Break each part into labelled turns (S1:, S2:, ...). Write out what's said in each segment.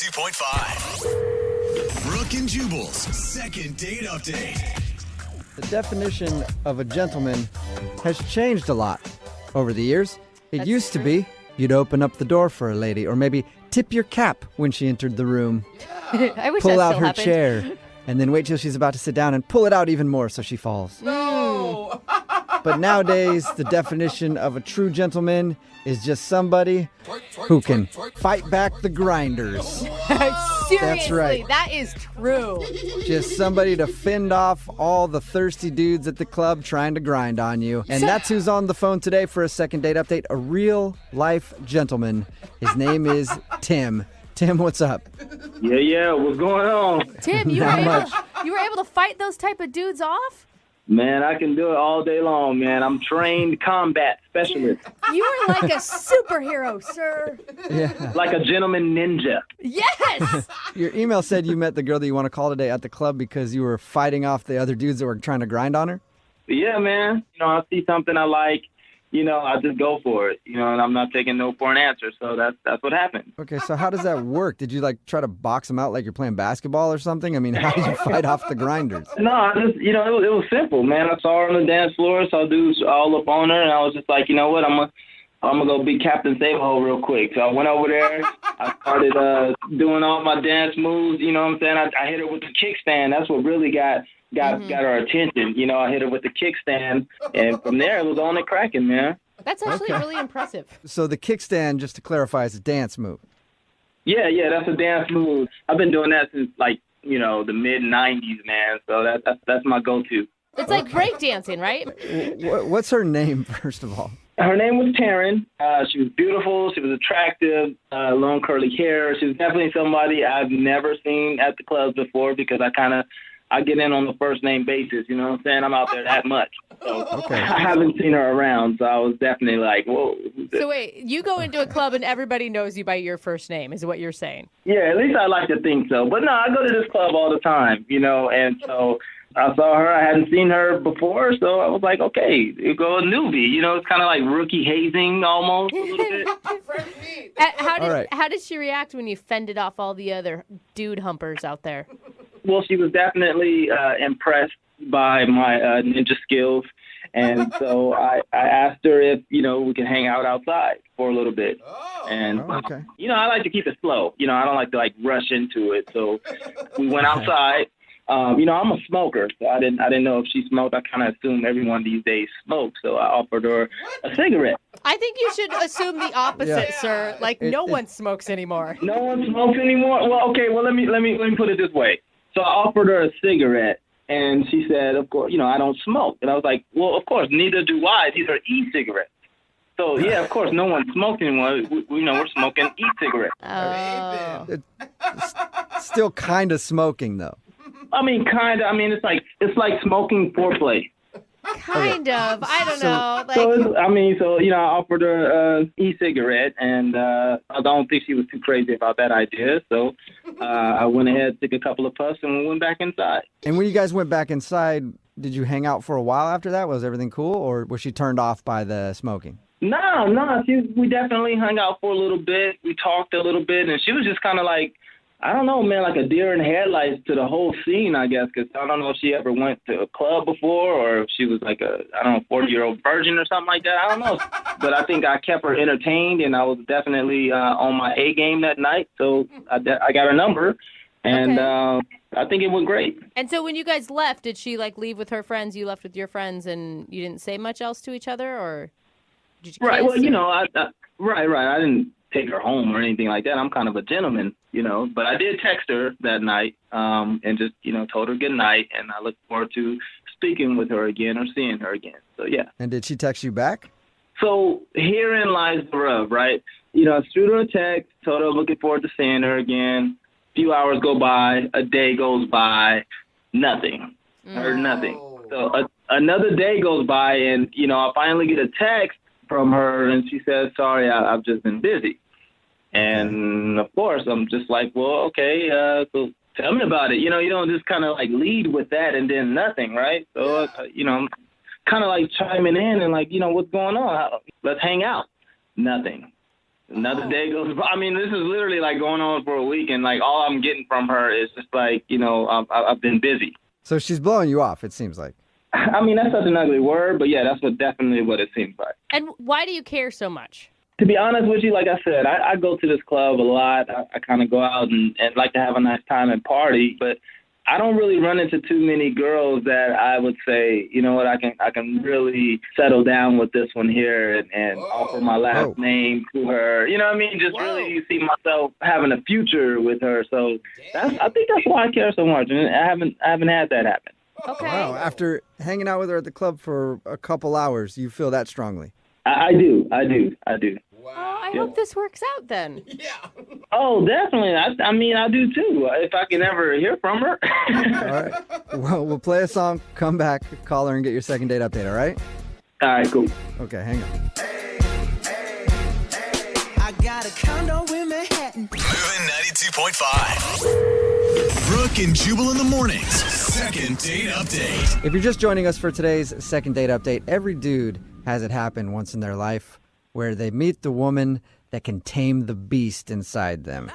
S1: 92.5. Brooke and Jubal's second date update.
S2: The definition of a gentleman has changed a lot over the years. It used to be you'd open up the door for a lady or maybe tip your cap when she entered the room.
S3: I wish
S2: Pull
S3: that
S2: out
S3: still
S2: her
S3: happened.
S2: chair and then wait till she's about to sit down and pull it out even more so she falls.
S4: No!
S2: But nowadays, the definition of a true gentleman is just somebody who can fight back the grinders.
S3: Seriously,
S2: That's right.
S3: that is true.
S2: Just somebody to fend off all the thirsty dudes at the club trying to grind on you. And that's who's on the phone today for a second date update, a real-life gentleman. His name is Tim. Tim, what's up?
S5: Yeah, what's going on?
S3: Tim, you
S2: Not
S3: were
S2: much.
S3: able to fight those type of dudes off?
S5: Man, I can do it all day long, man. I'm trained combat specialist,
S3: You are like a superhero, sir.
S2: Yeah.
S5: like a gentleman ninja.
S3: Yes.
S2: Your email said you met the girl that you want to call today at the club because you were fighting off the other dudes that were trying to grind on her?
S5: Yeah, man. I see something I like, I just go for it, and I'm not taking no for an answer. So that's what happened.
S2: Okay, so how does that work? Did you try to box them out like you're playing basketball or something? I mean, how do you fight off the grinders?
S5: No, I just, it was simple, man. I saw her on the dance floor, so dudes all up on her, and I was just like, you know what, I'm gonna go be Captain Save-Ho real quick. So I went over there. I started doing all my dance moves. You know what I'm saying? I hit her with the kickstand. That's what really got her attention. I hit her with the kickstand, and from there it was on and cracking, man.
S3: That's actually really impressive.
S2: So the kickstand, just to clarify, is a dance move.
S5: Yeah, that's a dance move. I've been doing that since the mid '90s, man. So that's my go-to.
S3: It's like breakdancing, right?
S2: What's her name, first of all?
S5: Her name was Taryn. She was beautiful. She was attractive. Long curly hair. She was definitely somebody I've never seen at the clubs before because I get in on the first name basis. You know what I'm saying? I'm out there that much. So
S2: Okay.
S5: I haven't seen her around, so I was definitely like, whoa. Who's this?
S3: So wait, you go into a club and everybody knows you by your first name, is what you're saying?
S5: Yeah, at least I like to think so. But no, I go to this club all the time, and so I saw her. I hadn't seen her before, so I was like, okay, you go a newbie. It's kind of like rookie hazing almost a little bit.
S3: How did she react when you fended off all the other dude humpers out there?
S5: Well, she was definitely impressed by my ninja skills. And so I asked her if, we could hang out outside for a little bit. And,
S2: okay.
S5: I like to keep it slow. I don't like to rush into it. So we went outside. I'm a smoker, so I didn't know if she smoked. I kind of assume everyone these days smokes. So I offered her a cigarette.
S3: I think you should assume the opposite, sir. No one smokes anymore.
S5: No one smokes anymore? Well, okay, let me put it this way. So I offered her a cigarette. And she said, of course, I don't smoke. And I was like, well, of course, neither do I. These are e-cigarettes. So, yeah, of course, no one smokes anymore. We're smoking e-cigarettes.
S3: Oh.
S2: It's still kind of smoking, though.
S5: I mean, kind of. I mean, it's like smoking foreplay.
S3: Kind of. I don't know.
S5: I offered her e-cigarette, and I don't think she was too crazy about that idea. So I went ahead, took a couple of puffs, and we went back inside.
S2: And when you guys went back inside, did you hang out for a while after that? Was everything cool, or was she turned off by the smoking?
S5: No. We definitely hung out for a little bit. We talked a little bit, and she was just kind of like, I don't know, man, like a deer in headlights to the whole scene, I guess, because I don't know if she ever went to a club before or if she was like a, 40-year-old virgin or something like that. I don't know. But I think I kept her entertained, and I was definitely on my A game that night. So I got her number, and I think it went great.
S3: And so when you guys left, did she leave with her friends? You left with your friends, and you didn't say much else to each other, or did you?
S5: Right. Well, right. I didn't take her home or anything like that. I'm kind of a gentleman, but I did text her that night and just, told her good night. And I look forward to speaking with her again or seeing her again. So, yeah.
S2: And did she text you back?
S5: So herein lies the rub, right? I shoot her a text, told her looking forward to seeing her again. A few hours go by, a day goes by, nothing. I heard nothing. So another day goes by, and, I finally get a text from her, and she says, sorry, I've just been busy. And, of course, I'm just like, well, okay, so tell me about it. You don't just kind of lead with that and then nothing, right? So, I'm kind of chiming in and what's going on? Let's hang out. Nothing. Another day goes by. I mean, this is literally like going on for a week, and like all I'm getting from her is just like, I've been busy.
S2: So she's blowing you off, it seems like.
S5: I mean, that's such an ugly word, but yeah, that's definitely what it seems like.
S3: And why do you care so much?
S5: To be honest with you, like I said, I go to this club a lot. I kind of go out and like to have a nice time and party, but I don't really run into too many girls that I would say, you know what, I can really settle down with this one here and offer my last name to her. You know what I mean? Just really see myself having a future with her. So I think that's why I care so much. And I haven't had that happen.
S3: Okay.
S2: Wow, after hanging out with her at the club for a couple hours, you feel that strongly?
S5: I do.
S3: Oh, I hope this works out then.
S4: Yeah.
S5: Oh, definitely. I mean, I do too. If I can ever hear from her.
S2: All right. Well, we'll play a song, come back, call her, and get your second date update, all right?
S5: All right, cool.
S2: Okay, hang on.
S6: I got a condo in Manhattan.
S1: Moving 92.5. Brooke and Jubal in the mornings. Second date update.
S2: If you're just joining us for today's second date update, every dude has it happen once in their life where they meet the woman that can tame the beast inside them.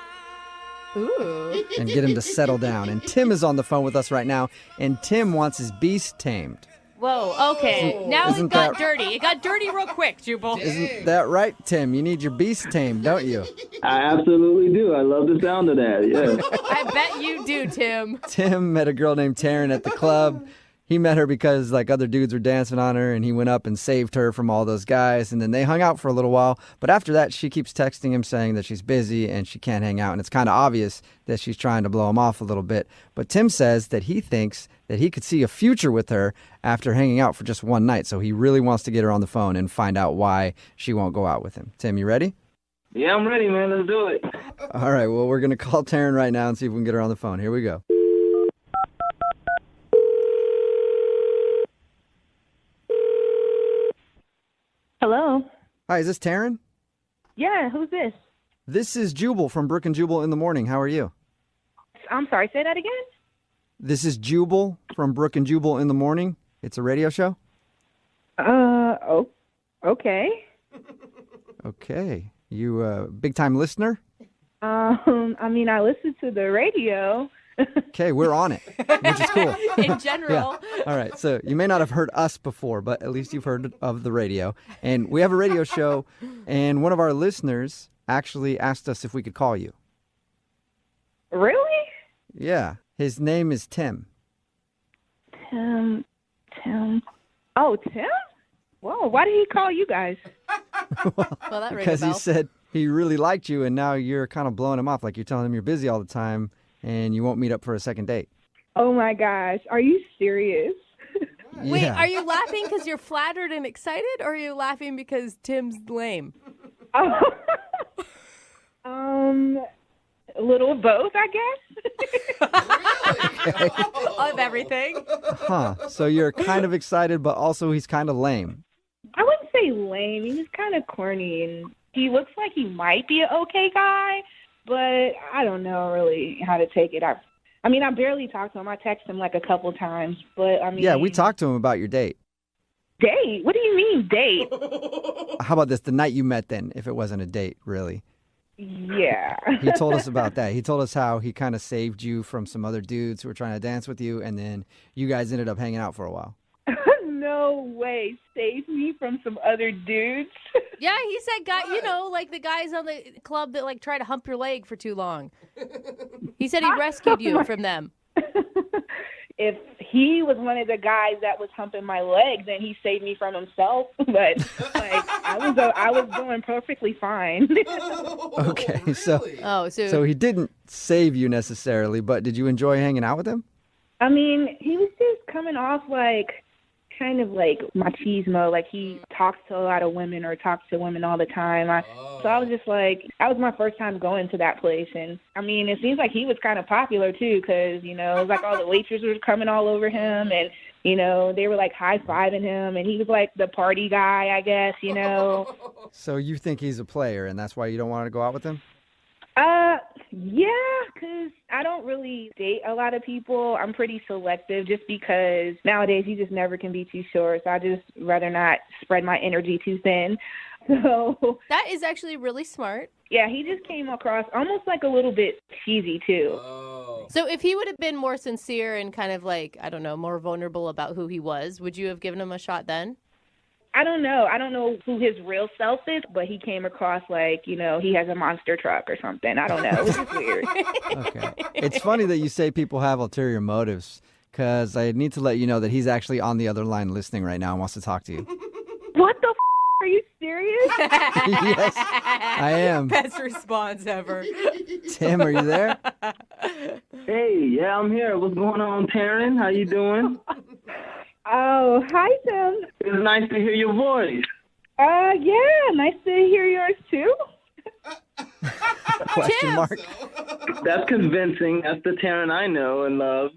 S3: Ooh.
S2: And get him to settle down. And Tim is on the phone with us right now, and Tim wants his beast tamed.
S3: Whoa, okay. Now
S2: Isn't
S3: it got
S2: that-
S3: dirty. It got dirty real quick, Jubal.
S2: Isn't that right, Tim? You need your beast tamed, don't you?
S5: I absolutely do. I love the sound of that. Yeah.
S3: I bet you do, Tim.
S2: Tim met a girl named Taryn at the club. He met her because like other dudes were dancing on her, and he went up and saved her from all those guys, and then they hung out for a little while. But after that, she keeps texting him saying that she's busy and she can't hang out, and it's kind of obvious that she's trying to blow him off a little bit. But Tim says that he thinks that he could see a future with her after hanging out for just one night, so he really wants to get her on the phone and find out why she won't go out with him. Tim, you ready?
S5: Yeah, I'm ready, man. Let's do it.
S2: All right, well, we're going to call Taryn right now and see if we can get her on the phone. Here we go.
S7: Hello.
S2: Hi, is this Taryn?
S7: Yeah, who's this?
S2: This is Jubal from Brooke and Jubal in the Morning. How are you?
S7: I'm sorry, say that again?
S2: This is Jubal from Brooke and Jubal in the Morning. It's a radio show.
S7: Oh, okay.
S2: Okay. You a big-time listener?
S7: I mean, I listen to the radio.
S2: Okay, we're on it, which is cool.
S3: In general.
S2: All right, so you may not have heard us before, but at least you've heard of the radio. And we have a radio show, and one of our listeners actually asked us if we could call you.
S7: Really?
S2: Yeah, his name is Tim.
S7: Tim. Oh, Tim? Whoa, why did he call you guys?
S3: Well, that rings
S2: Because
S3: a
S2: he
S3: bell.
S2: said he really liked you, and now you're kind of blowing him off, like you're telling him you're busy all the time, and you won't meet up for a second date.
S7: Oh, my gosh. Are you serious?
S3: Wait,
S2: Yeah.
S3: are you laughing because you're flattered and excited, or are you laughing because Tim's lame?
S7: Oh. A little of both, I guess.
S3: Of everything.
S2: Huh. So you're kind of excited, but also he's kind of lame.
S7: I wouldn't say lame. He's kind of corny, and he looks like he might be an okay guy, but I don't know really how to take it. I mean, I barely talk to him. I text him like a couple times, but I mean...
S2: Yeah, we talked to him about your date.
S7: Date? What do you mean, date?
S2: How about this? The night you met then, if it wasn't a date, really.
S7: Yeah.
S2: He told us about that. He told us how he kind of saved you from some other dudes who were trying to dance with you, and then you guys ended up hanging out for a while.
S7: No way. Save me from some other dudes?
S3: Yeah, he said, like the guys on the club that like try to hump your leg for too long. He said he rescued you from them.
S7: If he was one of the guys that was humping my leg, then he saved me from himself. But like, I was doing perfectly fine.
S2: Okay, so
S3: So
S2: he didn't save you necessarily, but did you enjoy hanging out with him?
S7: I mean, he was just coming off like kind of like machismo. Like he talks to a lot of women or talks to women all the time. So I was just like, that was my first time going to that place. And I mean, it seems like he was kind of popular too, because, it was like all the waitresses were coming all over him, and, they were like high-fiving him, and he was like the party guy, I guess,
S2: So you think he's a player, and that's why you don't want to go out with him?
S7: Yeah, because I don't really date a lot of people. I'm pretty selective just because nowadays you just never can be too sure. So I just rather not spread my energy too thin. So
S3: That is actually really smart.
S7: yeah, he just came across almost like a little bit cheesy too.
S3: So if he would have been more sincere and kind of like, I don't know, more vulnerable about who he was, would you have given him a shot then?
S7: I don't know. I don't know who his real self is, but he came across like, he has a monster truck or something. I don't know. It was just weird.
S2: Okay. It's funny that you say people have ulterior motives, because I need to let you know that he's actually on the other line listening right now and wants to talk to you.
S7: What the Are you serious?
S2: Yes, I am.
S3: Best response ever.
S2: Tim, are you there?
S5: Hey, yeah, I'm here. What's going on, Taryn? How you doing?
S7: Oh, hi, Tim.
S5: It's nice to hear your voice.
S7: Yeah, nice to hear yours too.
S2: Question mark.
S5: That's convincing. That's the Taryn I know and love.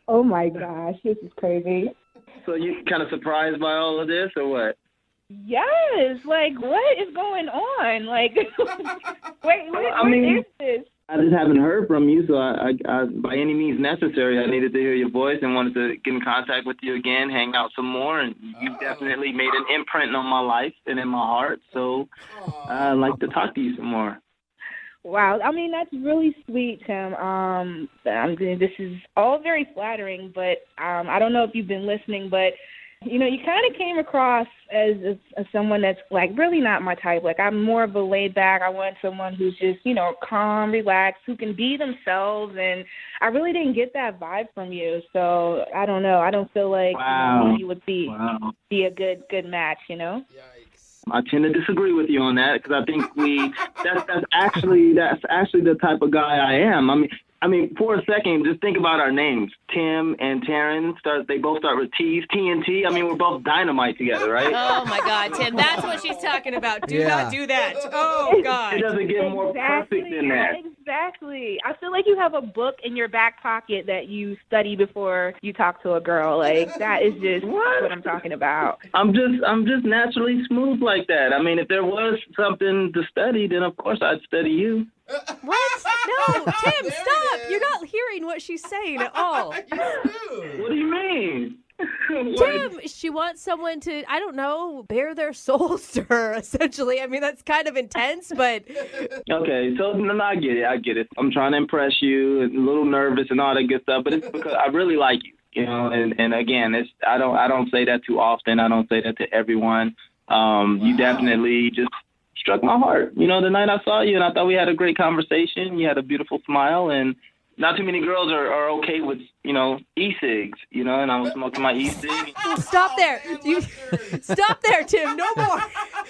S7: Oh my gosh, this is crazy.
S5: So you kind of surprised by all of this, or what?
S7: Yes, like what is going on? Like, wait, what is this?
S5: I just haven't heard from you, so I, by any means necessary, I needed to hear your voice and wanted to get in contact with you again, hang out some more, and you've definitely made an imprint on my life and in my heart, so I'd like to talk to you some more.
S7: Wow, I mean, that's really sweet, Tim. This is all very flattering, but I don't know if you've been listening, but you kind of came across as someone that's, like, really not my type. Like, I'm more of a laid back. I want someone who's just, calm, relaxed, who can be themselves. And I really didn't get that vibe from you. So I don't know. I don't feel like you would be a good match,
S5: I tend to disagree with you on that because I think that's actually the type of guy I am. I mean, for a second, just think about our names. Tim and Taryn, they both start with T's, TNT. I mean, we're both dynamite together, right?
S3: Oh, my God, Tim. That's what she's talking about. Do not do that. Oh, God.
S5: It doesn't get more perfect than that.
S7: Exactly. I feel like you have a book in your back pocket that you study before you talk to a girl. Like, that is just what I'm talking about.
S5: I'm just naturally smooth like that. I mean, if there was something to study, then of course I'd study you.
S3: What? No, Tim, stop. You're not hearing what she's saying at all.
S5: What do you mean?
S3: Tim, she wants someone to, I don't know, bare their souls to her, essentially. I mean, that's kind of intense, but...
S5: Okay, so no, I get it. I'm trying to impress you, and a little nervous and all that good stuff, but it's because I really like you, and again, I don't say that too often. I don't say that to everyone. You definitely just struck my heart. The night I saw you, and I thought we had a great conversation. You had a beautiful smile, and not too many girls are okay with, e-cigs, and I was smoking my e-cig.
S3: Stop there. Stop there, Tim. No more.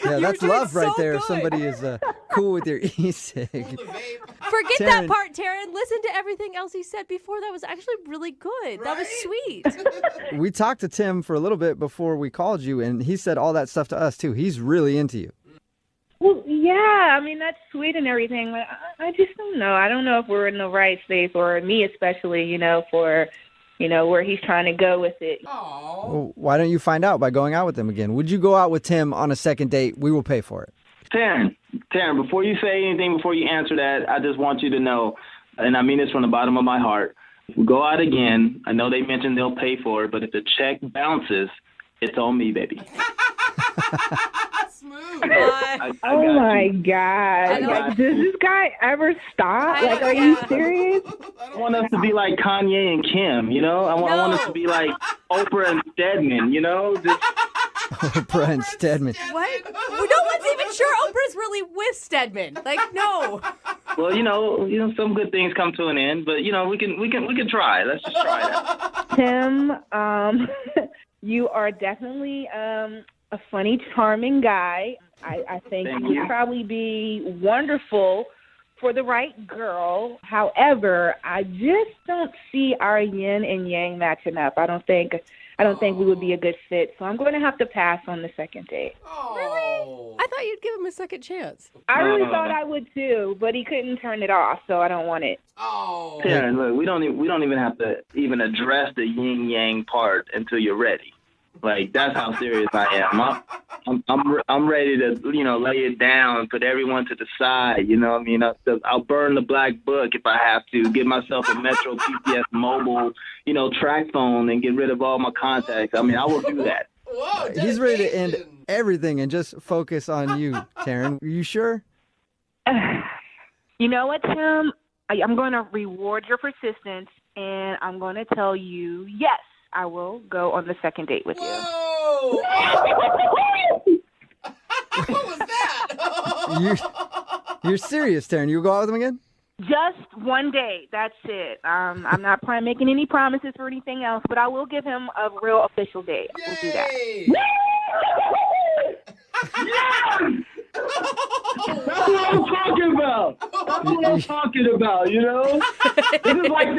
S2: Yeah, that's love right there.
S3: Good.
S2: If somebody is cool with your e-cig.
S3: Forget that part, Taryn. Listen to everything else he said before. That was actually really good. That was sweet.
S2: We talked to Tim for a little bit before we called you, and he said all that stuff to us, too. He's really into you.
S7: Well, yeah, I mean, that's sweet and everything, but I just don't know. I don't know if we're in the right space, or me especially, for, where he's trying to go with it.
S2: Well, why don't you find out by going out with him again? Would you go out with Tim on a second date? We will pay for it.
S5: Taryn, before you say anything, before you answer that, I just want you to know, and I mean this from the bottom of my heart, if we go out again, I know they mentioned they'll pay for it, but if the check bounces, it's on me, baby.
S7: Oh my God! Like, does this guy ever stop? Like, are you serious?
S5: I want us to be like Kanye and Kim, I want us to be like Oprah and Stedman,
S2: Oprah and Stedman.
S3: What? No one's even sure Oprah's really with Stedman. Like, no.
S5: Well, some good things come to an end, but we can try. Let's just try that.
S7: Tim, you are definitely a funny, charming guy. I think you would probably be wonderful for the right girl. However, I just don't see our yin and yang matching up. I don't think we would be a good fit. So I'm going to have to pass on the second date.
S3: Really? I thought you'd give him a second chance.
S7: I really thought I would too, but he couldn't turn it off, so I don't want it.
S5: Taryn, look, we don't even have to even address the yin yang part until you're ready. Like, that's how serious I am. I'm ready to, lay it down, put everyone to the side. You know what I mean? I'll burn the black book if I have to, get myself a Metro PCS mobile, track phone and get rid of all my contacts. I mean, I will do that.
S4: Whoa,
S2: He's ready to end
S4: dedication.
S2: everything and just focus on you, Taryn. Are you sure?
S7: You know what, Tim? I'm going to reward your persistence, and I'm going to tell you, yes, I will go on the second date with you.
S4: Whoa! What was that?
S2: You're serious, Taryn. You go out with him again?
S7: Just one day. That's it. I'm not making any promises or anything else, but I will give him a real official date. We'll do that.
S4: Yay!
S5: That's what I'm talking about. That's what I'm talking about, This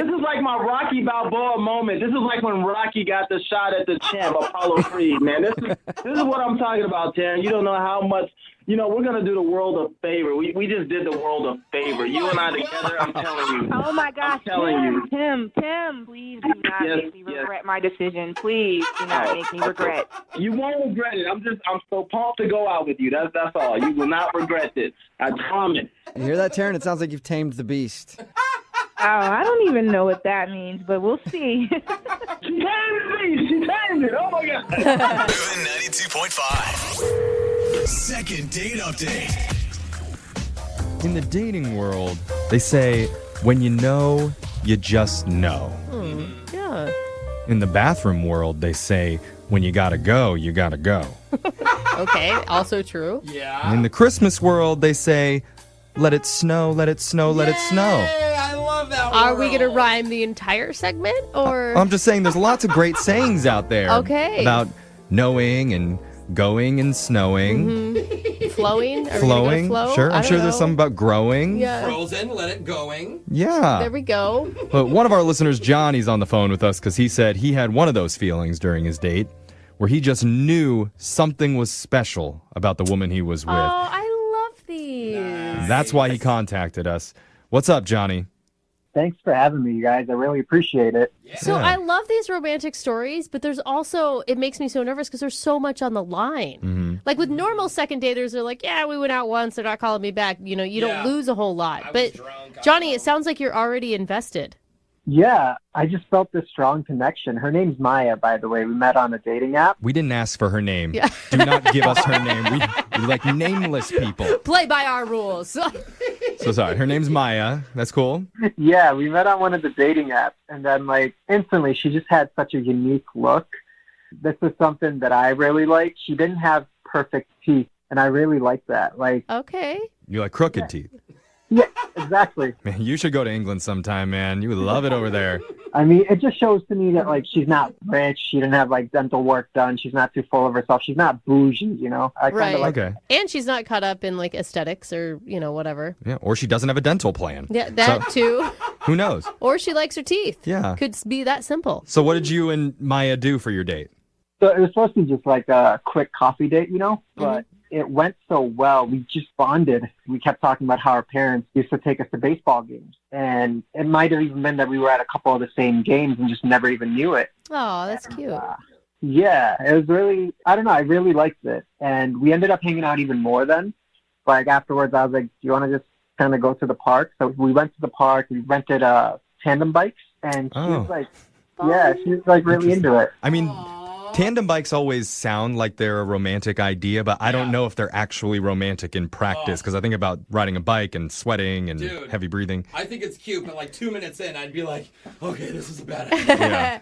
S5: is like my Rocky Balboa moment. This is like when Rocky got the shot at the champ, Apollo Creed, man. This is what I'm talking about, Taryn. You don't know how much, we're going to do the world a favor. We just did the world a favor. You and I together, I'm telling you.
S7: Oh, my gosh.
S5: I'm telling you.
S7: Tim, please do not make me regret my decision. Please do not make me regret.
S5: You won't regret it. I'm so pumped to go out with you. That's all. You will not regret this. I promise.
S2: You hear that, Taryn? It sounds like you've tamed the beast.
S7: Oh, I don't even know what that means, but we'll see.
S5: She tamed me. She tamed it. Oh, my God.
S1: Moving 92.5. Second date update.
S8: In the dating world, they say, when you know, you just know.
S3: Yeah.
S8: In the bathroom world, they say, when you gotta go, you gotta go.
S3: Okay. Also true.
S4: Yeah.
S8: In the Christmas world, they say, let it snow, let it snow, let it snow.
S4: Yay, I love that
S3: Are we
S4: world.
S3: gonna rhyme the entire segment, or?
S8: I'm just saying there's lots of great sayings out there.
S3: Okay.
S8: About knowing and going and snowing.
S3: Flowing? Are we
S8: Flowing.
S3: gonna go flow?
S8: Sure.
S3: I
S8: I'm
S3: don't
S8: sure there's
S3: know.
S8: some about growing.
S3: Yeah.
S4: Frozen, let it going.
S8: Yeah.
S3: There we go.
S8: But one of our listeners, Johnny's on the phone with us because he said he had one of those feelings during his date where he just knew something was special about the woman he was with.
S3: Oh, I love these.
S8: That's why he contacted us. What's up, Johnny?
S9: Thanks for having me, you guys. I really appreciate it.
S3: So
S8: Yeah.
S3: I love these romantic stories, but there's also, it makes me so nervous because there's so much on the line.
S8: Mm-hmm.
S3: Like with normal second daters, they're like, yeah, we went out once, they're not calling me back. You
S4: Yeah.
S3: don't lose a whole lot.
S4: I was
S3: But
S4: drunk, I
S3: Johnny,
S4: don't
S3: it sounds like you're already invested.
S9: Yeah, I just felt this strong connection. Her name's Maya, by the way. We met on a dating app.
S8: We didn't ask for her name.
S3: Yeah.
S8: Do not give us her name. We like nameless people.
S3: Play by our rules.
S8: So sorry. Her name's Maya. That's cool.
S9: Yeah, we met on one of the dating apps. And then, instantly, she just had such a unique look. This is something that I really like. She didn't have perfect teeth, and I really like that.
S3: Okay.
S8: You like crooked teeth.
S9: Yeah, exactly.
S8: Man, you should go to England sometime, man. You would love it over there.
S9: I mean, it just shows to me that, she's not rich. She didn't have, dental work done. She's not too full of herself. She's not bougie, I kind
S3: Right.
S9: of like
S8: Okay.
S3: And she's not caught up in aesthetics or, whatever.
S8: Yeah. Or she doesn't have a dental plan.
S3: Yeah, that too.
S8: Who knows?
S3: Or she likes her teeth.
S8: Yeah.
S3: Could be that simple.
S8: So what did you and Maya do for your date?
S9: So it was supposed to be just a quick coffee date, but it went so well. We just bonded. We kept talking about how our parents used to take us to baseball games. And it might have even been that we were at a couple of the same games and just never even knew it.
S3: Oh, that's cute.
S9: Yeah, it was really, I don't know, I really liked it. And we ended up hanging out even more then. Afterwards, I was like, do you want to just kind of go to the park? So we went to the park. We rented tandem bikes. And she was she was really into it.
S8: I mean, tandem bikes always sound like they're a romantic idea, but I don't know if they're actually romantic in practice because I think about riding a bike and sweating and
S4: Dude.
S8: heavy breathing.
S4: I think it's cute, but 2 minutes in, I'd be like, okay, this is a bad idea.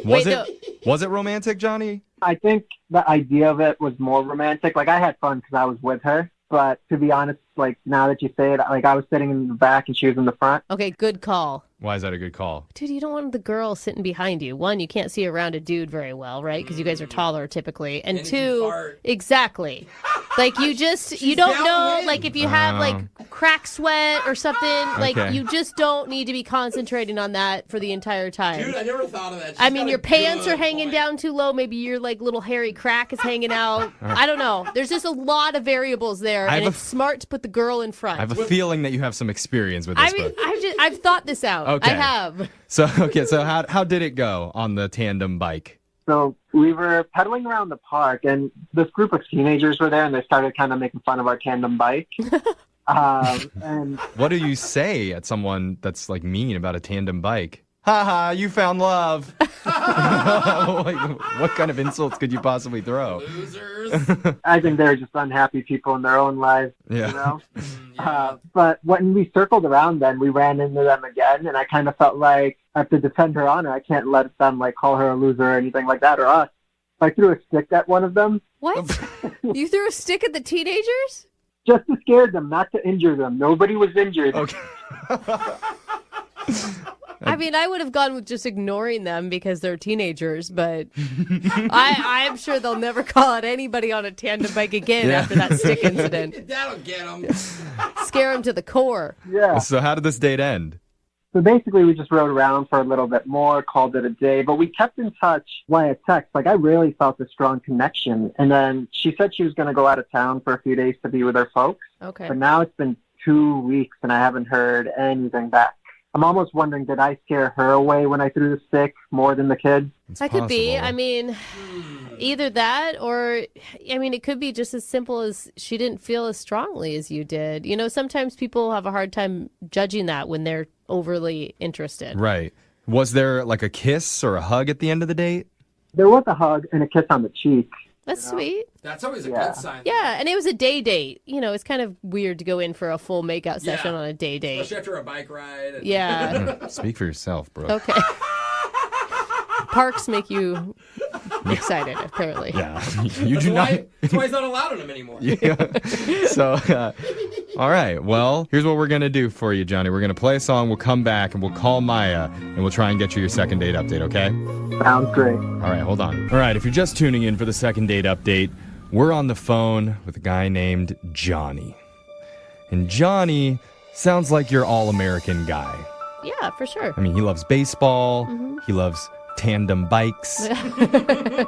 S8: Yeah. Was it romantic, Johnny?
S9: I think the idea of it was more romantic. I had fun because I was with her. But to be honest, now that you say it, I was sitting in the back and she was in the front.
S3: Okay, good call.
S8: Why is that a good call?
S3: Dude, you don't want the girl sitting behind you. One, you can't see around a dude very well, right? Because you guys are taller typically. And
S4: And if you
S3: two,
S4: fart.
S3: exactly. You don't know,
S4: downwind.
S3: if you have crack sweat or something,
S8: Okay.
S3: you just don't need to be concentrating on that for the entire time.
S4: Dude, I never thought of that.
S3: I
S4: She's
S3: mean,
S4: got
S3: your
S4: a
S3: pants
S4: good
S3: are hanging
S4: point.
S3: down too low. Maybe your little hairy crack is hanging out. I don't know. There's just a lot of variables there,
S8: I
S3: and
S8: have
S3: it's smart to put the girl in front.
S8: I have a feeling that you have some experience with this
S3: I mean,
S8: book.
S3: I've thought this out.
S8: Okay.
S3: I have.
S8: So how did it go on the tandem bike?
S9: So we were pedaling around the park, and this group of teenagers were there, and they started kind of making fun of our tandem bike. And
S8: What do you say at someone that's like mean about a tandem bike? Ha ha, you found love. What kind of insults could you possibly throw?
S4: Losers.
S9: I think they're just unhappy people in their own lives,
S8: Yeah.
S9: you know?
S4: Yeah.
S9: But when we circled around then, we ran into them again, and I kind of felt like I have to defend her honor. I can't let them, like, call her a loser or anything like that, or us. I threw a stick at one of them
S3: What? You threw a stick at the teenagers?
S9: just to scare them, not to injure them. Nobody was injured.
S8: Okay.
S3: I mean, I would have gone with just ignoring them because they're teenagers, but I'm sure they'll never call out anybody on a tandem bike again after that stick incident.
S4: That'll get them.
S3: Scare them to the core.
S9: Yeah.
S8: So how did this date end?
S9: So basically, we just rode around for a little bit more, called it a day, but we kept in touch via text. Like, I really felt a strong connection. And then she said she was going to go out of town for a few days to be with her folks.
S3: Okay.
S9: But now it's been 2 weeks, and I haven't heard anything back. I'm almost wondering, did I scare her away when I threw the stick more than the kids?
S8: It's
S3: That could be.
S8: possible.
S3: I mean, either that or, I mean, it could be just as simple as she didn't feel as strongly as you did. You know, sometimes people have a hard time judging that when they're overly interested.
S8: Right. Was there like a kiss or a hug at the end of the date?
S9: There was a hug and a kiss on the cheek.
S3: That's sweet.
S4: That's always a
S9: Yeah.
S4: good sign.
S3: Yeah, and it was a day date. You know, it's kind of weird to go in for a full makeout session on a day date.
S4: Especially after a bike ride. And...
S3: Yeah.
S8: Speak for yourself, bro.
S3: Okay. Parks make you excited, apparently.
S8: Yeah. You do not.
S4: That's why he's not allowed in them anymore.
S8: So, all right. Well, here's what we're going to do for you, Johnny. We're going to play a song. We'll come back and we'll call Maya and we'll try and get you your second date update, okay?
S9: Sounds great.
S8: All right, hold on. All right, if you're just tuning in for the second date update, we're on the phone with a guy named Johnny. And Johnny sounds like your all-American guy.
S3: Yeah, for sure.
S8: I mean, he loves baseball. He loves tandem bikes.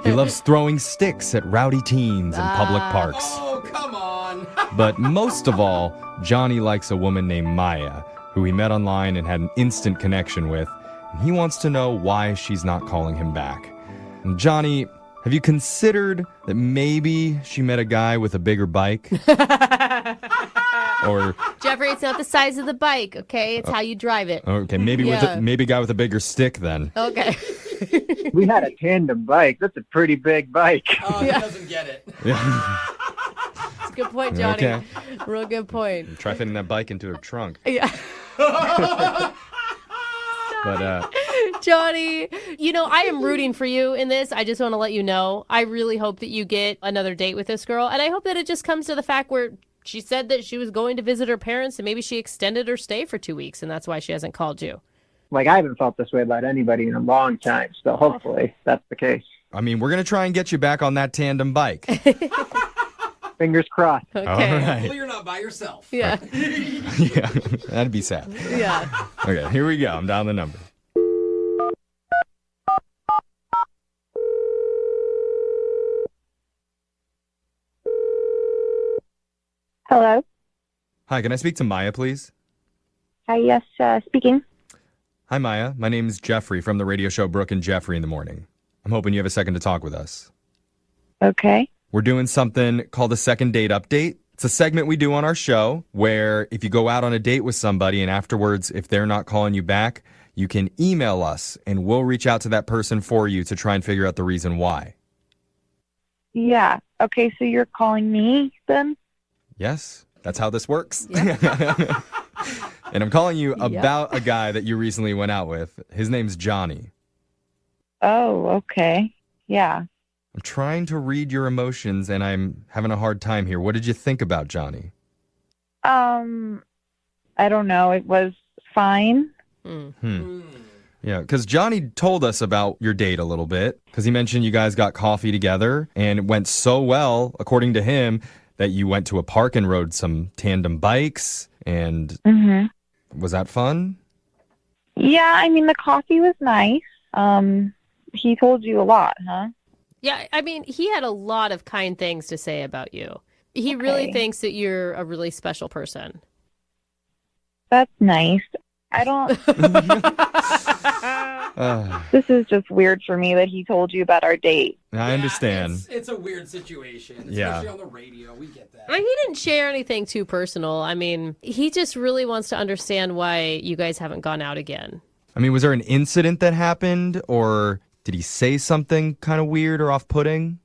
S8: He loves throwing sticks at rowdy teens in public parks.
S4: Oh, come on.
S8: But most of all, Johnny likes a woman named Maya, who he met online and had an instant connection with. And he wants to know why she's not calling him back. And Johnny, have you considered that maybe she met a guy with a bigger bike? Or
S3: Jeffrey, it's not the size of the bike, okay? It's how you drive it.
S8: okay, maybe maybe a guy with a bigger stick then.
S3: Okay.
S9: We had a tandem bike. That's a pretty big bike.
S4: Oh, he doesn't get it.
S8: Yeah.
S3: That's a good point, Johnny.
S8: Okay.
S3: Real good point.
S8: Try fitting that bike into her trunk.
S3: Yeah.
S8: But
S3: Johnny, you know, I am rooting for you in this. I just want to let you know. I really hope that you get another date with this girl. And I hope that it just comes to the fact where she said that she was going to visit her parents and maybe she extended her stay for 2 weeks and that's why she hasn't called you.
S9: Like, I haven't felt this way about anybody in a long time, so hopefully that's the case.
S8: I mean, we're going to try and get you back on that tandem bike.
S9: Fingers crossed.
S3: Okay.
S8: All right.
S4: Hopefully you're not by yourself.
S3: Yeah.
S8: Yeah, that'd be sad.
S3: Yeah.
S8: Okay, here we go. I'm dialing the number.
S7: Hello.
S8: Hi, can I speak to Maya, please?
S7: Hi, yes, speaking.
S8: Hi, Maya. My name's Jeffrey from the radio show Brooke and Jeffrey in the Morning. I'm hoping you have a second to talk with us.
S7: Okay.
S8: We're doing something called a second date update. It's a segment we do on our show where if you go out on a date with somebody and afterwards, if they're not calling you back, you can email us and we'll reach out to that person for you to try and figure out the reason why.
S7: Yeah. Okay, so you're calling me then?
S8: Yes, that's how this works. And I'm calling you about a guy that you recently went out with. His name's Johnny.
S7: Oh, okay. Yeah.
S8: I'm trying to read your emotions and I'm having a hard time here. What did you think about Johnny?
S7: I don't know. It was fine.
S8: Yeah, because Johnny told us about your date a little bit because he mentioned you guys got coffee together and it went so well, according to him, that you went to a park and rode some tandem bikes. And was that fun?
S7: Yeah, I mean, the coffee was nice. He told you a lot, huh?
S3: Yeah, I mean, he had a lot of kind things to say about you. He really thinks that you're a really special person.
S7: That's nice.
S10: I don't. This is just weird for me that he told you about our date.
S8: I understand.
S4: It's a weird situation, especially
S8: Yeah.
S4: on the radio. We get that.
S3: I mean, he didn't share anything too personal. I mean, he just really wants to understand why you guys haven't gone out again.
S8: I mean, was there an incident that happened, or did he say something kind of weird or off-putting?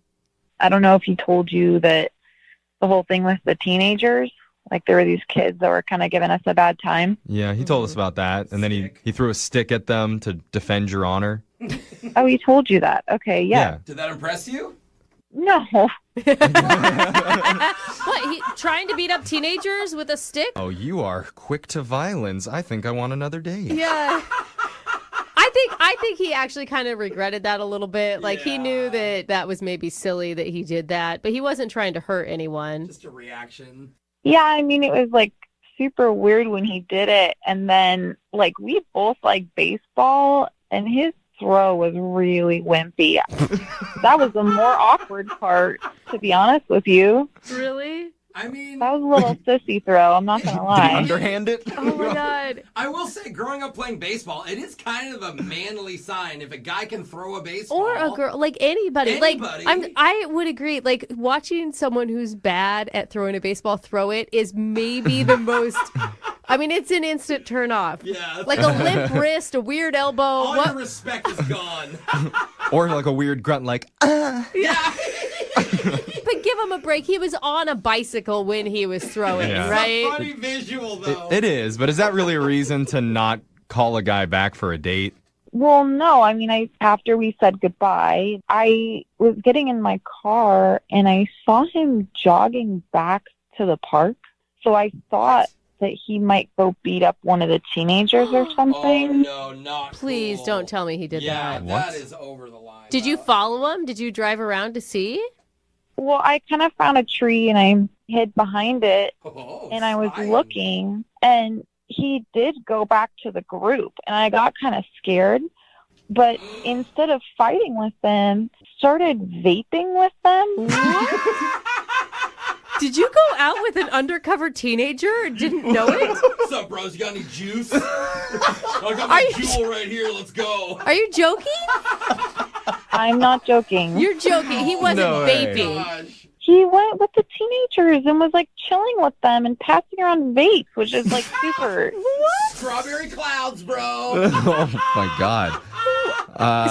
S10: I don't know if he told you that the whole thing with the teenagers, like there were these kids that were kind of giving us a bad time.
S8: Yeah, he told us about that, and then he threw a stick at them to defend your honor.
S10: Oh, he told you that. Okay, yeah.
S4: Did that impress you?
S10: No.
S3: What, he trying to beat up teenagers with a stick?
S8: Oh, you are quick to violence. I think I want another date.
S3: Yeah. I think he actually kind of regretted that a little bit. Like, he knew that was maybe silly that he did that, but he wasn't trying to hurt anyone.
S4: Just a reaction.
S10: Yeah, I mean, it was like super weird when he did it. And then, like, we both like baseball, and his throw was really wimpy. That was the more awkward part, to be honest with you.
S3: Really?
S4: I mean,
S10: that was a little sissy throw, I'm not gonna lie.
S8: Did he underhand it?
S3: Oh my God.
S4: I will say, growing up playing baseball, it is kind of a manly sign if a guy can throw a baseball.
S3: Or a girl, like anybody. Like, I would agree. Like, watching someone who's bad at throwing a baseball throw it is maybe the most. I mean, it's an instant turn off.
S4: Yeah.
S3: Like a limp wrist, a weird elbow.
S4: All your respect is gone.
S8: Or like a weird grunt, like,
S4: Yeah.
S3: But give him a break. He was on a bicycle when he was throwing,
S8: Yeah.
S3: right?
S4: It's a funny visual, though.
S8: it is, but is that really a reason to not call a guy back for a date?
S10: Well, no. I mean, after we said goodbye, I was getting in my car and I saw him jogging back to the park. So I thought that he might go beat up one of the teenagers or something.
S4: Oh, no, not
S3: Please
S4: cool.
S3: don't tell me he did
S4: Yeah,
S3: that.
S4: that is over the line.
S3: Did you follow him? Did you drive around to see?
S10: Well, I kind of found a tree and I hid behind it and I was looking, and he did go back to the group, and I got kind of scared. But instead of fighting with them, started vaping with them.
S3: Did you go out with an undercover teenager and didn't know it?
S4: What's up, bros? You got any juice? I got my Jubal right here. Let's go.
S3: Are you joking?
S10: I'm not joking.
S3: You're joking. He wasn't
S8: No way.
S3: vaping.
S10: He went with the teenagers and was like chilling with them and passing around vapes, which is like super.
S4: Strawberry clouds, bro.
S8: Oh my God.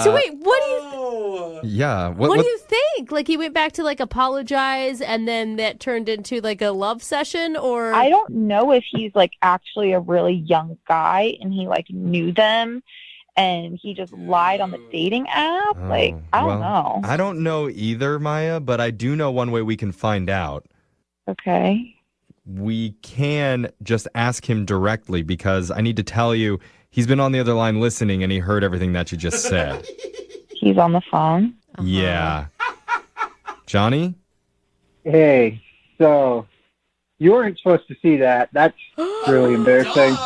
S3: So wait, what do you?
S8: Yeah.
S3: What do you think? Like, he went back to like apologize, and then that turned into like a love session, or
S10: I don't know if he's like actually a really young guy and he like knew them and he just lied on the dating app. Like, I don't know.
S8: I don't know either, Maya, but I do know one way we can find out.
S10: Okay.
S8: We can just ask him directly, because I need to tell you, he's been on the other line listening and he heard everything that you just said.
S10: He's on the phone.
S8: Yeah. Johnny?
S9: Hey, so you weren't supposed to see that. That's really embarrassing.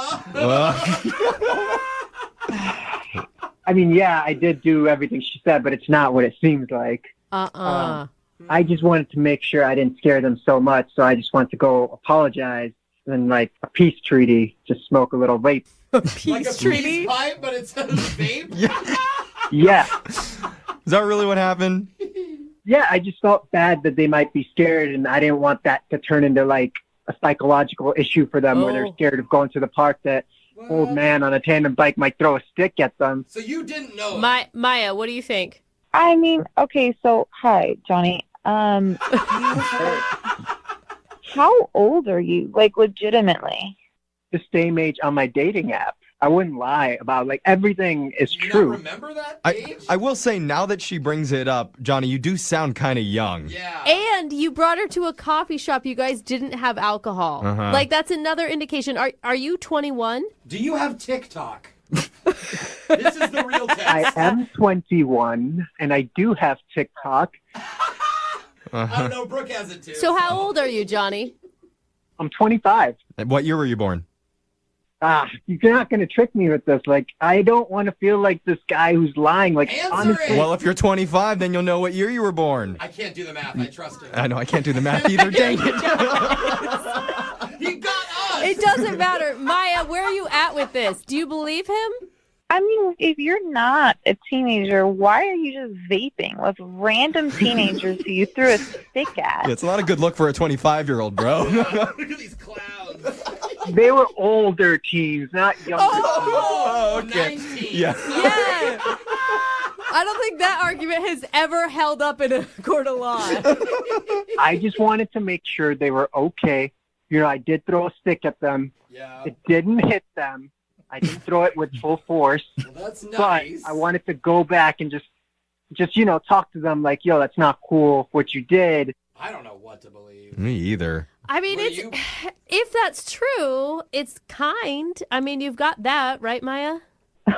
S9: I mean, yeah, I did do everything she said, but it's not what it seems like. I just wanted to make sure I didn't scare them so much, so I just wanted to go apologize and, like, a peace treaty, just smoke a little vape.
S4: Peace treaty? Pipe, but instead of vape?
S9: Yeah.
S8: Is that really what happened?
S9: Yeah, I just felt bad that they might be scared, and I didn't want that to turn into, like, a psychological issue for them where they're scared of going to the park, that old man on a tandem bike might throw a stick at them.
S4: So you didn't know.
S3: Maya, what do you think?
S10: I mean, okay, so hi, Johnny. How old are you? Like, legitimately?
S9: The same age on my dating app. I wouldn't lie about, like, everything is true.
S4: Not remember that age?
S8: I will say, now that she brings it up, Johnny, you do sound kind of young.
S4: Yeah.
S3: And you brought her to a coffee shop. You guys didn't have alcohol. Like, that's another indication. Are you 21?
S4: Do you have TikTok? This is the real test.
S9: I am 21, and I do have TikTok.
S4: I know Brooke has it too.
S3: So how old are you, Johnny?
S9: I'm 25.
S8: What year were you born?
S9: You're not going to trick me with this. Like, I don't want to feel like this guy who's lying. Like, honestly.
S8: Well, if you're 25, then you'll know what year you were born.
S4: I can't do the math. I trust him.
S8: I know, I can't do the math either. Dang it.
S4: He got us.
S3: It doesn't matter. Maya, where are you at with this? Do you believe him?
S10: I mean, if you're not a teenager, why are you just vaping with random teenagers who you threw a stick at?
S8: Yeah, it's not a good look for a 25-year-old, bro.
S4: Look at these clowns.
S9: They were older teens, not younger.
S8: Oh, okay.
S4: 19.
S8: Yeah.
S3: Yeah. I don't think that argument has ever held up in a court of law.
S9: I just wanted to make sure they were okay. You know, I did throw a stick at them.
S4: Yeah.
S9: It didn't hit them. I didn't throw it with full force.
S4: Well, that's nice.
S9: But I wanted to go back and just talk to them like, yo, that's not cool what you did.
S4: I don't know what to believe.
S8: Me either.
S3: I mean, if that's true, it's kind. I mean, you've got that, right, Maya?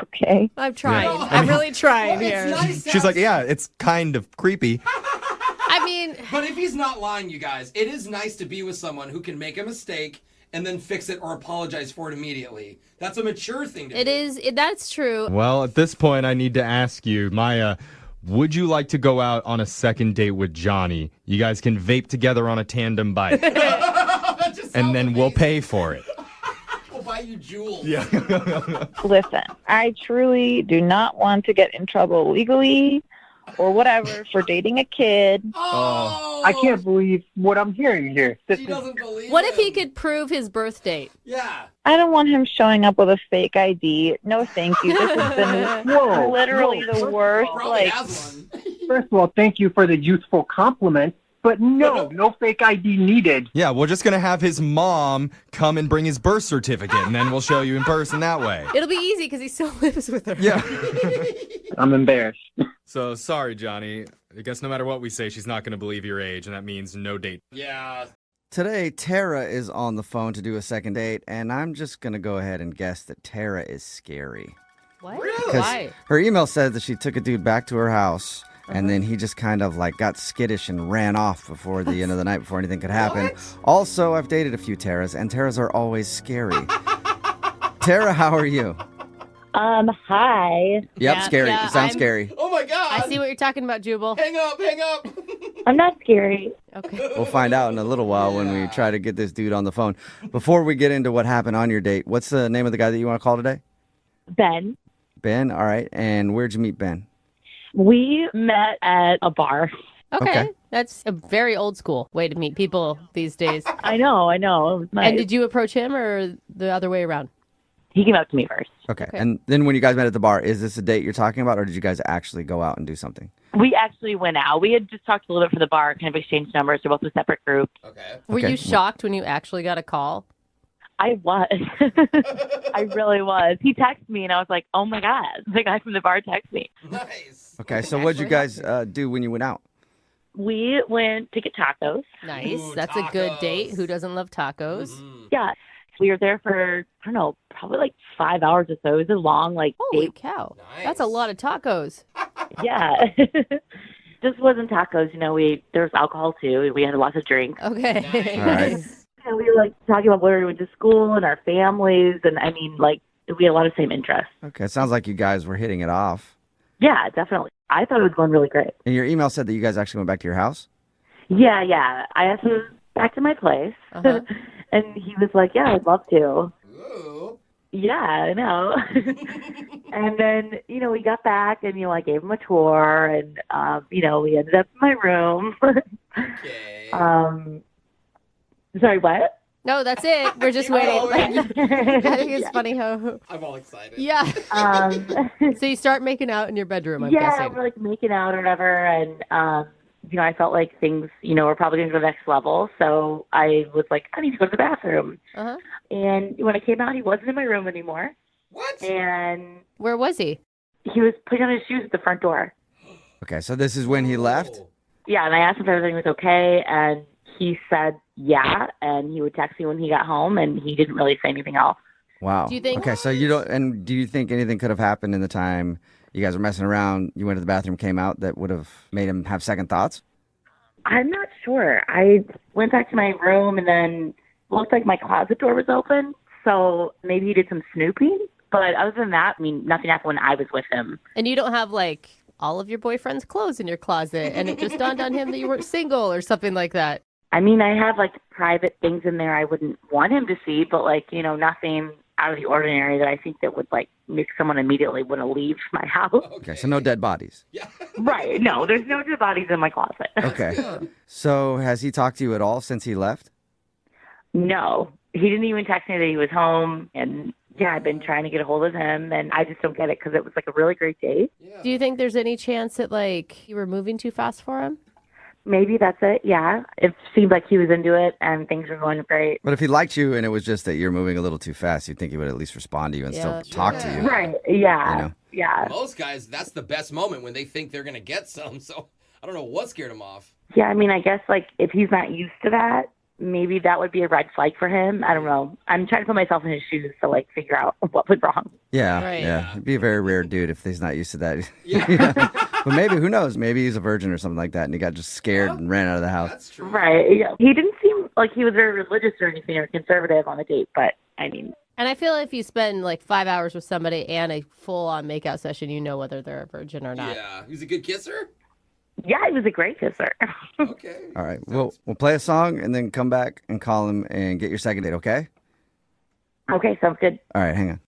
S10: Okay.
S3: I'm trying.
S8: Yeah.
S3: I'm really trying
S4: Well,
S3: here.
S4: it's nice to
S8: She's
S4: have
S8: like, yeah, it's kind of creepy.
S3: I mean,
S4: But if he's not lying, you guys, it is nice to be with someone who can make a mistake and then fix it or apologize for it immediately. That's a mature thing to do.
S3: it is. That's true.
S8: Well, at this point, I need to ask you, Maya, would you like to go out on a second date with Johnny? You guys can vape together on a tandem bike. And then we'll pay for it.
S4: We'll buy you jewels.
S8: Yeah.
S10: Listen, I truly do not want to get in trouble legally or whatever for dating a kid.
S4: Oh,
S9: I can't believe what I'm hearing here.
S4: She doesn't believe
S3: What if he
S4: him.
S3: could prove his birth date?
S4: Yeah.
S10: I don't want him showing up with a fake ID. No, thank you. This has been
S9: Whoa,
S10: literally
S9: whoa.
S10: the worst.
S4: Probably
S10: Like,
S4: has one.
S9: First of all, thank you for the youthful compliment, but no fake ID needed.
S8: Yeah, we're just going to have his mom come and bring his birth certificate, and then we'll show you in person that way.
S3: It'll be easy because he still lives with her.
S8: Yeah.
S9: I'm embarrassed.
S8: So, sorry, Johnny. I guess no matter what we say, she's not going to believe your age, and that means no date.
S4: Yeah.
S2: Today, Tara is on the phone to do a second date, and I'm just going to go ahead and guess that Tara is scary.
S3: What?
S2: Because
S3: Why?
S2: her email says that she took a dude back to her house, and then he just kind of like got skittish and ran off before the end of the night before anything could happen.
S4: What?
S2: Also, I've dated a few Taras, and Taras are always scary. Tara, how are you?
S11: Hi.
S2: Yep,
S3: Yeah,
S2: scary.
S3: yeah,
S2: You sound
S3: I'm-
S2: scary.
S4: Oh my God.
S3: I see what you're talking about, Jubal.
S4: Hang up. Hang up.
S11: I'm not scary.
S3: Okay.
S2: We'll find out in a little while when we try to get this dude on the phone. Before we get into what happened on your date, what's the name of the guy that you want to call today?
S11: Ben.
S2: Ben, all right. And where'd you meet Ben?
S11: We met at a bar.
S3: Okay. That's a very old school way to meet people these days.
S11: I know. It was nice.
S3: And did you approach him or the other way around?
S11: He came up to me first.
S2: Okay. And then when you guys met at the bar, is this a date you're talking about, or did you guys actually go out and do something?
S11: We actually went out. We had just talked a little bit for the bar, kind of exchanged numbers. We're both a separate group.
S4: Okay.
S3: Were
S2: Okay.
S3: you shocked when you actually got a call?
S11: I was. I really was. He texted me, and I was like, oh, my God. The guy from the bar texted me.
S4: Nice.
S2: Okay. So what'd you guys do when you went out?
S11: We went to get tacos.
S3: Nice.
S4: Ooh,
S3: That's a good date.
S4: tacos.
S3: Who doesn't love tacos?
S4: Mhm.
S11: Yeah. We were there for, I don't know, probably like 5 hours or so. It was a long, like,
S3: Holy
S11: date.
S3: cow.
S4: Nice.
S3: That's a lot of tacos.
S11: Yeah. Just wasn't tacos. You know, there was alcohol, too. We had lots of drinks.
S3: Okay.
S4: Nice.
S2: All right.
S11: And we were like talking about where we went to school and our families, and I mean, like we had a lot of same interests.
S2: Okay. It sounds like you guys were hitting it off.
S11: Yeah, definitely. I thought it was going really great.
S2: And your email said that you guys actually went back to your house?
S11: Yeah. I asked him back to my place,
S3: Uh-huh.
S11: and he was like, "Yeah, I'd love to."
S4: Ooh.
S11: Yeah, I know. And then we got back, and I gave him a tour, and we ended up in my room.
S4: Okay.
S11: Sorry, what?
S3: No, that's it. We're just waiting.
S4: Oh, wait.
S3: I think it's funny how.
S4: I'm all excited.
S3: Yeah.
S11: Um,
S3: So you start making out in your bedroom, I'm
S11: yeah,
S3: guessing.
S11: we're like making out or whatever, and I felt like things, were probably going to go to the next level. So I was like, I need to go to the bathroom.
S3: Uh-huh.
S11: And when I came out, he wasn't in my room anymore.
S4: What?
S11: And
S3: Where was he?
S11: he was putting on his shoes at the front door.
S2: Okay. So this is when he left?
S4: Oh.
S11: Yeah, and I asked him if everything was okay, and he said yeah, and he would text me when he got home, and he didn't really say anything else.
S2: Wow.
S3: Do you think-
S2: Okay. So you don't, and do you think anything could have happened in the time you guys were messing around, you went to the bathroom, came out, that would have made him have second thoughts?
S11: I'm not sure. I went back to my room, and then looked like my closet door was open, so maybe he did some snooping. But other than that, I mean, nothing happened when I was with him.
S3: And you don't have like all of your boyfriend's clothes in your closet, and it just dawned on him that you weren't single or something like that.
S11: I mean, I have like private things in there I wouldn't want him to see, but like, nothing out of the ordinary that I think that would like make someone immediately want to leave my house.
S2: Okay, so no dead bodies.
S4: Yeah.
S11: Right. No, there's no dead bodies in my closet.
S2: Okay. So has he talked to you at all since he left?
S11: No, he didn't even text me that he was home. And yeah, I've been trying to get a hold of him, and I just don't get it because it was like a really great date.
S3: Do you think there's any chance that like you were moving too fast for him?
S11: Maybe that's it. Yeah. It seemed like he was into it and things were going great.
S2: But if he liked you and it was just that you're moving a little too fast, you'd think he would at least respond to you and still talk to you.
S11: Right. Yeah.
S2: You know?
S11: Yeah.
S4: Most guys, that's the best moment when they think they're going to get some. So I don't know what scared him off.
S11: Yeah. I mean, I guess like if he's not used to that, maybe that would be a red flag for him. I don't know. I'm trying to put myself in his shoes to like figure out what went wrong.
S2: Yeah.
S3: Right.
S2: Yeah. He'd be a very rare dude if he's not used to that.
S4: Yeah.
S2: But maybe, who knows? Maybe he's a virgin or something like that and he got just scared and ran out of the house.
S4: That's true.
S11: Right. Yeah. He didn't seem like he was very religious or anything or conservative on the date, but I mean.
S3: And I feel if you spend like 5 hours with somebody and a full-on makeout session, you know whether they're a virgin or not.
S4: Yeah. He's a good kisser?
S11: Yeah, he was a great kisser.
S4: Okay.
S2: All right. We'll play a song and then come back and call him and get your second date, okay?
S11: Okay, sounds good.
S2: All right, hang on.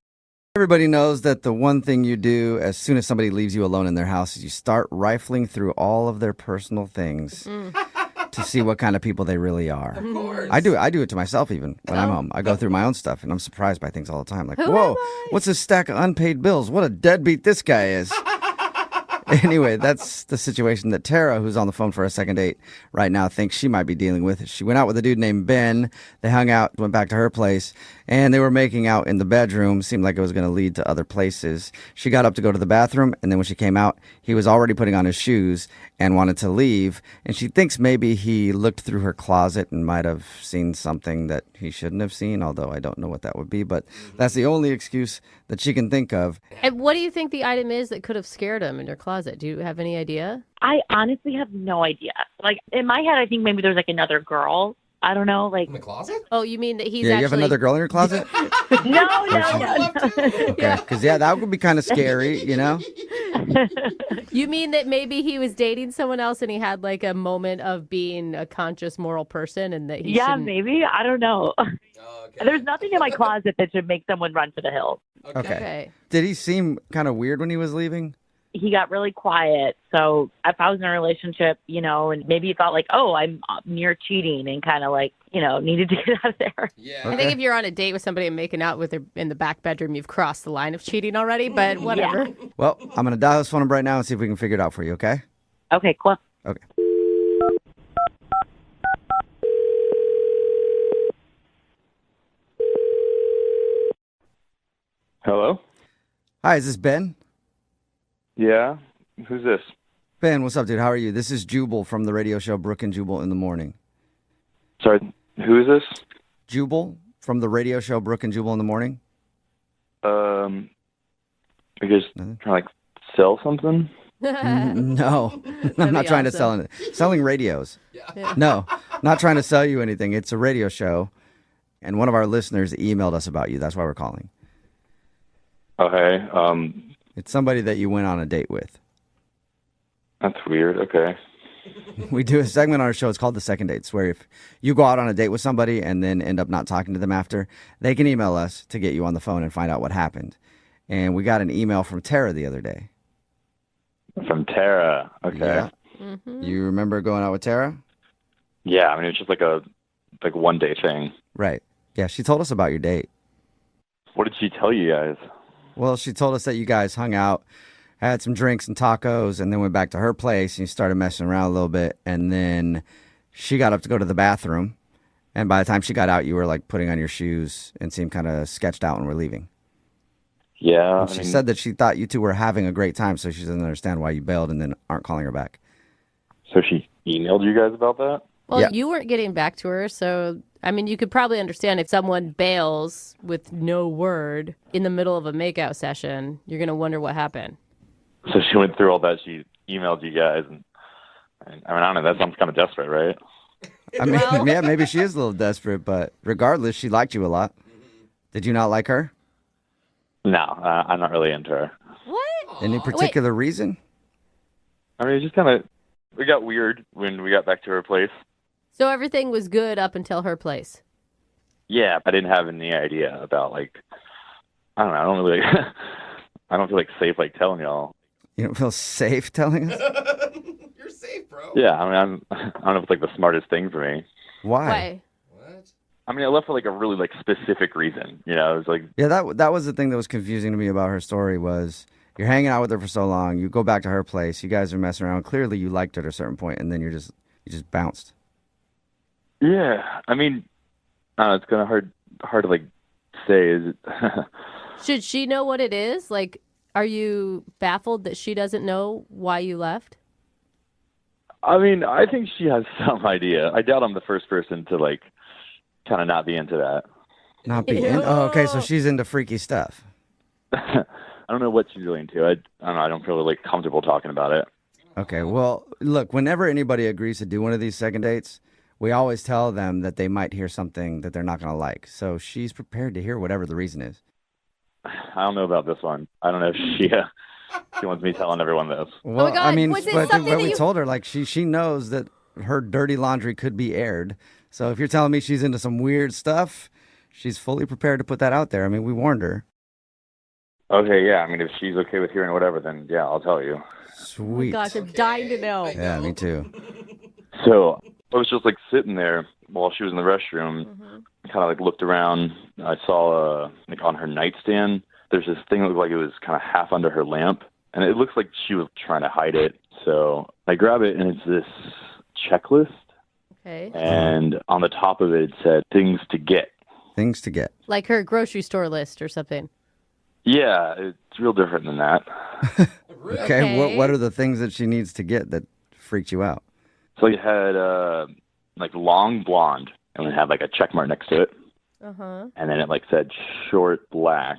S2: Everybody knows that the one thing you do as soon as somebody leaves you alone in their house is you start rifling through all of their personal things to see what kind of people they really are.
S4: Of course.
S2: I do it to myself even when I'm home. I go through my own stuff and I'm surprised by things all the time. Like,
S3: Who
S2: whoa,
S3: am I?
S2: what's this stack of unpaid bills? What a deadbeat this guy is. Anyway, that's the situation that Tara, who's on the phone for a second date right now, thinks she might be dealing with. She went out with a dude named Ben. They hung out, went back to her place, and they were making out in the bedroom. Seemed like it was going to lead to other places. She got up to go to the bathroom, and then when she came out, he was already putting on his shoes and wanted to leave. And she thinks maybe he looked through her closet and might have seen something that he shouldn't have seen, although I don't know what that would be. But that's the only excuse that she can think of.
S3: And what do you think the item is that could have scared him in your closet? Do you have any idea?
S11: I honestly have no idea. Like, in my head, I think maybe there's like another girl. I don't know. Like,
S4: In the closet?
S3: Oh, you mean that he's
S2: Yeah,
S3: actually...
S2: you have another girl in your closet?
S11: no.
S2: Okay, because that would be kind of scary, you know?
S3: You mean that maybe he was dating someone else and he had like a moment of being a conscious moral person and that he
S11: Yeah,
S3: shouldn't...
S11: maybe. I don't know.
S4: Okay.
S11: There's nothing in my closet that should make someone run for the hills.
S2: Okay. Did he seem kind of weird when he was leaving?
S11: He got really quiet. So if I was in a relationship, and maybe he thought like, oh, I'm near cheating and kind of like, needed to get out of there.
S4: Yeah.
S3: I think if you're on a date with somebody and making out with her in the back bedroom, you've crossed the line of cheating already, but whatever.
S11: Yeah.
S2: Well, I'm going to dial his phone number right now and see if we can figure it out for you, okay?
S11: Okay, cool.
S2: Okay.
S12: Hello?
S2: Hi, is this Ben?
S12: Yeah? Who's this?
S2: Ben, what's up, dude? How are you? This is Jubal from the radio show Brooke and Jubal in the Morning.
S12: Sorry, who is this?
S2: Jubal from the radio show Brooke and Jubal in the Morning?
S12: You guys trying to, like, sell something?
S2: No, I'm not trying to sell it. Selling radios.
S3: Yeah.
S2: No, not trying to sell you anything. It's a radio show, and one of our listeners emailed us about you. That's why we're calling.
S12: Okay,
S2: It's somebody that you went on a date with.
S12: that's weird. Okay.
S2: We do a segment on our show. It's called The Second Dates, where if you go out on a date with somebody and then end up not talking to them after, they can email us to get you on the phone and find out what happened. And we got an email from Tara the other day.
S12: From Tara. Okay.
S2: Yeah.
S3: Mm-hmm.
S2: You remember going out with Tara?
S12: Yeah, I mean, it's just like a one day thing.
S2: Right. Yeah, she told us about your date.
S12: What did she tell you guys?
S2: Well, she told us that you guys hung out, had some drinks and tacos, and then went back to her place and you started messing around a little bit. And then she got up to go to the bathroom. And by the time she got out, you were like putting on your shoes and seemed kind of sketched out and were leaving.
S12: Yeah.
S2: And she said that she thought you two were having a great time, so she doesn't understand why you bailed and then aren't calling her back.
S12: So she emailed you guys about that?
S3: Well,
S2: Yeah.
S3: you weren't getting back to her, so, I mean, you could probably understand if someone bails with no word in the middle of a makeout session, you're going to wonder what happened.
S12: So she went through all that. She emailed you guys. And I mean, I don't know. That sounds kind of desperate, right?
S2: I mean, yeah, maybe she is a little desperate, but regardless, she liked you a lot. Did you not like her?
S12: No, I'm not really into her.
S3: What?
S2: Any particular reason?
S12: I mean, it just kind of, we got weird when we got back to her place.
S3: So everything was good up until her place.
S12: Yeah, I didn't have any idea about like, I don't know. I don't really, I don't feel like safe like telling y'all.
S2: You don't feel safe telling us?
S4: You're safe, bro.
S12: Yeah, I mean, I don't know if it's like the smartest thing for me.
S2: Why?
S4: What?
S12: I mean, I left for like a really like specific reason. You know, it was like,
S2: Yeah, that was the thing that was confusing to me about her story was you're hanging out with her for so long, you go back to her place, you guys are messing around. Clearly you liked her at a certain point, and then you just bounced.
S12: yeah. I mean, it's kind of hard to like say. Is it?
S3: Should she know what it is? Like, are you baffled that she doesn't know why you left?
S12: I mean, I think she has some idea. I doubt I'm the first person to like kind of not be into that.
S2: Not be in. Oh, okay, so she's into freaky stuff.
S12: I don't know what she's really into. I don't know. I don't feel like comfortable talking about it.
S2: Okay, well, look, whenever anybody agrees to do one of these second dates, we always tell them that they might hear something that they're not going to like. So she's prepared to hear whatever the reason is.
S12: I don't know about this one. I don't know if she wants me telling everyone this.
S2: Well,
S3: my God,
S2: I mean,
S3: was it
S2: but
S3: something that
S2: we
S3: you-
S2: told her, like, she knows that her dirty laundry could be aired. So if you're telling me she's into some weird stuff, she's fully prepared to put that out there. I mean, we warned her.
S12: Okay, yeah. I mean, if she's okay with hearing whatever, then yeah, I'll tell you.
S2: Sweet.
S3: Gosh, I'm dying to know.
S2: Yeah, me too.
S12: So I was just like sitting there while she was in the restroom. Kind of like looked around. I saw like on her nightstand, there's this thing that looked like it was kind of half under her lamp, and it looks like she was trying to hide it. So I grab it, and it's this checklist.
S3: Okay.
S12: And on the top of it said things to get.
S2: Things to get.
S3: Like her grocery store list or something.
S12: Yeah, it's real different than that.
S2: Okay, what are the things that she needs to get that freaked you out?
S12: So it had like long blonde, and it had like a check mark next to it.
S3: Uh-huh.
S12: And then it like said short black,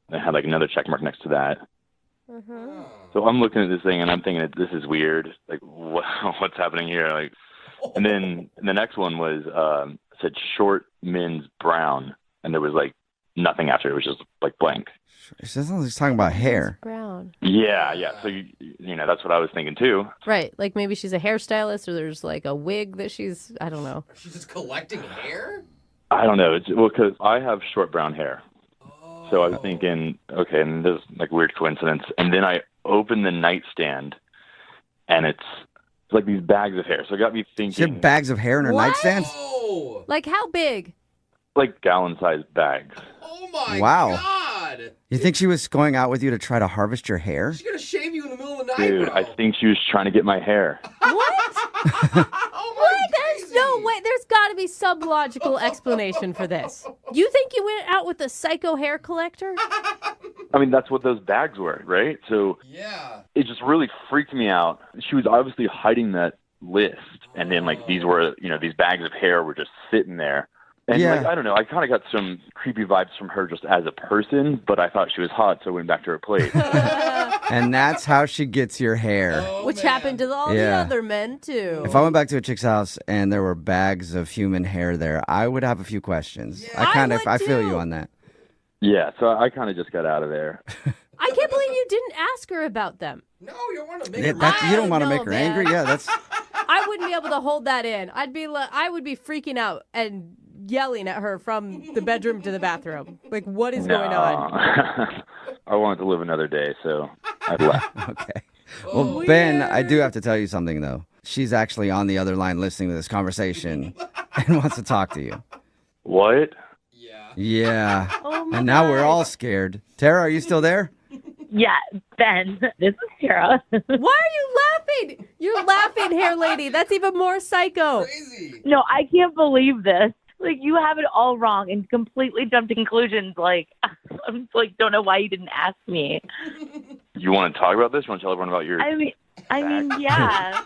S12: and it had like another check mark next to that.
S3: Uh-huh.
S12: So I'm looking at this thing, and I'm thinking, this is weird. Like, what's happening here? Like, and then the next one was said short men's brown, and there was like nothing after it. It was just like blank.
S2: She sounds like she's talking about hair.
S3: Brown.
S12: Yeah. So you know, that's what I was thinking too.
S3: Right. Like maybe she's a hairstylist or there's like a wig that she's, I don't know.
S4: She's just collecting hair?
S12: I don't know. Well, because I have short brown hair. So I was thinking, okay, and there's like weird coincidence. And then I opened the nightstand, and it's like these bags of hair. So it got me thinking.
S2: She had bags of hair in her
S3: What?
S2: nightstand?
S3: Like how big?
S12: Like gallon-sized bags.
S4: Oh my
S2: Wow.
S4: God!
S2: You think she was going out with you to try to harvest your hair?
S4: She's gonna shave you in the middle of the night,
S12: Dude,
S4: bro.
S12: I think she was trying to get my hair.
S3: What? What? There's no way. There's got to be some logical explanation for this. You think you went out with a psycho hair collector?
S12: I mean, that's what those bags were, right? So
S4: yeah,
S12: it just really freaked me out. She was obviously hiding that list, and then like these were, you know, these bags of hair were just sitting there. And
S2: Yeah.
S12: like, I don't know, I kind of got some creepy vibes from her just as a person, but I thought she was hot, so I went back to her plate.
S2: And that's how she gets your hair.
S3: Which happened to all the
S2: Yeah.
S3: other men, too.
S2: If I went back to a chick's house and there were bags of human hair there, I would have a few questions. I feel you on that.
S12: Yeah, so I kind of just got out of there.
S3: I can't believe you didn't ask her about them.
S4: No, you don't want to make
S2: Yeah,
S4: her
S2: you don't want to
S3: know,
S2: make her
S3: man.
S2: angry. Yeah, that's
S3: I wouldn't be able to hold that in. I would be freaking out and yelling at her from the bedroom to the bathroom. Like, what is going on?
S12: I wanted to live another day, so I left.
S2: okay. Well, Ben, I do have to tell you something though. She's actually on the other line listening to this conversation and wants to talk to you.
S12: What?
S2: Yeah.
S3: Oh my
S2: And now
S3: God.
S2: we're all scared. Tara, are you still there?
S11: Yeah, Ben, this is Tara.
S3: Why are you laughing? You're laughing, hair lady. That's even more psycho.
S11: No, I can't believe this. Like, you have it all wrong and completely jumped to conclusions. Like, I'm like, don't know why you didn't ask me.
S12: You want to talk about this? You want to tell everyone about your...
S11: I mean, yeah.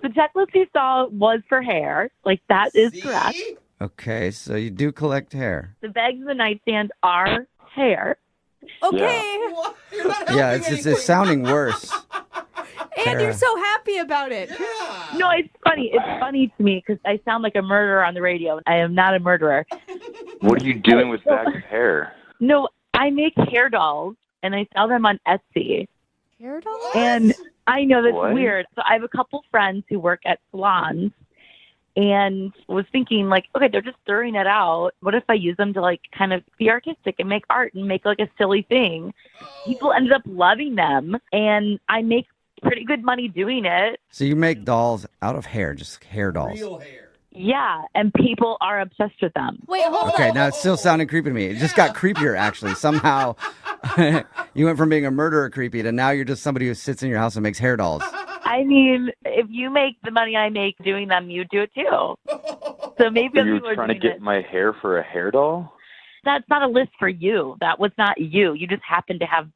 S11: The checklist you saw was for hair. Like, that is correct.
S2: Okay, so you do collect hair.
S11: The bags in the nightstand are hair.
S3: Okay.
S2: Yeah, it's sounding worse.
S3: And you're so happy about it.
S11: No, it's funny. It's funny to me because I sound like a murderer on the radio. I am not a murderer.
S12: What are you doing with bags of hair?
S11: No, I make hair dolls and I sell them on Etsy.
S3: Hair dolls?
S11: And I know that's
S12: What?
S11: weird. So I have a couple friends who work at salons, and was thinking like, okay, they're just throwing it out. What if I use them to like kind of be artistic and make art and make like a silly thing? People ended up loving them, and I make pretty good money doing it.
S2: So you make dolls out of hair, just hair dolls.
S4: Real hair.
S11: Yeah, and people are obsessed with them.
S3: Wait, hold
S2: Okay,
S3: on.
S2: now it's still sounding creepy to me. It just got creepier, actually. Somehow you went from being a murderer creepy to now you're just somebody who sits in your house and makes hair dolls.
S11: I mean, if you make the money I make doing them, you do it too. So maybe
S12: So
S11: other
S12: you
S11: people
S12: were
S11: are
S12: trying to
S11: doing
S12: get
S11: it.
S12: my hair for a hair doll?
S11: That's not a list for you. That was not you. You just happened to have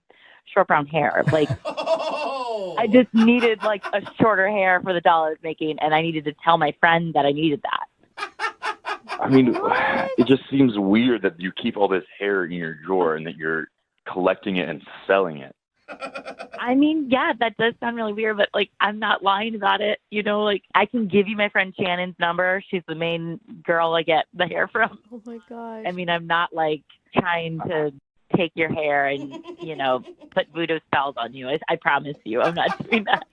S11: short brown hair. Like, I just needed like a shorter hair for the doll I was making, and I needed to tell my friend that I needed that.
S12: I mean, it just seems weird that you keep all this hair in your drawer and that you're collecting it and selling it.
S11: I mean, yeah, that does sound really weird, but like, I'm not lying about it. You know, like, I can give you my friend Shannon's number. She's the main girl I get the hair from.
S3: Oh my gosh.
S11: I mean, I'm not like trying to take your hair and, you know, put voodoo spells on you. I promise you, I'm not doing that.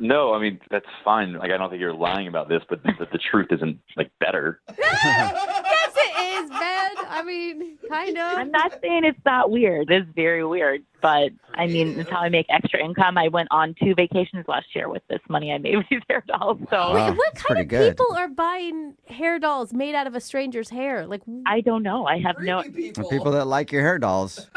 S12: No, I mean, that's fine. Like, I don't think you're lying about this, but the truth isn't, like, better.
S3: Yes, it is, Ben. I mean, kind of.
S11: I'm not saying it's not weird. It's very weird. But, I mean, it's how I make extra income. I went on 2 vacations last year with this money I made with these hair dolls. So
S3: Wait, what
S2: that's
S3: kind of
S2: pretty good.
S3: people are buying hair dolls made out of a stranger's hair? Like,
S11: I don't know. I have no...
S2: People that like your hair dolls.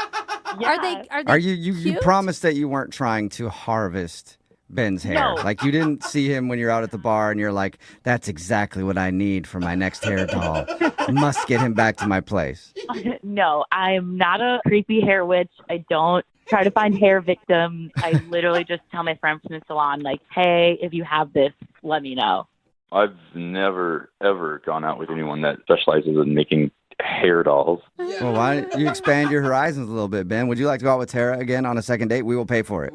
S3: are they
S2: Are you
S3: cute?
S2: promised that you weren't trying to harvest Ben's hair?
S11: No.
S2: Like you didn't see him when you're out at the bar and you're like, that's exactly what I need for my next hair doll. Must get him back to my place.
S11: No, I'm not a creepy hair witch. I don't try to find hair victims. I literally just tell my friend from the salon, like, hey, if you have this, let me know.
S12: I've never, ever gone out with anyone that specializes in making hair dolls.
S2: Well, why don't you expand your horizons a little bit, Ben? Would you like to go out with Tara again on a second date? We will pay for it.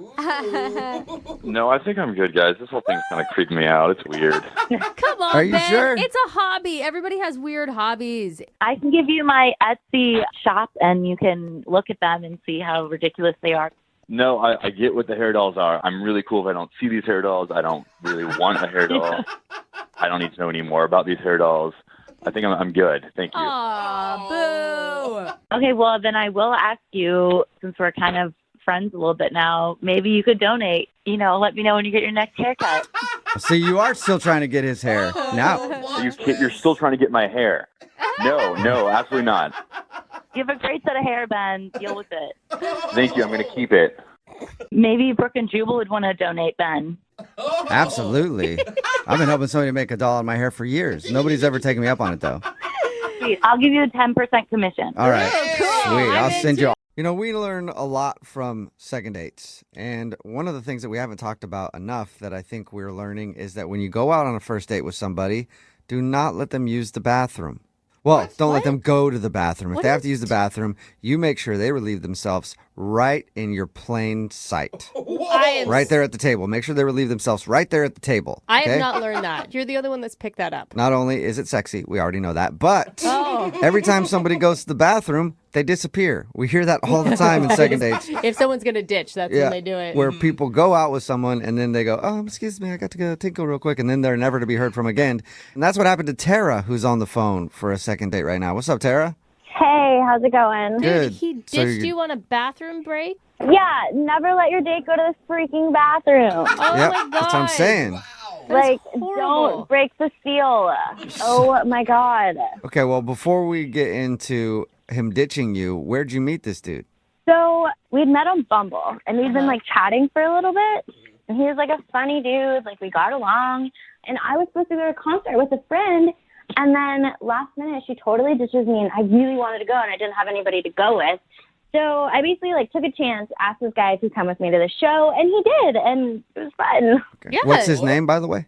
S12: No, I think I'm good, guys. This whole thing's kind of creeping me out. It's weird.
S3: Come on,
S2: Are you
S3: Ben.
S2: sure?
S3: It's a hobby. Everybody has weird hobbies.
S11: I can give you my Etsy shop, and you can look at them and see how ridiculous they are.
S12: No, I get what the hair dolls are. I'm really cool if I don't see these hair dolls. I don't really want a hair doll. I don't need to know any more about these hair dolls. I think I'm good. Thank you.
S3: Aw, boo.
S11: Okay, well, then I will ask you, since we're kind of friends a little bit now, maybe you could donate. You know, let me know when you get your next haircut.
S2: So you are still trying to get his hair. Now,
S12: You're still trying to get my hair. No, absolutely not.
S11: You have a great set of hair, Ben. Deal with it.
S12: Thank you. I'm going to keep it.
S11: Maybe Brooke and Jubal would want to donate, Ben.
S2: absolutely. I've been helping somebody make a doll on my hair for years. Nobody's ever taken me up on it, though.
S11: Sweet. I'll give you a 10% commission.
S2: All right.
S3: cool.
S2: Sweet.
S3: I'm
S2: I'll send you.
S3: into
S2: You know, we learn a lot from second dates. And one of the things that we haven't talked about enough that I think we're learning is that when you go out on a first date with somebody, do not let them use the bathroom. Well, don't let them go to the bathroom. If they have to use the bathroom, you make sure they relieve themselves right in your plain sight. Right there at the table. Make sure they relieve themselves right there at the table.
S3: I
S2: okay?
S3: have not learned that. You're the other one that's picked that up.
S2: Not only is it sexy, we already know that, but
S3: Oh.
S2: every time somebody goes to the bathroom, they disappear. We hear that all the time in second dates.
S3: If someone's going to ditch, that's when they do it.
S2: Where people go out with someone and then they go, oh, excuse me, I got to go tinkle real quick. And then they're never to be heard from again. And that's what happened to Tara, who's on the phone for a second date right now. What's up, Tara?
S13: Hey, how's it going?
S2: Good.
S3: He ditched
S2: So
S3: you on a bathroom break?
S13: Yeah, never let your date go to the freaking bathroom.
S3: Oh
S2: Yep,
S3: my god.
S2: that's what I'm saying.
S13: Like,
S3: horrible.
S13: don't break the seal. Oh my god.
S2: Okay, well, before we get into him ditching you, where'd you meet this dude?
S13: So we'd met on Bumble, and we'd been like chatting for a little bit. And he was like a funny dude. Like, we got along. And I was supposed to go to a concert with a friend. And then last minute, she totally ditches me, and I really wanted to go, and I didn't have anybody to go with. So I basically like took a chance, asked this guy to come with me to the show, and he did, and it was fun.
S2: Okay.
S3: Yeah.
S2: What's his name, by the way?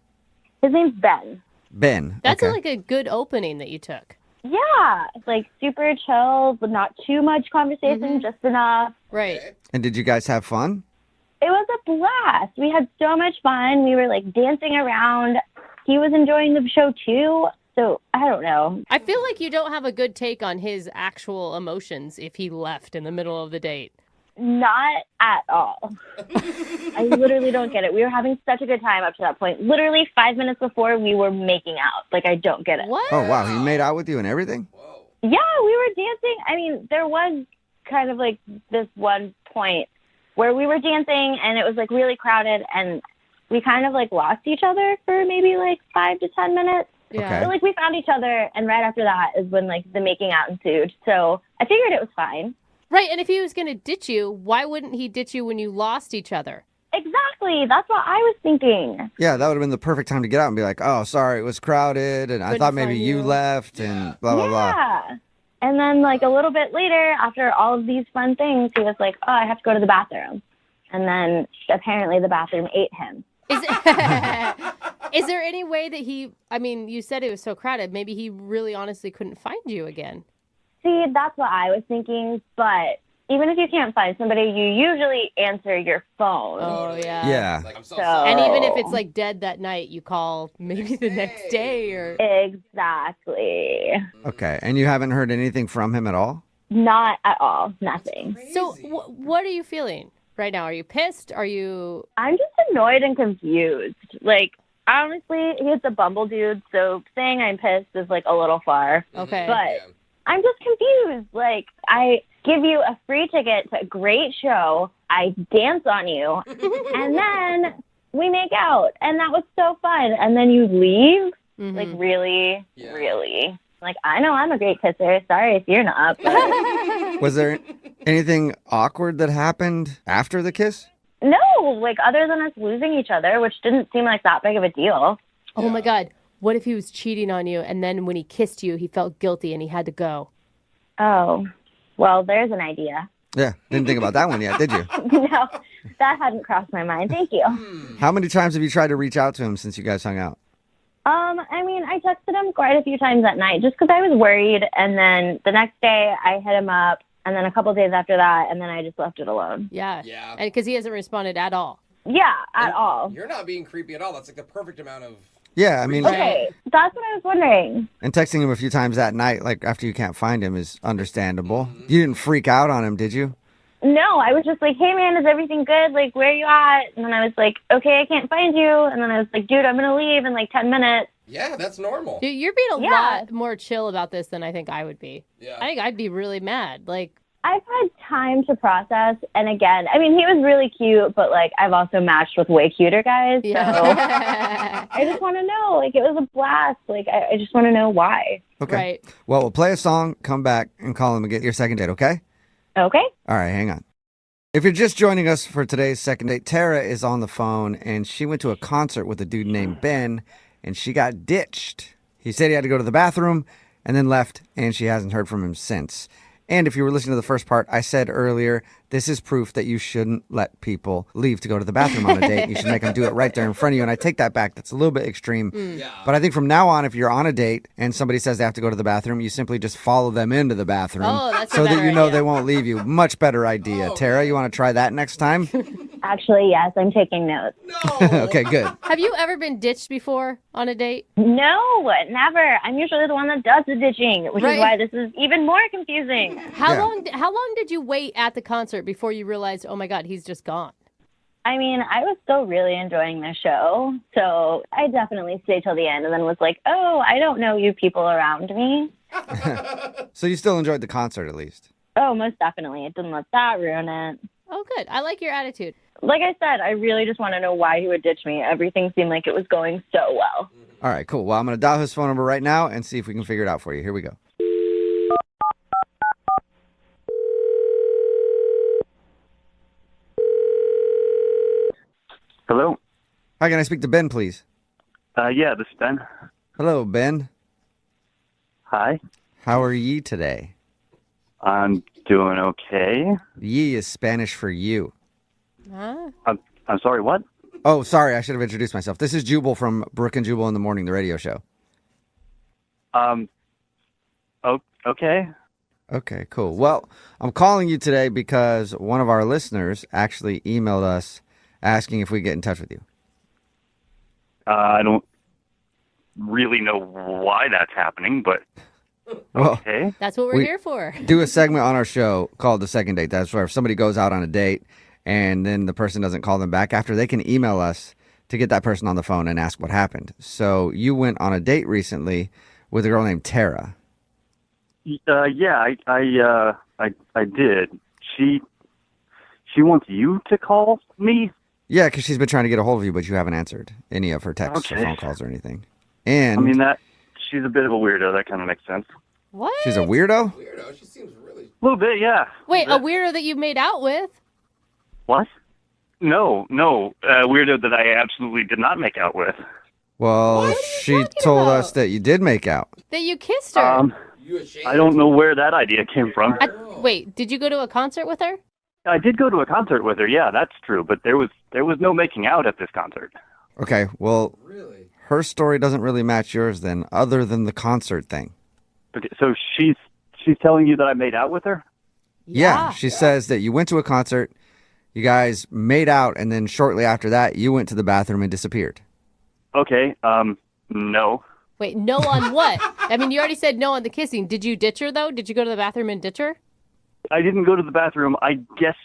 S13: His name's Ben.
S2: Ben.
S3: That's
S2: okay.
S3: like a good opening that you took.
S13: Yeah, like super chill, but not too much conversation, just enough.
S3: Right.
S2: And did you guys have fun?
S13: It was a blast. We had so much fun. We were like dancing around. He was enjoying the show too. So I don't know.
S3: I feel like you don't have a good take on his actual emotions if he left in the middle of the date.
S13: Not at all. I literally don't get it. We were having such a good time up to that point. Literally 5 minutes before we were making out. Like, I don't get it.
S3: What?
S2: Oh, wow. He made out with you and everything?
S13: Yeah, we were dancing. I mean, there was kind of like this one point where we were dancing and it was like really crowded and we kind of like lost each other for maybe like 5 to 10 minutes.
S3: Yeah.
S2: Okay.
S13: But like we found each other and right after that is when like the making out ensued. So I figured it was fine.
S3: Right, and if he was going to ditch you, why wouldn't he ditch you when you lost each other?
S13: Exactly. That's what I was thinking.
S2: Yeah, that would have been the perfect time to get out and be like, oh, sorry, it was crowded, and I
S3: Couldn't
S2: thought maybe
S3: find
S2: you
S3: you.
S2: left, and blah, blah, blah.
S13: Yeah. And then like a little bit later, after all of these fun things, he was like, oh, I have to go to the bathroom. And then apparently the bathroom ate him.
S3: Is there any way that you said it was so crowded, maybe he really honestly couldn't find you again?
S13: See, that's what I was thinking. But even if you can't find somebody, you usually answer your phone.
S3: Oh, yeah.
S2: Yeah.
S4: Like, I'm so
S13: So-
S4: sorry.
S3: And even if it's like dead that night, you call maybe the next day or...
S13: Exactly.
S2: Okay, and you haven't heard anything from him at all?
S13: Not at all. Nothing.
S3: So what are you feeling right now? Are you pissed? Are you...
S13: I'm just annoyed and confused. Like, honestly, he's a Bumble dude, so saying I'm pissed is like a little far.
S3: Okay.
S13: But I'm just confused. Like, I give you a free ticket to a great show, I dance on you, and then we make out. And that was so fun. And then you leave?
S3: Mm-hmm.
S13: Like, really? Yeah. Really? Like, I know I'm a great kisser. Sorry if you're not. But...
S2: Was there anything awkward that happened after the kiss?
S13: No, like, other than us losing each other, which didn't seem like that big of a deal.
S3: Oh, my God. What if he was cheating on you, and then when he kissed you, he felt guilty and he had to go?
S13: Oh, well, there's an idea.
S2: Yeah, didn't think about that one yet, did you?
S13: No, that hadn't crossed my mind. Thank you.
S2: How many times have you tried to reach out to him since you guys hung out?
S13: I mean, I texted him quite a few times that night just because I was worried. And then the next day I hit him up. And then a couple days after that, and then I just left it alone.
S3: Yeah.
S4: Yeah.
S3: And because he hasn't responded at all.
S13: Yeah, at all.
S4: You're not being creepy at all. That's like the perfect amount of...
S2: Yeah, I mean,
S13: Okay, that's what I was wondering.
S2: and texting him a few times that night, like after you can't find him, is understandable. You didn't freak out on him, did you?
S13: No, I was just like, hey, man, is everything good? Like, where are you at? And then I was like, okay, I can't find you. And then I was like, dude, I'm going to leave in like 10 minutes.
S4: Yeah, that's normal.
S3: Dude, you're being a
S13: Yeah.
S3: lot more chill about this than I think I would be.
S4: Yeah.
S3: I think I'd be really mad. Like,
S13: I've had time to process. And again, I mean, he was really cute, but like, I've also matched with way cuter guys. So
S3: yeah.
S13: I just want to know, like, it was a blast. Like, I just want to know why.
S2: Okay.
S3: Right.
S2: Well, we'll play a song, come back, and call him and get your second date, okay?
S13: Okay.
S2: All right, hang on. If you're just joining us for today's second date, Tara is on the phone, and she went to a concert with a dude named Ben, and she got ditched. He said he had to go to the bathroom and then left, and she hasn't heard from him since. And if you were listening to the first part, I said earlier, this is proof that you shouldn't let people leave to go to the bathroom on a date. You should make them do it right there in front of you. And I take that back. That's a little bit extreme.
S4: Yeah.
S2: But I think from now on, if you're on a date and somebody says they have to go to the bathroom, you simply just follow them into the bathroom
S3: Oh, that's a
S2: so that
S3: better
S2: you know
S3: idea.
S2: they won't leave you. Much better idea. Tara, you want to try that next time?
S13: Actually, yes, I'm taking notes.
S2: Okay, good.
S3: Have you ever been ditched before on a date?
S13: No, never. I'm usually the one that does the ditching, which
S3: Right.
S13: is why this is even more confusing.
S3: How
S2: Yeah.
S3: How long did you wait at the concert before you realized, oh my God, he's just gone?
S13: I mean, I was still really enjoying the show, so I definitely stayed till the end and then was like, oh, I don't know you people around me.
S2: So you still enjoyed the concert at least?
S13: Oh, most definitely. It didn't let that ruin it.
S3: Oh, good. I like your attitude.
S13: Like I said, I really just want to know why he would ditch me. Everything seemed like it was going so well.
S2: All right, cool. Well, I'm going to dial his phone number right now and see if we can figure it out for you. Here we go.
S14: Hello.
S2: Hi, can I speak to Ben, please?
S14: Yeah, this is Ben.
S2: Hello, Ben.
S14: Hi.
S2: How are ye today?
S14: I'm doing okay.
S2: Ye is Spanish for you.
S3: Huh?
S14: I'm sorry, what?
S2: Oh, sorry. I should have introduced myself. This is Jubal from Brooke and Jubal in the Morning, the radio show.
S14: Okay.
S2: Okay, cool. Well, I'm calling you today because one of our listeners actually emailed us asking if we get in touch with you.
S14: I don't really know why that's happening, but
S2: Well,
S14: Okay.
S3: That's what we're here for.
S2: do a segment on our show called The Second Date. That's where if somebody goes out on a date and then the person doesn't call them back after, they can email us to get that person on the phone and ask what happened. So you went on a date recently with a girl named Tara.
S14: Yeah, I did. She wants you to call me?
S2: Yeah, because she's been trying to get a hold of you, but you haven't answered any of her texts or
S14: Okay.
S2: phone calls or anything. And
S14: I mean, she's a bit of a weirdo. That kind of makes sense.
S3: What?
S2: she's a weirdo?
S4: Weirdo. She seems really.
S14: A little bit, yeah.
S3: Wait, a weirdo that you made out with?
S14: What? No. Weirdo that I absolutely did not make out with.
S2: Well, she told us that you did make out.
S3: That you kissed her?
S14: I don't know where that idea came from.
S3: Wait, did you go to a concert with her?
S14: I did go to a concert with her. Yeah, that's true. But there was no making out at this concert.
S2: Okay, well, her story doesn't really match yours then, other than the concert thing.
S14: Okay, so she's telling you that I made out with her?
S2: Yeah, she says that you went to a concert, you guys made out, and then shortly after that, you went to the bathroom and disappeared.
S14: Okay, no.
S3: Wait, no on what? I mean, you already said no on the kissing. Did you ditch her, though? Did you go to the bathroom and ditch her?
S14: I didn't go to the bathroom. I guess,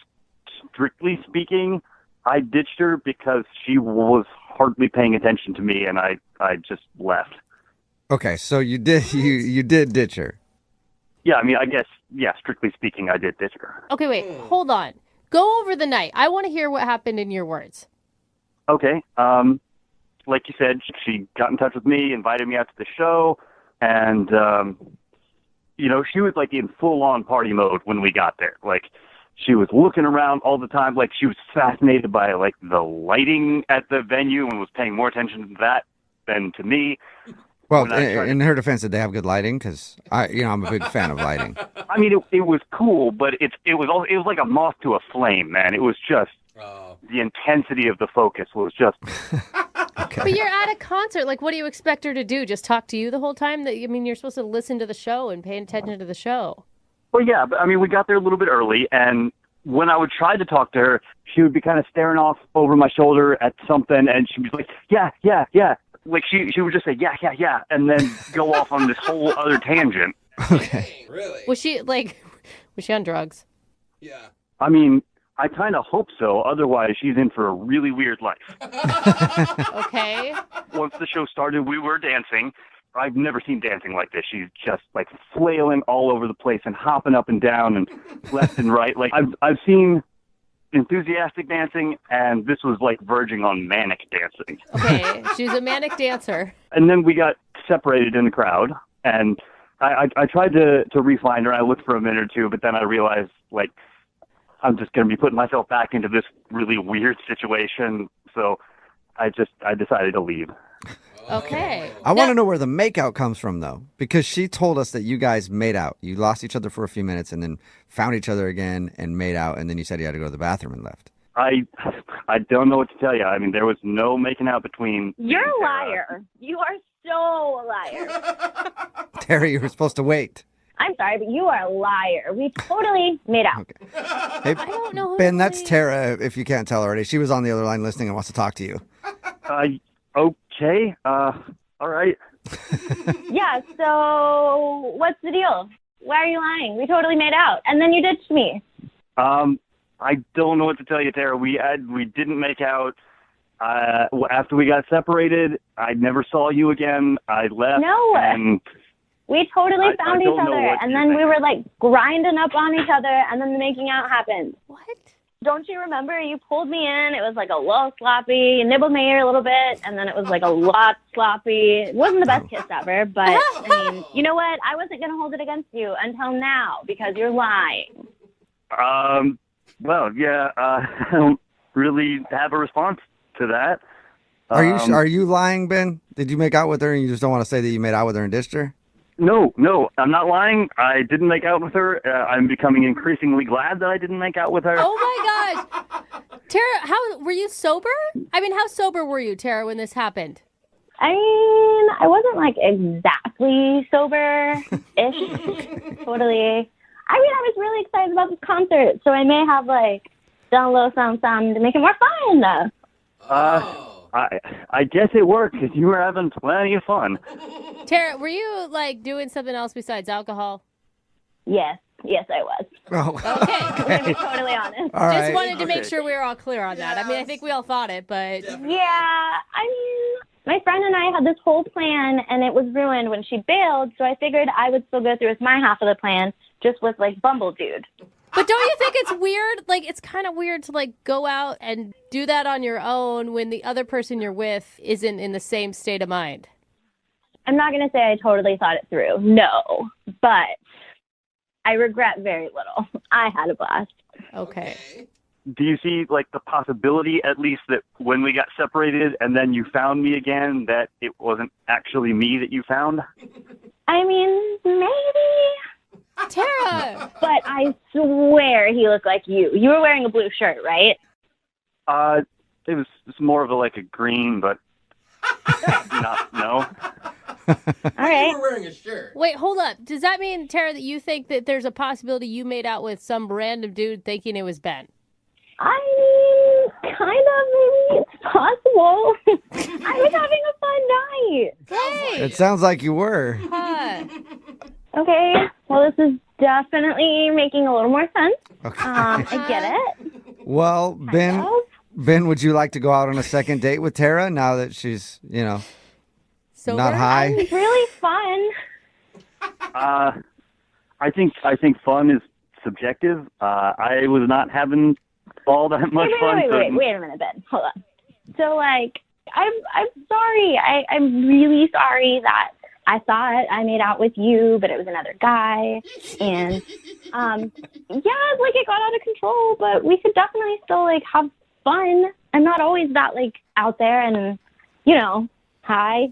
S14: strictly speaking, I ditched her because she was hardly paying attention to me, and I just left.
S2: Okay, so you did ditch her.
S14: Yeah, I mean, I guess, yeah, strictly speaking, I did ditch her.
S3: Okay, wait, hold on. Go over the night. I want to hear what happened in your words.
S14: Okay, like you said, she got in touch with me, invited me out to the show, and, she was like in full-on party mode when we got there. Like, she was looking around all the time. Like, she was fascinated by, like, the lighting at the venue and was paying more attention to that than to me.
S2: Well, in her defense, did they have good lighting? Because I'm a big fan of lighting.
S14: I mean, it was cool, but it was like a moth to a flame, man. It was just the intensity of the focus was just.
S2: Okay.
S3: But you're at a concert. Like, what do you expect her to do? Just talk to you the whole time? You're supposed to listen to the show and pay attention to the show.
S14: Well, yeah, but I mean, we got there a little bit early, and when I would try to talk to her, she would be kind of staring off over my shoulder at something, and she'd be like, yeah. Like, she would just say, yeah, and then go off on this whole other tangent.
S2: Okay.
S4: Really?
S3: Was she on drugs?
S4: Yeah.
S14: I mean, I kind of hope so. Otherwise, she's in for a really weird life.
S3: Okay.
S14: Once the show started, we were dancing. I've never seen dancing like this. She's just like flailing all over the place and hopping up and down and left and right. Like I've seen enthusiastic dancing, and this was like verging on manic dancing.
S3: Okay, she's a manic dancer.
S14: And then we got separated in the crowd, and I tried to re-find her. I looked for a minute or two, but then I realized, like, I'm just going to be putting myself back into this really weird situation. So I decided to leave.
S3: Okay.
S2: I want to know where the makeout comes from, though, because she told us that you guys made out. You lost each other for a few minutes and then found each other again and made out, and then you said you had to go to the bathroom and left.
S14: I don't know what to tell you. I mean, there was no making out between.
S13: You're a liar. You are so a liar.
S2: Terry, you were supposed to wait.
S13: I'm sorry, but you are a liar. We totally made out.
S2: Hey,
S3: I don't know.
S2: Ben, that's Tara, if you can't tell already. She was on the other line listening and wants to talk to you.
S14: Okay. All right.
S13: Yeah, so what's the deal? Why are you lying? We totally made out. And then you ditched me.
S14: I don't know what to tell you, Tara. We didn't make out. After we got separated, I never saw you again. I left.
S13: No.
S14: And
S13: we totally found
S14: I
S13: each
S14: don't know
S13: other.
S14: what
S13: And
S14: you
S13: then we
S14: think.
S13: were like grinding up on each other. And then the making out happened.
S3: What?
S13: Don't you remember? You pulled me in. It was like a little sloppy. You nibbled my ear a little bit. And then it was like a lot sloppy. It wasn't the best kiss ever. But, I mean, you know what? I wasn't going to hold it against you until now because you're lying.
S14: Well, yeah, I don't really have a response to that.
S2: Are you lying, Ben? Did you make out with her and you just don't want to say that you made out with her and ditched her?
S14: No, I'm not lying. I didn't make out with her. I'm becoming increasingly glad that I didn't make out with her.
S3: Oh my gosh. Tara, how were you sober? I mean, how sober were you, Tara, when this happened?
S13: I mean, I wasn't like exactly sober-ish. Totally. I mean, I was really excited about this concert, so I may have like done a little something to make it more fun.
S14: I guess it worked because you were having plenty of fun.
S3: Tara, were you like doing something else besides alcohol?
S13: Yes, I was.
S2: Oh.
S3: Okay.
S13: To be totally honest.
S2: All
S3: Just
S2: right.
S3: wanted to make sure we were all clear on that. I mean, I think we all thought it, but
S13: Yeah, I mean, my friend and I had this whole plan, and it was ruined when she bailed, so I figured I would still go through with my half of the plan, just with, like, Bumble Dude.
S3: But don't you think it's weird? Like, it's kind of weird to, like, go out and do that on your own when the other person you're with isn't in the same state of mind.
S13: I'm not going to say I totally thought it through, no, but I regret very little. I had a blast.
S3: Okay.
S14: Do you see, like, the possibility, at least, that when we got separated and then you found me again, that it wasn't actually me that you found?
S13: I mean, maybe.
S3: Tara!
S13: But I swear he looked like you. You were wearing a blue shirt, right?
S14: It was more of a green, but no.
S13: All right.
S4: You were wearing a shirt.
S3: Wait, hold up. Does that mean, Tara, that you think that there's a possibility you made out with some random dude thinking it was Ben?
S13: I mean, kind of, maybe it's possible. I was having a fun night.
S3: Hey!
S2: It sounds like you were.
S3: Huh.
S13: Okay, well, this is definitely making a little more sense.
S2: Okay.
S13: I get it.
S2: Well, Ben, would you like to go out on a second date with Tara now that she's,
S3: Sober?
S2: not high?
S13: It's really fun.
S14: I think fun is subjective. I was not having all that much fun.
S13: Wait a minute, Ben. Hold on. So, I'm sorry. I'm really sorry that I thought I made out with you, but it was another guy. And, it got out of control, but we could definitely still, have fun. I'm not always that, out there and, high.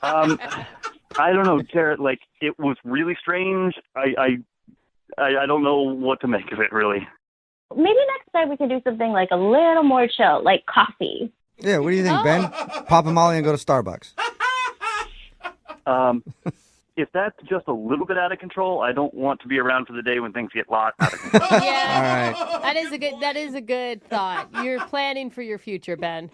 S14: I don't know, Tara. It was really strange. I don't know what to make of it, really.
S13: Maybe next time we could do something a little more chill, like coffee.
S2: Yeah, what do you think, Ben? Pop a Molly and go to Starbucks.
S14: If that's just a little bit out of control, I don't want to be around for the day when things get out of control.
S3: Yeah.
S2: All right.
S3: That is a good thought. You're planning for your future, Ben.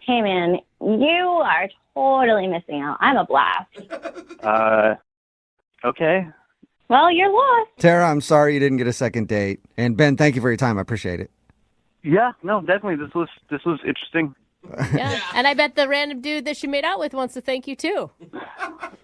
S13: Hey, man, you are totally missing out. I'm a blast.
S14: Okay.
S13: Well, you're lost.
S2: Tara, I'm sorry you didn't get a second date. And Ben, thank you for your time. I appreciate it.
S14: Yeah, no, definitely. This was interesting.
S3: Yeah, and I bet the random dude that she made out with wants to thank you, too.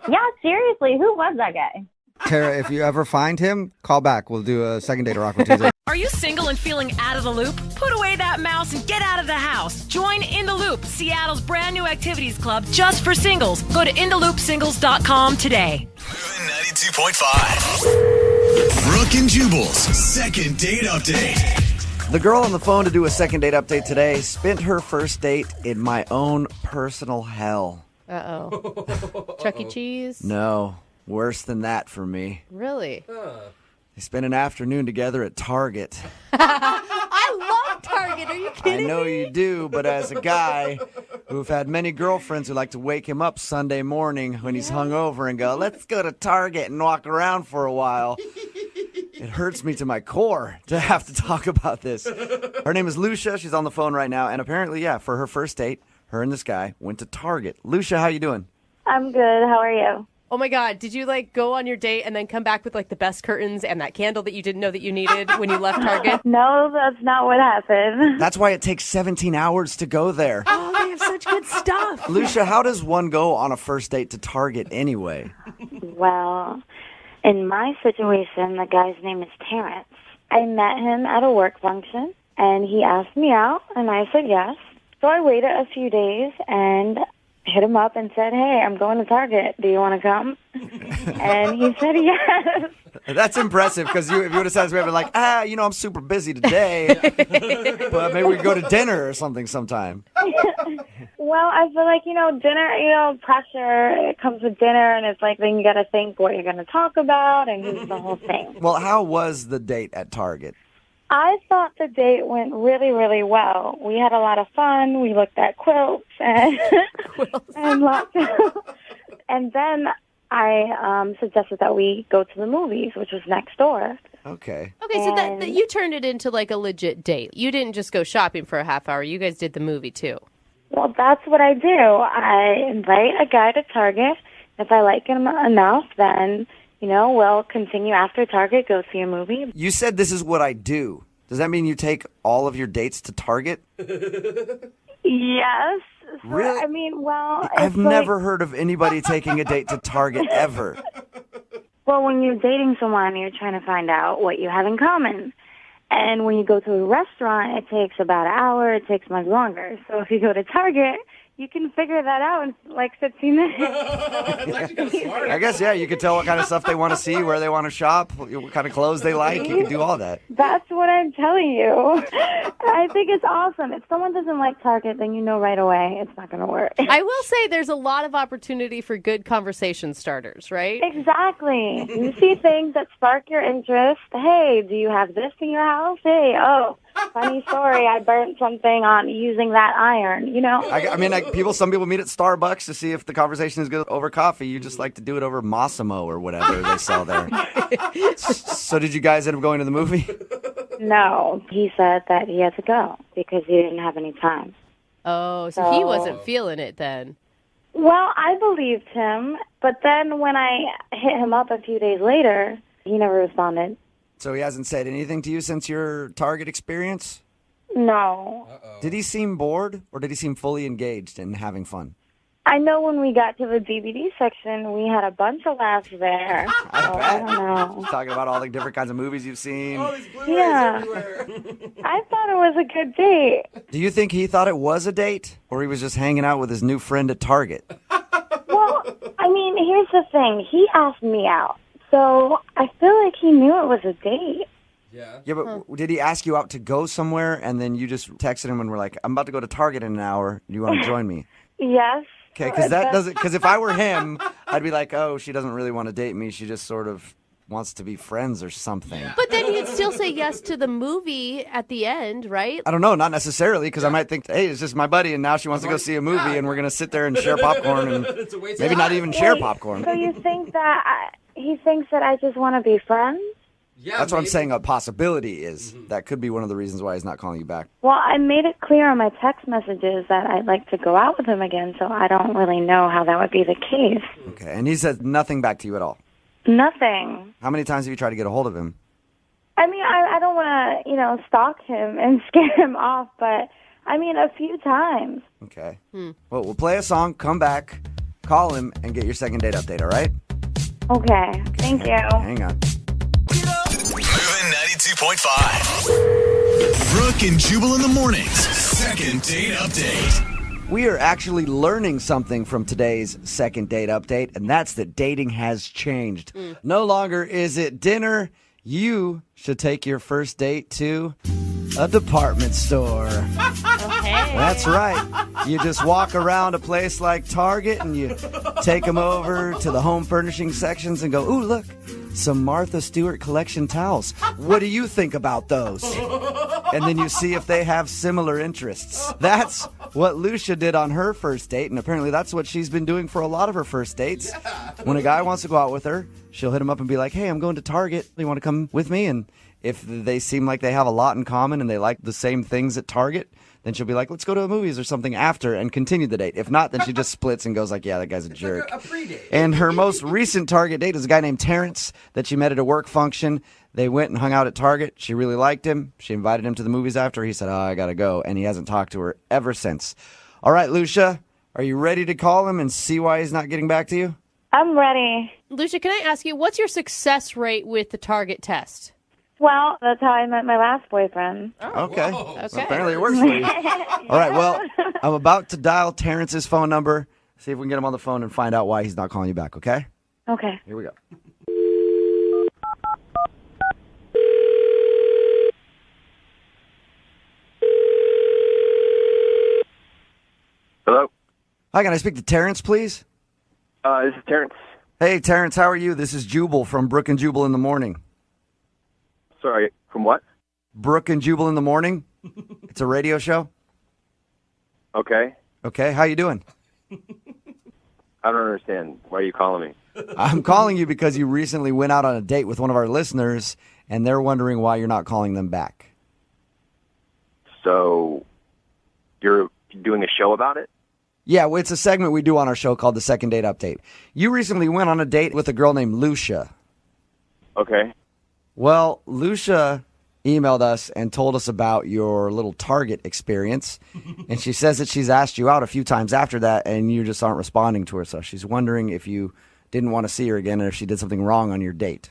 S13: Yeah, seriously, who was that guy?
S2: Tara, if you ever find him, call back. We'll do a second date of Rockwood Tuesday.
S15: Are you single and feeling out of the loop? Put away that mouse and get out of the house. Join In the Loop, Seattle's brand new activities club just for singles. Go to intheloopsingles.com today.
S1: 92.5. Brooke and Jubal's second date update.
S2: The girl on the phone to do a second date update today spent her first date in my own personal hell.
S3: Uh-oh. Chuck E. Cheese?
S2: No, worse than that for me.
S3: Really?
S2: They spent an afternoon together at Target.
S3: I love Target. Are you kidding
S2: I know
S3: me?
S2: you do, but as a guy who've had many girlfriends who like to wake him up Sunday morning when he's hungover and go, let's go to Target and walk around for a while. It hurts me to my core to have to talk about this. Her name is Lucia. She's on the phone right now. And apparently, for her first date, her and this guy went to Target. Lucia, how you doing?
S10: I'm good. How are you?
S3: Oh my God, did you go on your date and then come back with the best curtains and that candle that you didn't know that you needed when you left Target?
S10: No, that's not what happened.
S2: That's why it takes 17 hours to go there.
S3: Oh, they have such good stuff.
S2: Lucia, how does one go on a first date to Target anyway?
S10: Well, in my situation, the guy's name is Terrence. I met him at a work function, and he asked me out, and I said yes. So I waited a few days and hit him up and said, hey, I'm going to Target. Do you want to come? And he said yes.
S2: That's impressive, because if you would have said this, we would have been like, I'm super busy today, but maybe we could go to dinner or something sometime.
S10: Well, I feel like, dinner, pressure, it comes with dinner, and it's then you got to think what you're going to talk about and the whole thing.
S2: Well, how was the date at Target?
S10: I thought the date went really, really well. We had a lot of fun. We looked at quilts and and lots of, and then I suggested that we go to the movies, which was next door.
S2: Okay.
S3: Okay, so that you turned it into a legit date. You didn't just go shopping for a half hour. You guys did the movie too.
S13: Well, that's what I do. I invite a guy to Target. If I like him enough, then, we'll continue after Target, go see a movie.
S2: You said this is what I do. Does that mean you take all of your dates to Target?
S13: Yes.
S2: Really?
S13: I mean, well,
S2: I've never heard of anybody taking a date to Target ever.
S13: Well, when you're dating someone, you're trying to find out what you have in common. And when you go to a restaurant, it takes about an hour. It takes much longer. So if you go to Target, you can figure that out in like 15 minutes.
S2: I guess, yeah, you could tell what kind of stuff they want to see, where they want to shop, what kind of clothes they like. You can do all that.
S13: That's what I'm telling you. I think it's awesome. If someone doesn't like Target, then you know right away it's not going to work.
S3: I will say there's a lot of opportunity for good conversation starters, right?
S13: Exactly. You see things that spark your interest. Hey, do you have this in your house? Hey, funny story. I burnt something on using that iron,
S2: Some people meet at Starbucks to see if the conversation is good over coffee. You just like to do it over Massimo or whatever they sell there. So did you guys end up going to the movie?
S13: No. He said that he had to go because he didn't have any time.
S3: Oh, so he wasn't feeling it then.
S13: Well, I believed him, but then when I hit him up a few days later, he never responded.
S2: So he hasn't said anything to you since your Target experience?
S13: No.
S2: Did he seem bored, or did he seem fully engaged and having fun?
S13: I know when we got to the DVD section, we had a bunch of laughs there. I don't know.
S2: Talking about all the different kinds of movies you've seen.
S13: Yeah. I thought it was a good date.
S2: Do you think he thought it was a date, or he was just hanging out with his new friend at Target?
S13: Well, I mean, here's the thing. He asked me out, so I feel like he knew it was a date.
S2: Yeah, but did he ask you out to go somewhere, and then you just texted him and were like, I'm about to go to Target in an hour. Do you want to join me?
S13: Yes.
S2: Okay, because if I were him, I'd be like, oh, she doesn't really want to date me. She just sort of wants to be friends or something.
S3: But then you'd still say yes to the movie at the end, right?
S2: I don't know, not necessarily, because I might think, hey, it's just my buddy, and now she wants to go see a movie, and we're going to sit there and share popcorn, and maybe not even share popcorn.
S13: So you think that he thinks that I just want to be friends?
S4: Yeah,
S2: that's what I'm saying. A possibility is that could be one of the reasons why he's not calling you back.
S13: Well, I made it clear on my text messages that I'd like to go out with him again, so I don't really know how that would be the case.
S2: Okay, and he said nothing back to you at all?
S13: Nothing.
S2: How many times have you tried to get a hold of him?
S13: I mean, I don't want to, stalk him and scare him off, but, I mean, a few times.
S2: Okay. Well, we'll play a song, come back, call him, and get your second date update, all right?
S13: Okay. Thank you.
S2: Hang on.
S1: Moving 92.5. Brooke and Jubal in the mornings. Second date update.
S2: We are actually learning something from today's second date update, and that's that dating has changed. No longer is it dinner. You should take your first date to a department store. That's right. You just walk around a place like Target and you take them over to the home furnishing sections and go, ooh, look, some Martha Stewart collection towels. What do you think about those? And then you see if they have similar interests. That's what Lucia did on her first date, and apparently that's what she's been doing for a lot of her first dates. When a guy wants to go out with her, she'll hit him up and be like, hey, I'm going to Target. You want to come with me? And if they seem like they have a lot in common and they like the same things at Target, then she'll be like, let's go to the movies or something after and continue the date. If not, then she just splits and goes like, yeah, that guy's a jerk.
S4: A pre-date.
S2: And her most recent Target date is a guy named Terrence that she met at a work function. They went and hung out at Target. She really liked him. She invited him to the movies after. He said, I got to go. And he hasn't talked to her ever since. All right, Lucia, are you ready to call him and see why he's not getting back to you?
S13: I'm ready.
S3: Lucia, can I ask you, what's your success rate with the Target test?
S13: Well, that's how I met my last boyfriend.
S2: Okay.
S3: Okay.
S2: So apparently it works for you. All right, well, I'm about to dial Terrence's phone number, see if we can get him on the phone and find out why he's not calling you back, okay?
S13: Okay.
S2: Here we go.
S16: Hello?
S2: Hi, can I speak to Terrence, please?
S16: This is Terrence.
S2: Hey, Terrence, how are you? This is Jubal from Brooke and Jubal in the Morning.
S16: Sorry, from what?
S2: Brooke and Jubal in the Morning. It's a radio show.
S16: Okay.
S2: Okay, how you doing?
S16: I don't understand. Why are you calling me?
S2: I'm calling you because you recently went out on a date with one of our listeners, and they're wondering why you're not calling them back.
S16: So, you're doing a show about it?
S2: Yeah, well, it's a segment we do on our show called the Second Date Update. You recently went on a date with a girl named Lucia.
S16: Okay.
S2: Well, Lucia emailed us and told us about your little Target experience. And she says that she's asked you out a few times after that, and you just aren't responding to her. So she's wondering if you didn't want to see her again or if she did something wrong on your date.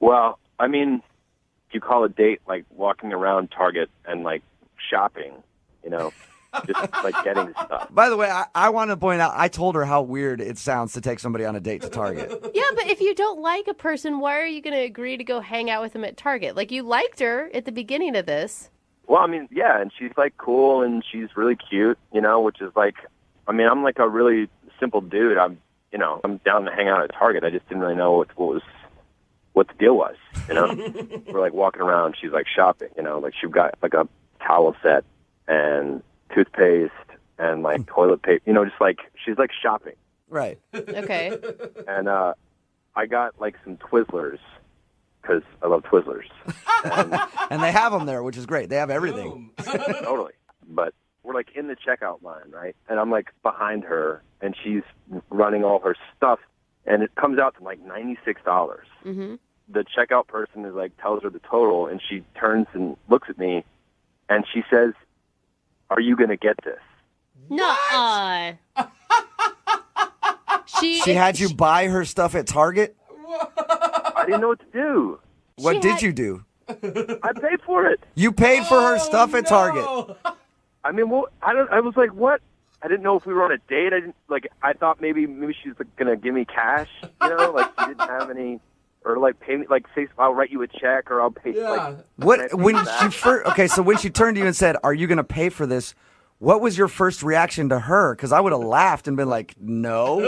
S16: Well, I mean, if you call a date like walking around Target and like shopping, you know, just like getting stuff.
S2: By the way, I want to point out, I told her how weird it sounds to take somebody on a date to Target.
S3: Yeah, but if you don't like a person, why are you going to agree to go hang out with them at Target? Like, you liked her at the beginning of this.
S16: Well, I mean, yeah, and she's like cool and she's really cute, you know, which is like, I mean, I'm like a really simple dude. I'm down to hang out at Target. I just didn't really know what the deal was, you know. We're like walking around. She's like shopping, you know, like she got like a towel set and toothpaste and like toilet paper, you know, just like she's like shopping.
S2: Right.
S3: Okay.
S16: And I got like some Twizzlers because I love Twizzlers.
S2: And they have them there, which is great. They have everything.
S16: Totally. But we're like in the checkout line, right? And I'm like behind her and she's running all her stuff and it comes out to like $96.
S3: Mm-hmm.
S16: The checkout person is like tells her the total and she turns and looks at me and she says, "Are you going to get this?"
S3: Nuh-uh.
S2: She had you buy her stuff at Target?
S16: I didn't know what to do.
S2: What did you do?
S16: I paid for it.
S2: You paid for her stuff at Target.
S16: I mean, well, I was like, what? I didn't know if we were on a date. I thought maybe she's gonna give me cash, you know, like she didn't have any, or like pay me, like say I'll write you a check or I'll pay. Yeah. Like,
S2: What when she first? Okay, so when she turned to you and said, "Are you gonna pay for this?" What was your first reaction to her? Because I would have laughed and been like, "No."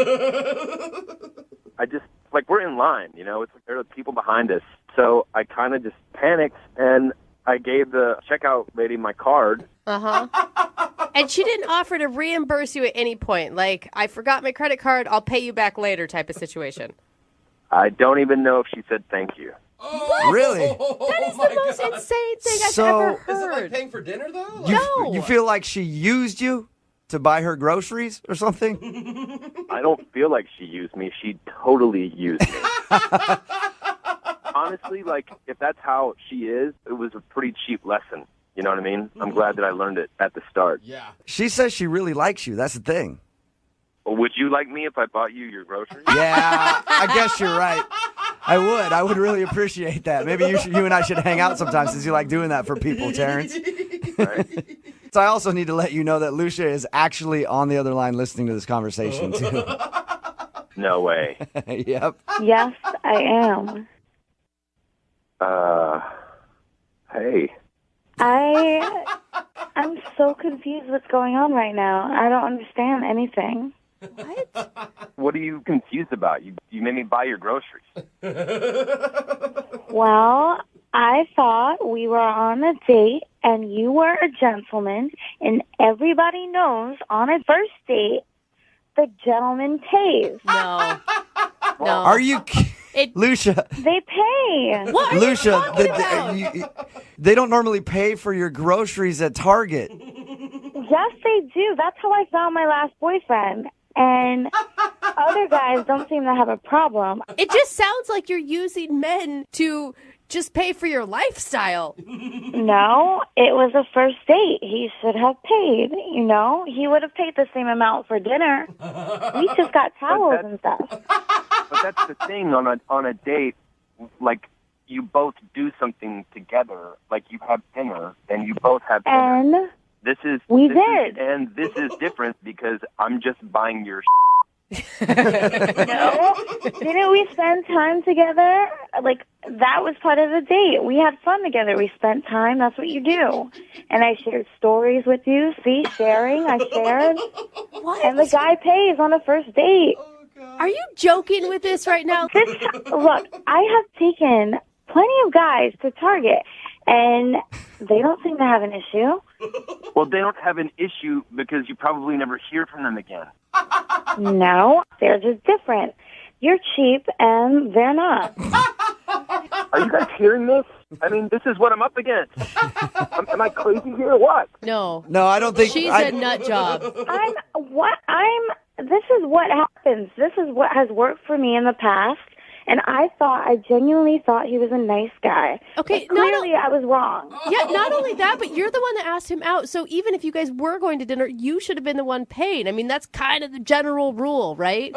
S16: I just like we're in line, you know. It's like there are people behind us, so I kind of just panicked and I gave the checkout lady my card.
S3: Uh-huh. And she didn't offer to reimburse you at any point. Like, I forgot my credit card, I'll pay you back later type of situation.
S16: I don't even know if she said thank you.
S3: What?
S2: Really?
S3: That is the most insane thing I've ever heard.
S4: Is it like paying for dinner, though?
S3: No.
S2: You feel like she used you to buy her groceries or something?
S16: I don't feel like she used me. She totally used me. Honestly, like, if that's how she is, it was a pretty cheap lesson. You know what I mean? I'm glad that I learned it at the start.
S4: Yeah.
S2: She says she really likes you. That's the thing.
S16: Well, would you like me if I bought you your groceries?
S2: Yeah, I guess you're right. I would. I would really appreciate that. Maybe you and I should hang out sometimes since you like doing that for people, Terrence. So I also need to let you know that Lucia is actually on the other line listening to this conversation, too.
S16: No way.
S2: Yep.
S10: Yes, I am.
S16: Hey.
S10: I'm so confused what's going on right now. I don't understand anything.
S16: What are you confused about? You made me buy your groceries.
S10: Well, I thought we were on a date and you were a gentleman, and everybody knows on a first date, the gentleman pays.
S3: No. No.
S2: Are you Lucia?
S10: They pay.
S3: What are
S2: Lucia,
S3: you talking about?
S2: they don't normally pay for your groceries at Target.
S10: Yes, they do. That's how I found my last boyfriend. And other guys don't seem to have a problem.
S3: It just sounds like you're using men to just pay for your lifestyle.
S10: No, it was a first date. He should have paid, you know? He would have paid the same amount for dinner. We just got towels and stuff.
S16: But that's the thing on a date, like you both do something together, like you have dinner, and you both have dinner.
S10: And
S16: this is different because I'm just buying your.
S10: No, didn't we spend time together? Like that was part of the date. We had fun together. We spent time. That's what you do. And I shared stories with you. See, sharing. I shared.
S3: What?
S10: And the guy pays on a first date.
S3: Are you joking with this right now?
S10: Look, I have taken plenty of guys to Target, and they don't seem to have an issue.
S16: Well, they don't have an issue because you probably never hear from them again.
S10: No, they're just different. You're cheap, and they're not.
S16: Are you guys hearing this? I mean, this is what I'm up against. Am I crazy here or what?
S3: No.
S2: No, I don't think
S3: She's a nut job.
S13: This is what happens. This is what has worked for me in the past. And I genuinely thought he was a nice guy.
S3: Okay,
S13: but clearly I was wrong.
S3: Yeah, not only that, but you're the one that asked him out. So even if you guys were going to dinner, you should have been the one paying. I mean, that's kind of the general rule, right?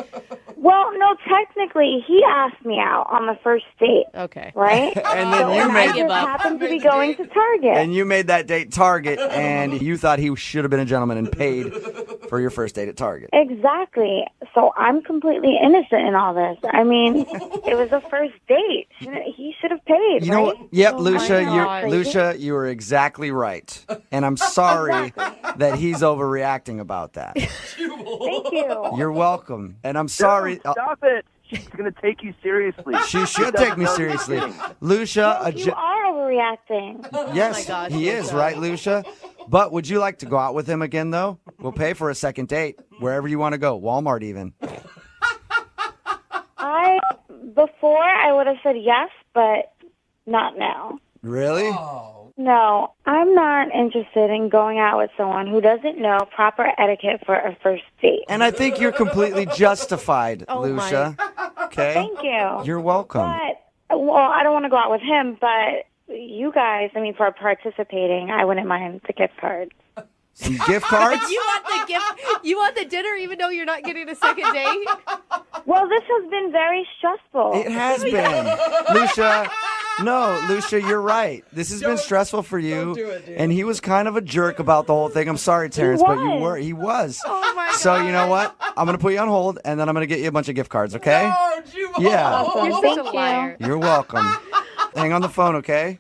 S13: Well, no, technically, he asked me out on the first date.
S3: Okay.
S13: Right?
S2: And then you
S13: and
S2: made
S13: I just happened to be going to Target.
S2: And you made that date Target, and you thought he should have been a gentleman and paid for your first date at Target.
S13: Exactly. So I'm completely innocent in all this. I mean, it was a first date. He should have paid.
S2: You know what? Yep,
S13: Oh
S2: Lucia, you were exactly right. And I'm sorry that he's overreacting about that.
S13: Thank you.
S2: You're welcome. And I'm sorry.
S16: Stop it. She's going to take you seriously.
S2: She should take me seriously. Lucia,
S13: You are overreacting.
S2: yes, he is, right, Lucia? But would you like to go out with him again, though? We'll pay for a second date, wherever you want to go, Walmart even.
S13: Before I would have said yes, but not now.
S2: Really?
S13: No, I'm not interested in going out with someone who doesn't know proper etiquette for a first date.
S2: And I think you're completely justified, Lucia. Okay?
S13: Thank you.
S2: You're welcome.
S13: Well, I don't want to go out with him, but you guys, I mean, for participating, I wouldn't mind the gift card.
S2: Some gift cards?
S3: You want the gift? You want the dinner even though you're not getting a second date?
S13: Well, this has been very stressful.
S2: It has been. Lucia, no, Lucia, you're right. This has been stressful for you. And he was kind of a jerk about the whole thing. I'm sorry, Terrence, but he was.
S3: Oh, my God.
S2: So you know what? I'm going to put you on hold, and then I'm going to get you a bunch of gift cards, okay?
S3: No, Jubal.
S2: Yeah.
S3: You're such a liar.
S2: You're welcome. Hang on the phone, okay?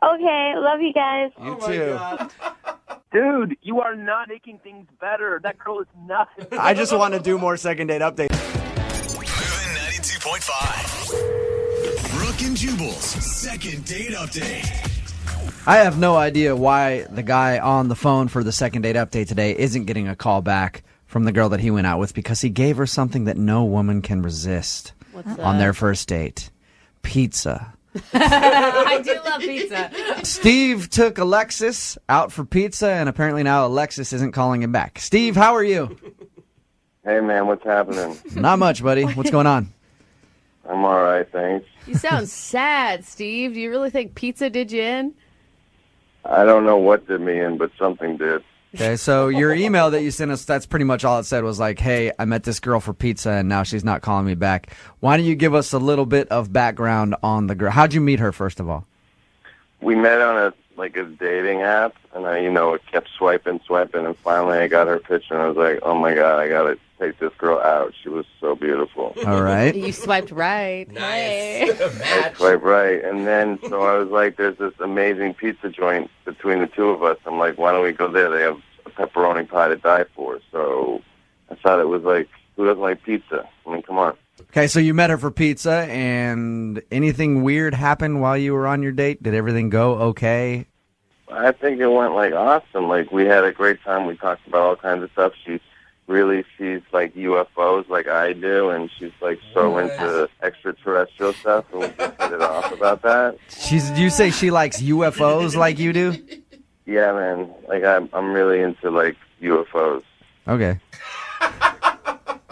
S13: Okay, love you guys.
S2: You too.
S16: Dude, you are not making things better. That girl is nothing.
S2: I just want to do more second date updates.
S1: Moving 92.5. Brooke and Jubal's second date update.
S2: I have no idea why the guy on the phone for the second date update today isn't getting a call back from the girl that he went out with, because he gave her something that no woman can resist on their first date. Pizza.
S3: I do love pizza.
S2: Steve took Alexis out for pizza, and apparently now Alexis isn't calling him back. Steve, how are you?
S17: Hey, man, what's happening?
S2: Not much, buddy. What's going on?
S17: I'm all right, thanks.
S3: You sound sad, Steve. Do you really think pizza did you in?
S17: I don't know what did me in, but something did.
S2: Okay, so your email that you sent us, that's pretty much all it said was like, hey, I met this girl for pizza, and now she's not calling me back. Why don't you give us a little bit of background on the girl? How'd you meet her, first of all?
S17: We met on a dating app, and it kept swiping, and finally I got her picture, and I was like, oh my God, I got to take this girl out. She was so beautiful.
S2: All right.
S3: You swiped right. Nice.
S17: I swiped right, and then so I was like, there's this amazing pizza joint between the two of us. I'm like, why don't we go there? They have a pepperoni pie to die for. So I thought it was like, who doesn't like pizza? I mean, come on.
S2: Okay, so you met her for pizza, and anything weird happened while you were on your date? Did everything go okay?
S17: I think it went awesome. We had a great time. We talked about all kinds of stuff. She really sees UFOs like I do, and she's so into extraterrestrial stuff, and we just hit it off about that.
S2: You say she likes UFOs like you do?
S17: Yeah, man. I'm really into UFOs.
S2: Okay.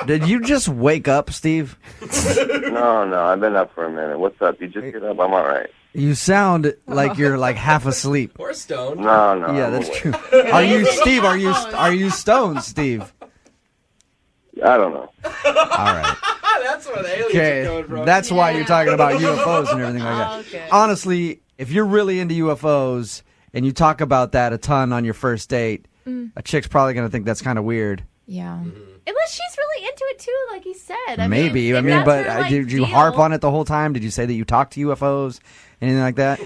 S2: Did you just wake up, Steve?
S17: No, I've been up for a minute. What's up? You just get up? I'm all right.
S2: You sound like you're half asleep.
S4: Or stoned.
S17: No.
S2: Yeah, that's true. Are you Steve? Are you stoned, Steve?
S17: I don't know.
S2: All right.
S4: That's where the aliens are coming from.
S2: That's why you're talking about UFOs and everything like that.
S3: Okay.
S2: Honestly, if you're really into UFOs and you talk about that a ton on your first date, a chick's probably going to think that's kind of weird.
S18: Yeah.
S3: Unless she's really into it too, like he said.
S2: Maybe.
S3: If that's
S2: But
S3: her,
S2: did you
S3: deal.
S2: harp on it the whole time? Did you say that you talked to UFOs? Anything like that?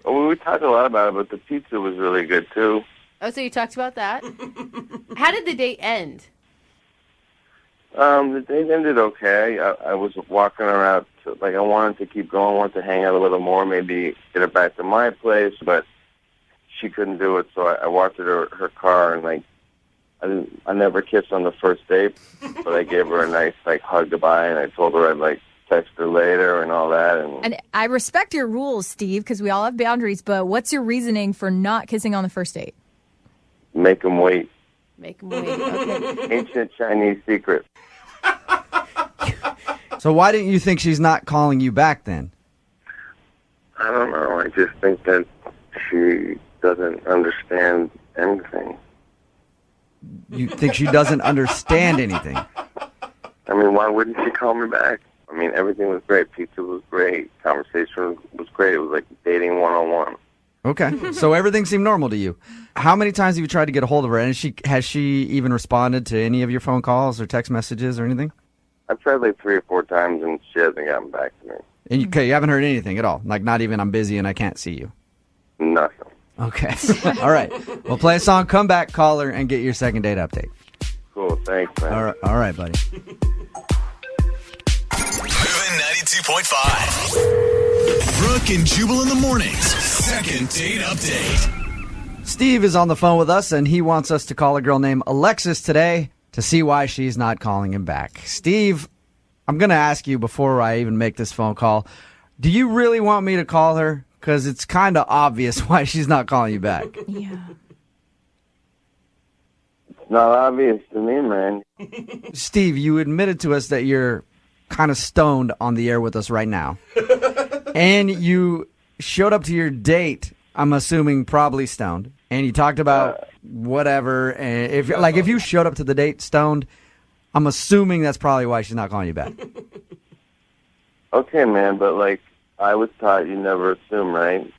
S17: Well, we talked a lot about it, but the pizza was really good, too.
S3: Oh, so you talked about that? How did the date end?
S17: The date ended okay. I was walking her out. I wanted to keep going, wanted to hang out a little more, maybe get her back to my place, but she couldn't do it, so I walked her to her car, and I never kissed on the first date, but I gave her a nice hug goodbye, and I told her I'd text her later and all that.
S18: And I respect your rules, Steve, because we all have boundaries, but what's your reasoning for not kissing on the first date?
S17: Make them wait.
S3: Make them wait. Okay.
S17: Ancient Chinese secret.
S2: So why didn't you think she's not calling you back then?
S17: I don't know. I just think that she doesn't understand anything.
S2: You think she doesn't understand anything?
S17: I mean, why wouldn't she call me back? I mean, everything was great. Pizza was great. Conversation was great. It was like dating one-on-one.
S2: Okay, so everything seemed normal to you. How many times have you tried to get a hold of her? And has she even responded to any of your phone calls or text messages or anything?
S17: I've tried like 3 or 4 times, and she hasn't gotten back to me.
S2: And you haven't heard anything at all? Like not even I'm busy and I can't see you?
S17: Nothing.
S2: Okay. All right. We'll play a song, come back, call her, and get your second date update.
S17: Cool. Thanks, man.
S2: All right, buddy.
S1: Moving 92.5. Brooke and Jubal in the mornings. Second date update.
S2: Steve is on the phone with us, and he wants us to call a girl named Alexis today to see why she's not calling him back. Steve, I'm going to ask you before I even make this phone call, do you really want me to call her? Because it's kind of obvious why she's not calling you back.
S18: Yeah.
S17: It's not obvious to me, man.
S2: Steve, you admitted to us that you're kind of stoned on the air with us right now. And you showed up to your date, I'm assuming probably stoned. And you talked about whatever. And if you showed up to the date stoned, I'm assuming that's probably why she's not calling you back.
S17: Okay, man, but like, I was taught you never assume, right?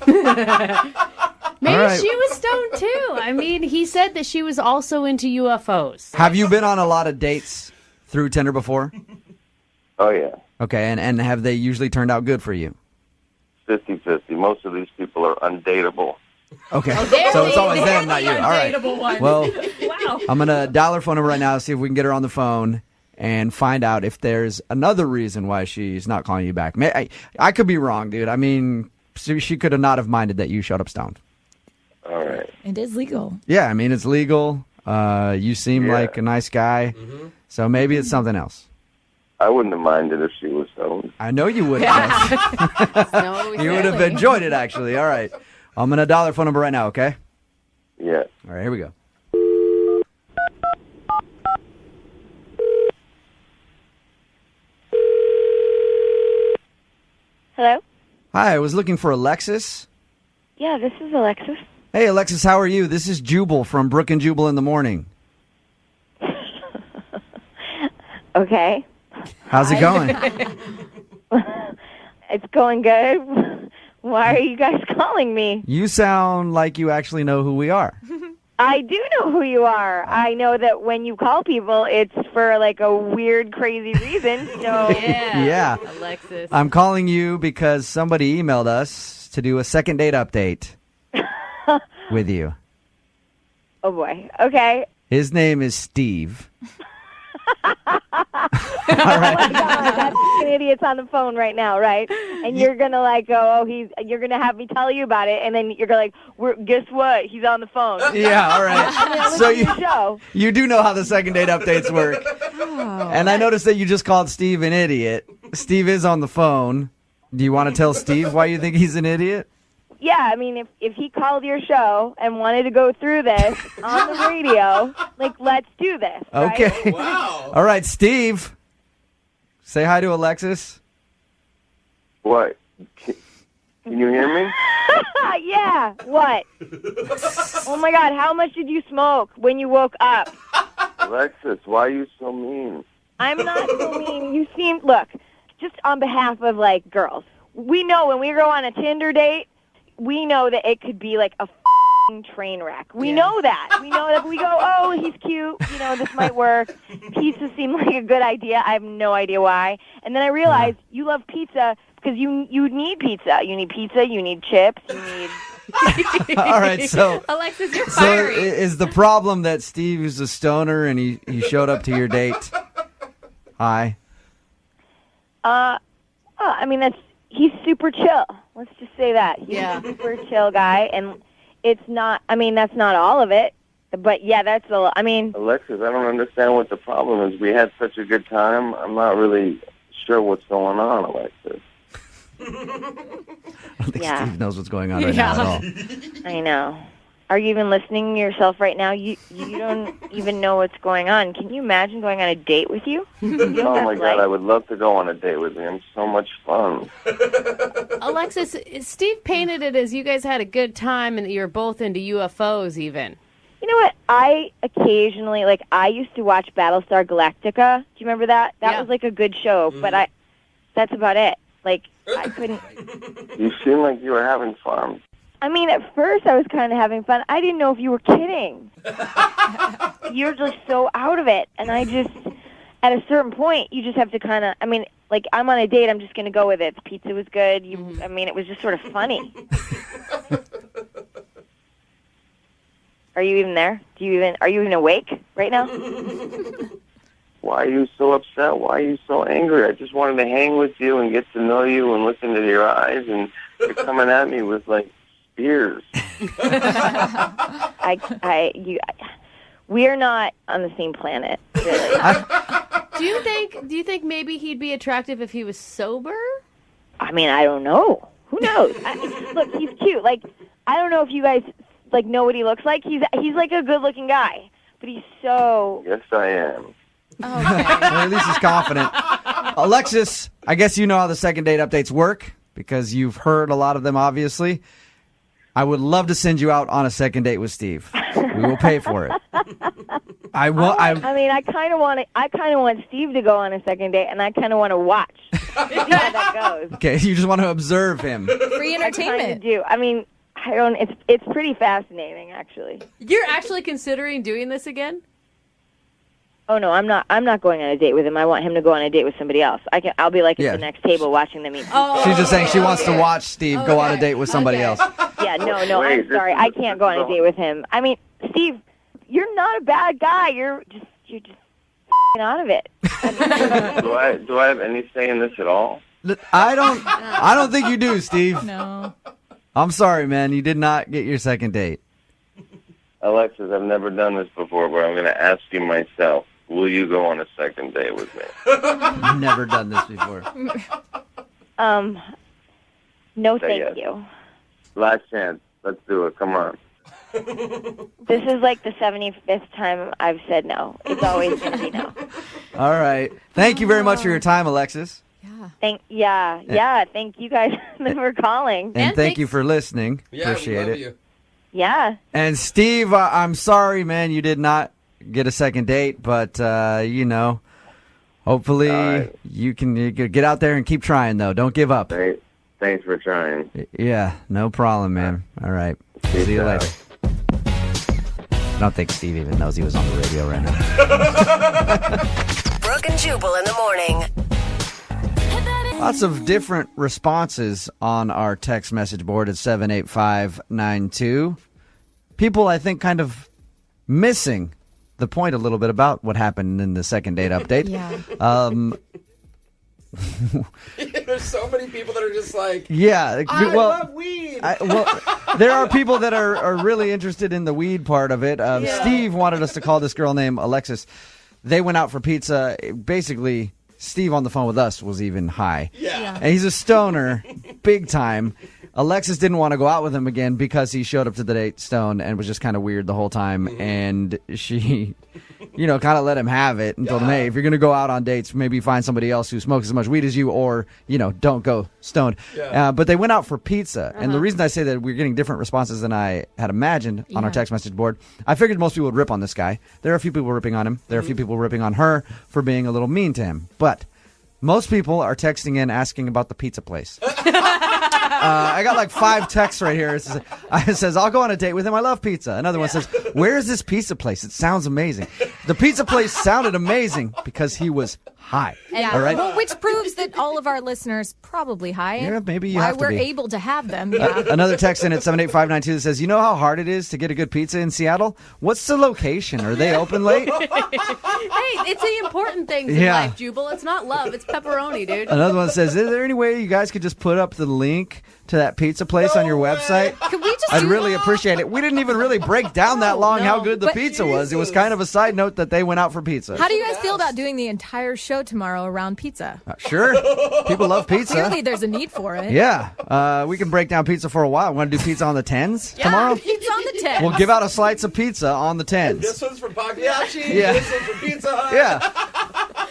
S3: Maybe
S2: right.
S3: she was stoned too. I mean, he said that she was also into UFOs.
S2: Have you been on a lot of dates through Tinder before?
S17: Oh, yeah.
S2: Okay, and have they usually turned out good for you?
S17: 50-50. Most of these people are undateable.
S2: Okay,
S3: Oh,
S2: so it's always them, not you. All right.
S3: One.
S2: Well,
S3: Wow.
S2: I'm going to dial her phone number right now, see if we can get her on the phone and find out if there's another reason why she's not calling you back. I could be wrong, dude. I mean, she could have not have minded that you showed up stoned.
S17: All right.
S18: It is legal.
S2: Yeah, I mean, it's legal. You seem like a nice guy. So maybe it's something else.
S17: I wouldn't have minded if she was stoned.
S2: I know you wouldn't have.
S3: No,
S2: You would have enjoyed it, actually. All right. I'm going to dial her phone number right now, okay?
S17: Yeah.
S2: All right, here we go.
S10: Hello?
S2: Hi, I was looking for Alexis.
S10: Yeah, this is Alexis.
S2: Hey, Alexis, how are you? This is Jubal from Brooke and Jubal in the morning.
S10: Okay.
S2: How's it going?
S10: It's going good. Why are you guys calling me?
S2: You sound like you actually know who we are.
S10: I do know who you are. I know that when you call people, it's for like a weird, crazy reason. So
S2: Yeah.
S3: Alexis.
S2: I'm calling you because somebody emailed us to do a second date update with you.
S10: Oh boy. Okay.
S2: His name is Steve.
S10: Oh my God, that's an idiot's on the phone right now, right? And you're gonna like go, you're gonna have me tell you about it, and then you're gonna guess what? He's on the phone.
S2: Yeah, all right. So
S10: show.
S2: you do know how the second date updates work. And I noticed that you just called Steve an idiot. Steve is on the phone. Do you want to tell Steve why you think he's an idiot?
S10: Yeah, I mean, if he called your show and wanted to go through this on the radio, like, let's do this. Right?
S2: Okay. Wow. All right, Steve. Say hi to Alexis.
S17: What? Can you hear me?
S10: Yeah. What? Oh my God! How much did you smoke when you woke up?
S17: Alexis, why are you so mean?
S10: I'm not so mean. You seem look. Just on behalf of like girls, we know when we go on a Tinder date, we know that it could be like a train wreck. We know that. We know that we go, oh, he's cute. You know, this might work. Pizza seemed like a good idea. I have no idea why. And then I realized you love pizza because you need pizza. You need pizza. You need chips. You need.
S2: All right, so
S3: Alexis, you're
S2: so
S3: fiery.
S2: is the problem that Steve is a stoner and he showed up to your date? Hi.
S10: I mean he's super chill. Let's just say that. He's a super chill guy, and it's not, I mean, that's not all of it, but yeah, that's I mean.
S17: Alexis, I don't understand what the problem is. We had such a good time. I'm not really sure what's going on, Alexis.
S2: I don't think Steve knows what's going on right
S13: Yeah.
S2: now at all.
S13: I know. Are you even listening to yourself right now? You don't even know what's going on. Can you imagine going on a date with you?
S17: Oh my God, I would love to go on a date with him. So much fun.
S3: Alexis, Steve painted it as you guys had a good time and that you're both into UFOs even.
S13: You know what? I occasionally, I used to watch Battlestar Galactica. Do you remember that? That was a good show, but that's about it. I couldn't.
S17: You seem like you were having fun.
S13: I mean, at first I was kind of having fun. I didn't know if you were kidding. You're just so out of it. And I just, at a certain point, you just have to kind of, I'm on a date, I'm just going to go with it. The pizza was good. It was just sort of funny. Are you even there? Are you even awake right now?
S17: Why are you so upset? Why are you so angry? I just wanted to hang with you and get to know you and listen to your eyes, and you're coming at me with, spears.
S13: We're not on the same planet, really.
S3: Do you think maybe he'd be attractive if he was sober?
S13: I don't know. Who knows? Look, he's cute. I don't know if you guys know what he looks like. He's a good-looking guy, but he's so.
S17: Yes, I am.
S2: Well, at least he's confident. Alexis, I guess you know how the second date updates work because you've heard a lot of them, obviously. I would love to send you out on a second date with Steve. We will pay for it. I
S13: kind of want Steve to go on a second date, and I kind of want to watch see how that goes.
S2: Okay, you just want to observe him.
S18: Free entertainment.
S13: I do. I don't. It's pretty fascinating, actually.
S3: You're actually considering doing this again?
S13: Oh no, I'm not. I'm not going on a date with him. I want him to go on a date with somebody else. I'll be at the next table watching them eat.
S2: She's just saying she wants to watch Steve go on a date with somebody else.
S13: Yeah, no, I'm sorry. I can't go on a date with him. Steve, you're not a bad guy. You're just out of it.
S17: Do I have any say in this at all?
S2: I don't think you do, Steve.
S18: No.
S2: I'm sorry, man. You did not get your second date.
S17: Alexis, I've never done this before, but I'm going to ask you myself. Will you go on a second date with me?
S2: I've never done this before.
S13: No,
S17: Say
S13: thank
S17: yes.
S13: you.
S17: Last chance. Let's do it. Come on.
S13: This is the 75th time I've said no. It's always going to be no.
S2: All right. Thank you very much for your time, Alexis.
S13: Thank you guys for calling.
S2: And thank you for listening. Appreciate it.
S4: You.
S13: Yeah.
S2: And Steve, I'm sorry, man, you did not get a second date, but hopefully you can get out there and keep trying, though. Don't give up.
S17: Thanks for trying.
S2: Yeah, no problem, man. All right. See you later. I don't think Steve even knows he was on the radio right now.
S19: Brooke and Jubal in the morning.
S2: Lots of different responses on our text message board at 78592. People, I think, kind of missing the point a little bit about what happened in the second date update.
S4: There's so many people that are just like,
S2: I
S4: love weed.
S2: There are people that are really interested in the weed part of it. Steve wanted us to call this girl named Alexis. They went out for pizza. Basically, Steve on the phone with us was even high.
S4: Yeah.
S2: And he's a stoner, big time. Alexis didn't want to go out with him again because he showed up to the date stoned and was just kind of weird the whole time. And she, kind of let him have it and told him, hey, if you're going to go out on dates, maybe find somebody else who smokes as much weed as you or, don't go stoned. Yeah. But they went out for pizza. And the reason I say that we're getting different responses than I had imagined on our text message board, I figured most people would rip on this guy. There are a few people ripping on him. There are a few people ripping on her for being a little mean to him. But most people are texting in asking about the pizza place. I got 5 texts right here. It says, I'll go on a date with him. I love pizza. Another one says, where is this pizza place? It sounds amazing. The pizza place sounded amazing because he was high.
S18: Yeah.
S2: All right?
S18: Well, which proves that all of our listeners probably high.
S2: Yeah, maybe you
S18: why
S2: have to
S18: we're
S2: be.
S18: able to have them. Yeah.
S2: Another text in at 78592 that says, you know how hard it is to get a good pizza in Seattle? What's the location? Are they open late?
S3: Hey, it's the important things in life, Jubal. It's not love. It's pepperoni, dude.
S2: Another one says, is there any way you guys could just put up the link to that pizza place on your website?
S18: Could we just
S2: I'd
S18: do
S2: really appreciate it. We didn't even really break down that long how good the
S18: But-
S2: pizza was. It was kind of a side note that they went out for pizza.
S18: How do you guys feel about doing the entire show tomorrow around pizza?
S2: Sure. People love pizza.
S18: Clearly, there's a need for it.
S2: Yeah. We can break down pizza for a while. Want to do pizza on the 10s tomorrow?
S18: Pizza on the 10.
S2: We'll give out a slice of pizza on the 10s.
S4: This one's from Pagliacci.
S2: Yeah.
S4: This one's from Pizza Hut.
S2: Yeah.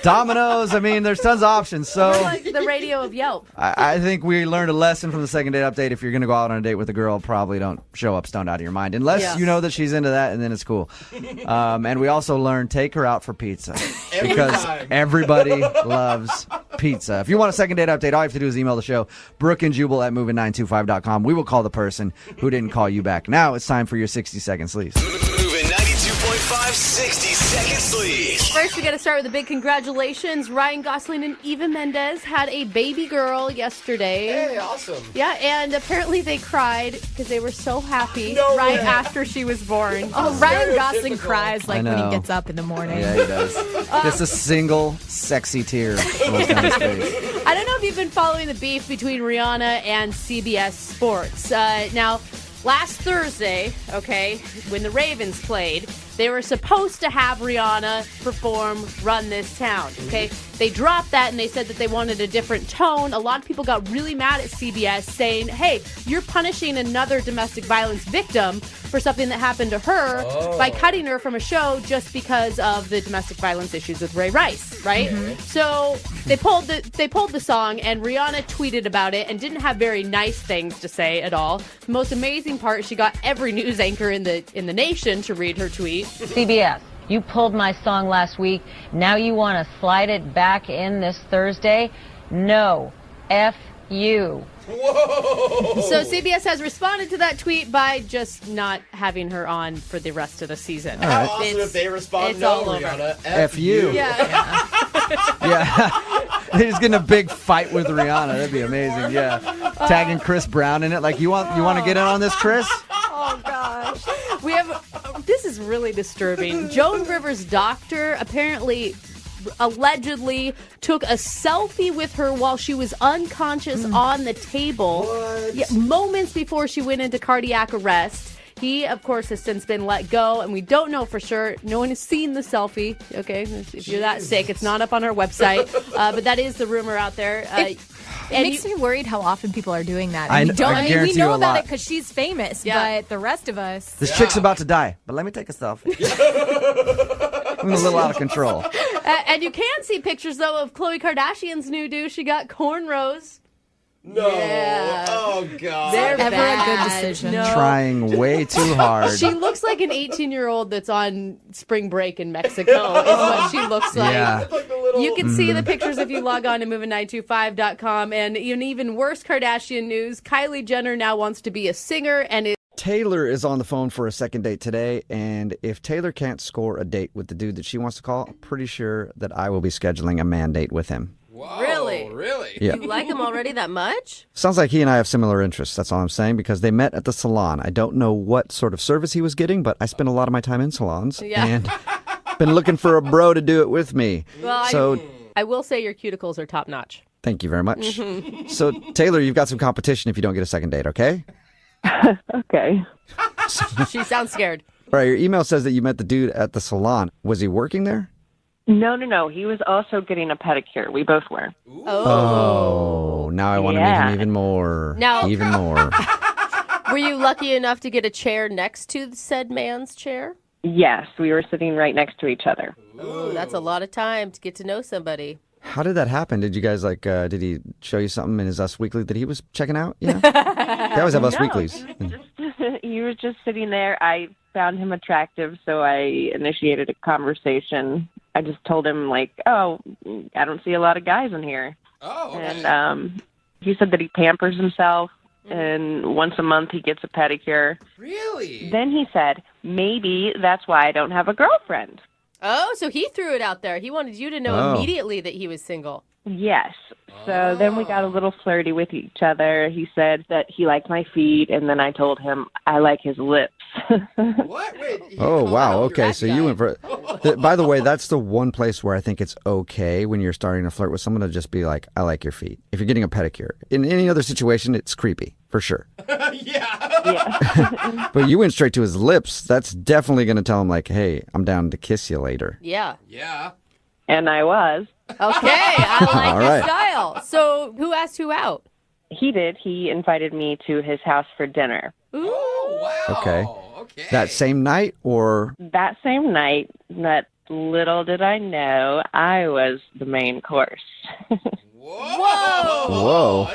S2: Domino's. I mean, there's tons of options. So
S3: We're like the radio of Yelp.
S2: I think we learned a lesson from the second date update. If you're going to go out on a date with a girl, probably don't show up stoned out of your mind. Unless you know that she's into that, and then it's cool. And we also learned take her out for pizza. Because everybody loves pizza. If you want a second date update, all you have to do is email the show, Brooke and Jubal at moving925.com. We will call the person who didn't call you back. Now it's time for your 60-second sleaze.
S1: Moving 92.5 60 Second Sleaze.
S3: First, we got to start with a big congratulations. Ryan Gosling and Eva Mendes had a baby girl yesterday.
S4: Hey, awesome.
S3: Yeah, and apparently they cried because they were so happy
S4: way.
S3: after she was born.
S18: Oh, Ryan Gosling cries like
S2: I
S18: when he
S2: know.
S18: gets up in the morning.
S2: Yeah, he does. Just a single sexy tear rolls down his face.
S3: I don't know if you've been following the beef between Rihanna and CBS Sports. Now, last Thursday, okay, when the Ravens played, they were supposed to have Rihanna perform Run This Town, okay? They dropped that and they said that they wanted a different tone. A lot of people got really mad at CBS saying, hey, you're punishing another domestic violence victim for something that happened to her by cutting her from a show just because of the domestic violence issues with Ray Rice, right? So they pulled the song, and Rihanna tweeted about it and didn't have very nice things to say at all. The most amazing part, she got every news anchor in the nation to read her tweet.
S19: CBS, you pulled my song last week. Now you want to slide it back in this Thursday? No. F you.
S4: Whoa!
S3: So CBS has responded to that tweet by just not having her on for the rest of the season.
S2: All right.
S4: How awesome if they respond,
S3: it's
S4: no,
S3: all over.
S4: Rihanna.
S2: F you.
S3: Yeah.
S2: Yeah. They're just getting a big fight with Rihanna. That'd be amazing. Yeah. Tagging Chris Brown in it. Like, you want to get in on this, Chris?
S3: Oh, gosh. We have, this is really disturbing. Joan Rivers' doctor apparently allegedly took a selfie with her while she was unconscious on the table. Yeah, moments before she went into cardiac arrest. He, of course, has since been let go, and we don't know for sure. No one has seen the selfie, okay? If you're that sick, it's not up on our website. But that is the rumor out there.
S18: It makes me worried how often people are doing that.
S2: I
S18: we
S2: guarantee
S18: we
S2: you
S18: know
S2: a
S18: about
S2: lot.
S18: it because she's famous,
S3: Yeah.
S18: but the rest of us.
S2: This chick's about to die, but let me take a selfie. I'm a little out of control.
S3: And you can see pictures, though, of Khloe Kardashian's new do. She got cornrows.
S4: No.
S3: Yeah.
S4: Oh, God.
S3: They're
S18: Never
S3: bad.
S18: a good decision.
S3: No.
S2: Trying way too hard.
S3: She looks like an 18-year-old that's on spring break in Mexico, is what she looks like.
S2: Yeah.
S3: You can see the pictures if you log on to moving925.com. And in even worse Kardashian news, Kylie Jenner now wants to be a singer, and
S2: Taylor is on the phone for a second date today, and if Taylor can't score a date with the dude that she wants to call, I'm pretty sure that I will be scheduling a man date with him.
S4: Whoa,
S3: Really?
S4: Really?
S2: Yeah.
S3: you like him already that much?
S2: Sounds like he and I have similar interests, that's all I'm saying, because they met at the salon. I don't know what sort of service he was getting, but I spend a lot of my time in salons,
S3: Yeah.
S2: and been looking for a bro to do it with me.
S3: Well,
S2: So,
S3: I will say your cuticles are top notch.
S2: thank you very much.
S3: Mhm.
S2: So, Taylor, you've got some competition if you don't get a second date, okay?
S10: Okay.
S3: She sounds scared.
S2: All right, your email says that you met the dude at the salon. Was he working there?
S20: No. He was also getting a pedicure. We both were.
S2: Oh, now I want to meet
S20: Yeah.
S2: him even more.
S3: Now-
S2: Even more.
S3: Were you lucky enough to get a chair next to the said man's chair?
S20: Yes, we were sitting right next to each other.
S3: Ooh, that's a lot of time to get to know somebody.
S2: How did that happen? Did you guys did he show you something in his Us Weekly that he was checking out? You know? They always have Us
S20: No,
S2: Weeklies.
S20: He was just sitting there. I found him attractive, so I initiated a conversation. I just told him, like, oh, I don't see a lot of guys in here.
S4: Oh, okay.
S20: And he said that he pampers himself, and once a month he gets a pedicure.
S4: Really?
S20: Then he said, maybe that's why I don't have a girlfriend.
S3: Oh, so he threw it out there. He wanted you to know
S2: Oh.
S3: immediately that he was single.
S20: Yes. So then we got a little flirty with each other. He said that he liked my feet, and then I told him I like his lips.
S4: What? Wait.
S2: Oh, wow. Okay, so you went for By the way, that's the one place where I think it's okay when you're starting to flirt with someone to just be like, I like your feet. If you're getting a pedicure. In any other situation, it's creepy, for sure.
S20: Yeah.
S2: But you went straight to his lips. That's definitely going to tell him, like, hey, I'm down to kiss you later.
S3: Yeah.
S4: Yeah.
S20: And I was.
S3: Okay, I like
S2: All
S3: your
S2: right.
S3: style. So who asked who out?
S20: He did. He invited me to his house for dinner.
S2: Okay. That same night or?
S20: That same night, that little did I know, I was the main course.
S3: Whoa.
S2: Whoa.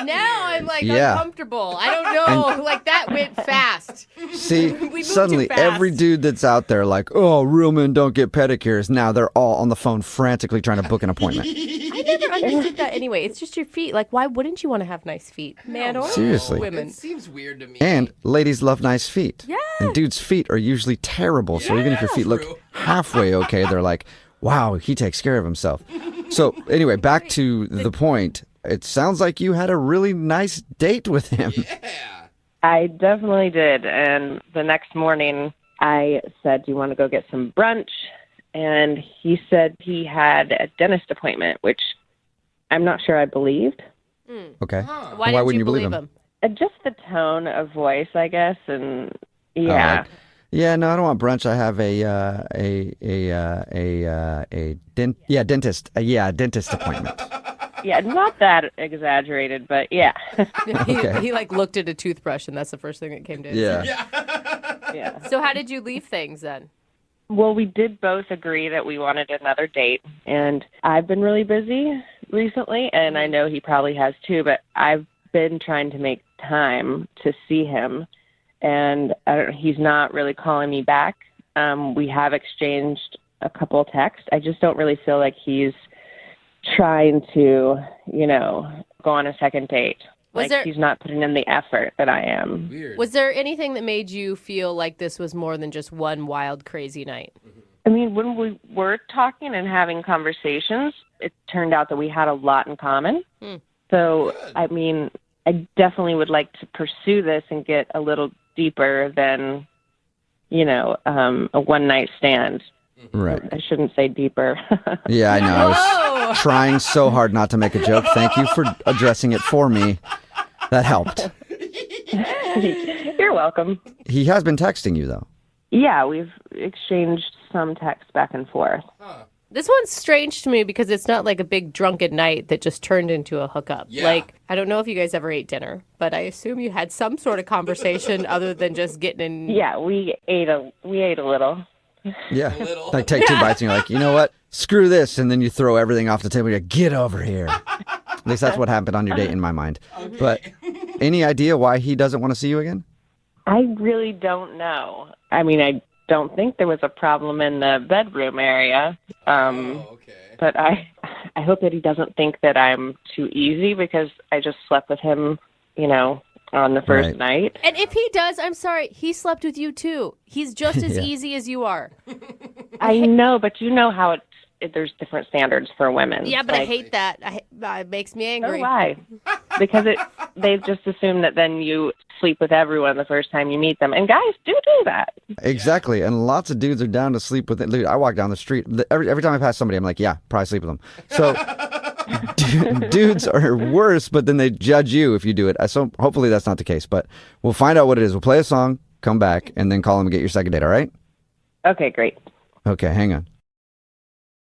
S3: Now I'm like
S2: Yeah.
S3: uncomfortable. I don't know. Like that went fast.
S2: See,
S3: We moved
S2: suddenly
S3: too fast.
S2: every dude that's out there like, oh, real men don't get pedicures. Now they're all on the phone frantically trying to book an appointment.
S3: I never understood that anyway. It's just your feet. Like, why wouldn't you want to have nice feet? Man or
S2: Seriously.
S3: women?
S4: It seems weird to me.
S2: And ladies love nice feet.
S3: Yeah.
S2: And dudes' feet are usually terrible. So even if your feet look halfway okay, they're like, wow, he takes care of himself. So anyway, back to the point. It sounds like you had a really nice date with him.
S20: I definitely did. And the next morning, I said, do you want to go get some brunch? And he said he had a dentist appointment, which I'm not sure I believed.
S2: Okay.
S3: Why
S2: And
S3: didn't
S2: wouldn't
S3: you believe him?
S20: Just the tone of voice, I guess. And yeah.
S2: Like, yeah, no, I don't want brunch. I have dentist appointment.
S20: Yeah, not that exaggerated, but yeah.
S3: He like looked at a toothbrush, and that's the first thing that came to his
S2: Yeah.
S3: head.
S20: Yeah.
S3: So how did you leave things then?
S20: Well, we did both agree that we wanted another date, and I've been really busy recently, and I know he probably has too, but I've been trying to make time to see him, and he's not really calling me back. We have exchanged a couple texts. I just don't really feel like he's trying to, go on a second date. He's not putting in the effort that I am.
S3: Was there anything that made you feel like this was more than just one wild, crazy night?
S20: I mean, when we were talking and having conversations, it turned out that we had a lot in common. So, I mean, I definitely would like to pursue this and get a little deeper than, a one-night stand.
S2: Right.
S20: I shouldn't say deeper.
S2: Yeah, I know. I was trying so hard not to make a joke. Thank you for addressing it for me. That helped.
S20: You're welcome.
S2: He has been texting you, though.
S20: Yeah, we've exchanged some texts back and forth.
S3: This one's strange to me because it's not like a big drunken night that just turned into a hookup.
S20: Yeah.
S3: Like, I don't know if you guys ever ate dinner, but I assume you had some sort of conversation other than just getting in.
S20: Yeah, we ate a little.
S2: Yeah. Like take two bites and you're like, you know what? Screw this. And then you throw everything off the table. You're like, get over here. At least that's what happened on your date in my mind. But any idea why he doesn't want to see you again?
S20: I really don't know. I mean, I don't think there was a problem in the bedroom area. But I hope that he doesn't think that I'm too easy because I just slept with him, on the first night.
S3: And if he does, I'm sorry, he slept with you too. He's just as
S20: Yeah.
S3: easy as you are.
S20: I know, but you know how there's different standards for women.
S3: Yeah, but I hate that. It makes me angry.
S20: Oh, why? Because they've just assumed that then you sleep with everyone the first time you meet them. And guys do that.
S2: Exactly. And lots of dudes are down to sleep with it. Dude, I walk down the street. Every time I pass somebody, I'm like, yeah, probably sleep with them. So dudes are worse, but then they judge you if you do it. So hopefully that's not the case. But we'll find out what it is. We'll play a song, come back, and then call him and get your second date, all right?
S20: Okay, great.
S2: Okay, hang on.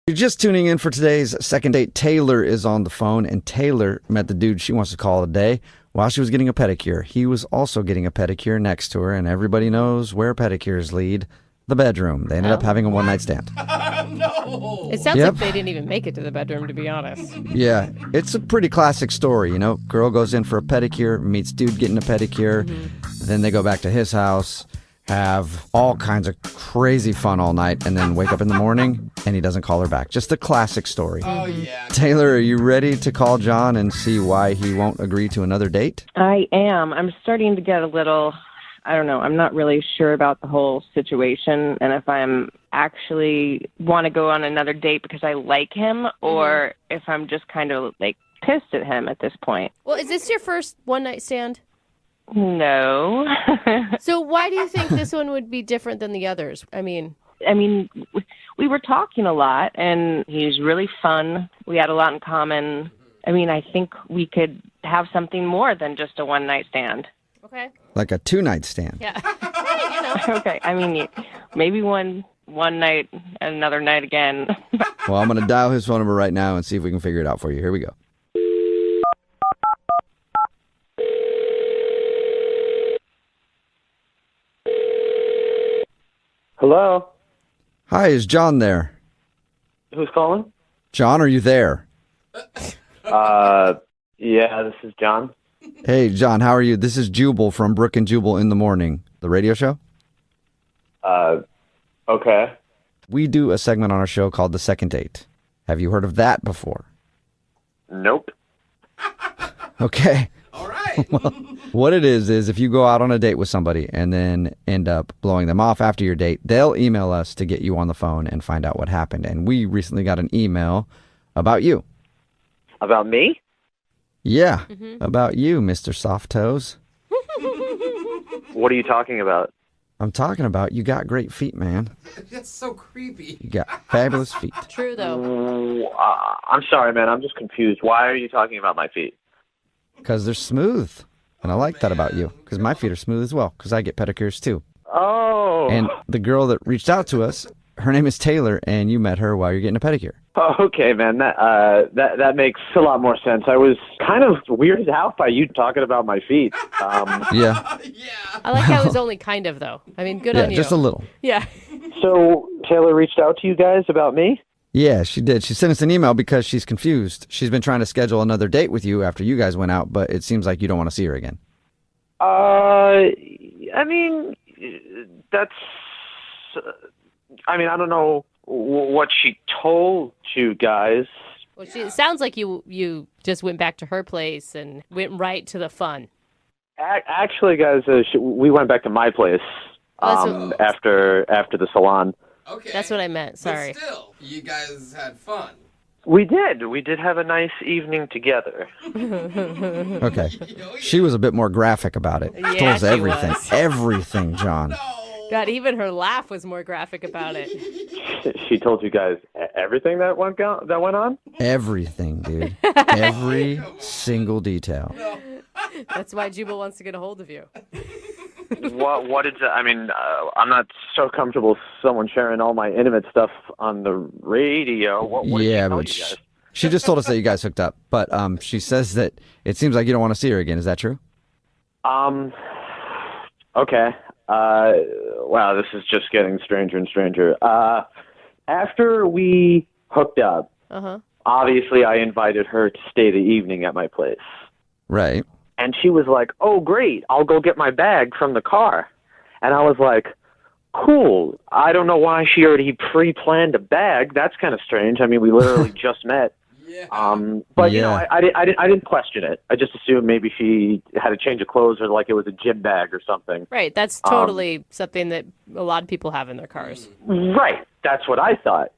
S2: You're just tuning in for today's second date. Taylor is on the phone, and Taylor met the dude she wants to call today while she was getting a pedicure. He was also getting a pedicure next to her, and everybody knows where pedicures lead. The bedroom. They ended up having a one-night stand.
S3: It sounds like they didn't even make it to the bedroom, to be honest.
S2: Yeah, it's a pretty classic story, Girl goes in for a pedicure, meets dude getting a pedicure, then they go back to his house, have all kinds of crazy fun all night, and then wake up in the morning, and he doesn't call her back. Just a classic story.
S4: Oh, yeah.
S2: Taylor, are you ready to call John and see why he won't agree to another date?
S20: I am. I'm starting to get a little, I don't know, I'm not really sure about the whole situation and if I'm actually want to go on another date because I like him or if I'm just kind of like pissed at him at this point.
S3: Well, is this your first one-night stand?
S20: No.
S3: So why do you think this one would be different than the others? I mean,
S20: we were talking a lot, and he's really fun. We had a lot in common. I mean, I think we could have something more than just a one-night stand.
S3: Okay.
S2: Like a 2-night stand.
S3: Yeah.
S20: Okay. I mean, maybe one night, another night again.
S2: Well, I'm going to dial his phone number right now and see if we can figure it out for you. Here we go.
S21: Hello?
S2: Hi, is John there?
S21: Who's calling?
S2: John, are you there?
S21: Yeah, this is John.
S2: Hey, John, how are you? This is Jubal from Brooke and Jubal in the Morning, the radio show.
S21: Okay.
S2: We do a segment on our show called The Second Date. Have you heard of that before?
S21: Nope.
S2: Okay. All right. Well, what it is if you go out on a date with somebody and then end up blowing them off after your date, they'll email us to get you on the phone and find out what happened. And we recently got an email about you.
S21: About me?
S2: Yeah, about you, Mr. Soft Toes.
S21: What are you talking about?
S2: I'm talking about you got great feet, man.
S4: That's so creepy.
S2: You got fabulous feet.
S3: True, though.
S21: I'm sorry, man. I'm just confused. Why are you talking about my feet?
S2: Because they're smooth. And I like that about you. Because my feet are smooth as well. Because I get pedicures, too.
S21: Oh.
S2: And the girl that reached out to us, her name is Taylor, and you met her while you're getting a pedicure.
S21: Okay, man. That makes a lot more sense. I was kind of weirded out by you talking about my feet.
S2: Yeah.
S3: I like how it was only kind of, though. I mean, good on you.
S2: Just a little.
S3: Yeah.
S21: So Taylor reached out to you guys about me?
S2: Yeah, she did. She sent us an email because she's confused. She's been trying to schedule another date with you after you guys went out, but it seems like you don't want to see her again.
S21: I mean, I don't know what she told you guys.
S3: Well, it sounds like you just went back to her place and went right to the fun.
S21: Actually, guys, we went back to my place after the salon.
S4: Okay.
S3: That's what I meant. Sorry.
S4: But still, you guys had fun.
S21: We did. We did have a nice evening together.
S2: Okay. She was a bit more graphic about it.
S3: Yeah,
S2: Told us
S3: she
S2: everything.
S3: was.
S2: Everything, John.
S3: God, even her laugh was more graphic about it.
S21: She told you guys everything that went on?
S2: Everything, dude. Every single detail.
S3: That's why Jubal wants to get a hold of you.
S21: What did I mean? I'm not so comfortable with someone sharing all my intimate stuff on the radio. What did she tell
S2: but
S21: you guys?
S2: she just told us that you guys hooked up. But she says that it seems like you don't want to see her again. Is that true?
S21: Okay. Wow, this is just getting stranger and stranger. After we hooked up, obviously I invited her to stay the evening at my place.
S2: Right.
S21: And she was like, "Oh, great, I'll go get my bag from the car." And I was like, "Cool. I don't know why she already pre-planned a bag. That's kind of strange. I mean, we literally just met." But you know, I didn't question it. I just assumed maybe she had a change of clothes or like it was a gym bag or something.
S3: Right. That's totally something that a lot of people have in their cars.
S21: Right. That's what I thought.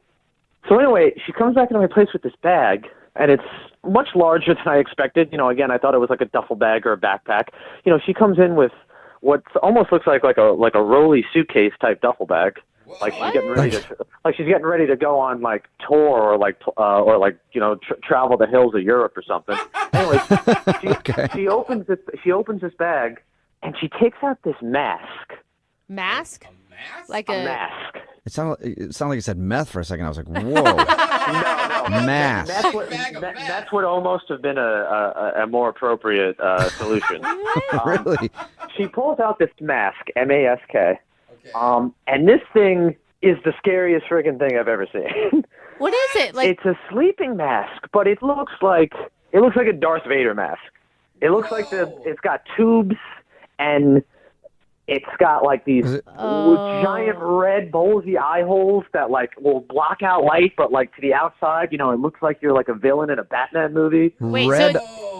S21: So anyway, she comes back into my place with this bag, and it's much larger than I expected. You know, again, I thought it was like a duffel bag or a backpack. You know, she comes in with what almost looks like a rolly suitcase type duffel bag. Like she's getting ready to go on like tour or like travel the hills of Europe or something. Anyway, she opens this bag and she takes out this mask.
S3: Mask? Like
S21: a mask.
S2: It sounded like you said meth for a second. I was like, whoa.
S21: No.
S2: Mask.
S21: That's what almost have been a more appropriate solution.
S2: Really?
S21: She pulls out this mask, M-A-S-K. And this thing is the scariest friggin' thing I've ever seen.
S3: What is it? Like
S21: it's a sleeping mask, but it looks like a Darth Vader mask. It looks like it's got tubes and it's got like these giant red bulgy eye holes that like will block out light, but like to the outside, you know, it looks like you're like a villain in a Batman movie.
S2: Red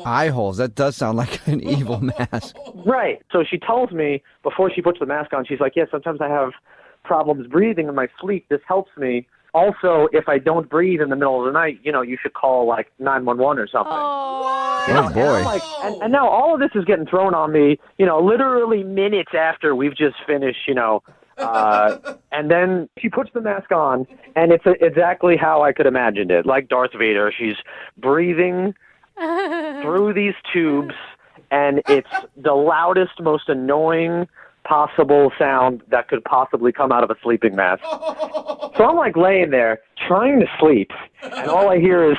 S2: eye holes. That does sound like an evil mask.
S21: Right. So she tells me before she puts the mask on, she's like, "Yeah, sometimes I have problems breathing in my sleep. This helps me. Also, if I don't breathe in the middle of the night, you know, you should call like 911 or something."
S2: Oh, boy.
S21: And I'm like, and now all of this is getting thrown on me, you know, literally minutes after we've just finished, you know, And then she puts the mask on, and it's exactly how I could imagine it. Like Darth Vader, she's breathing through these tubes, and it's the loudest, most annoying possible sound that could possibly come out of a sleeping mask. So I'm like laying there trying to sleep, and all I hear is...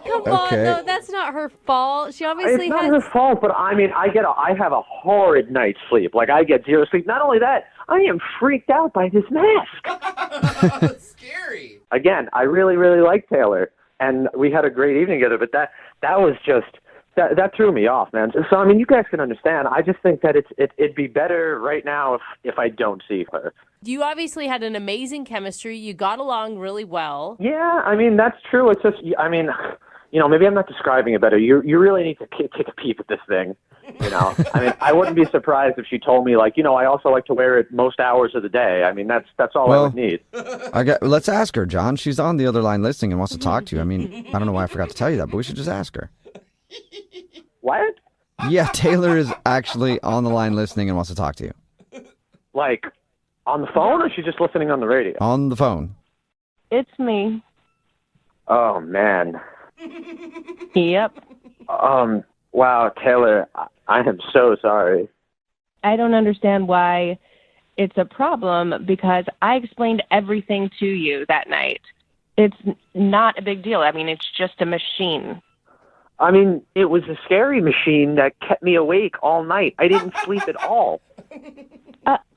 S3: Come on, though. That's not her fault. She obviously
S21: It's not
S3: has...
S21: her fault, but I mean, I have a horrid night's sleep. Like, I get zero sleep. Not only that, I am freaked out by this mask.
S4: That's scary.
S21: Again, I really, really like Taylor, and we had a great evening together, but that was just... That threw me off, man. So, I mean, you guys can understand. I just think that it'd be better right now if I don't see her.
S3: You obviously had an amazing chemistry. You got along really well.
S21: Yeah, I mean, that's true. It's just, I mean, you know, maybe I'm not describing it better. You really need to take a peep at this thing, you know. I mean, I wouldn't be surprised if she told me, like, you know, I also like to wear it most hours of the day. I mean, that's all I would need.
S2: Let's ask her, John. She's on the other line listening and wants to talk to you. I mean, I don't know why I forgot to tell you that, but we should just ask her.
S21: What?
S2: Yeah, Taylor is actually on the line listening and wants to talk to you.
S21: Like, on the phone, or is she just listening on the radio?
S2: On the phone.
S20: It's me.
S21: Oh, man.
S20: Yep.
S21: Wow, Taylor, I am so sorry.
S20: I don't understand why it's a problem because I explained everything to you that night. It's not a big deal. I mean, it's just a machine.
S21: I mean, it was a scary machine that kept me awake all night. I didn't sleep at all.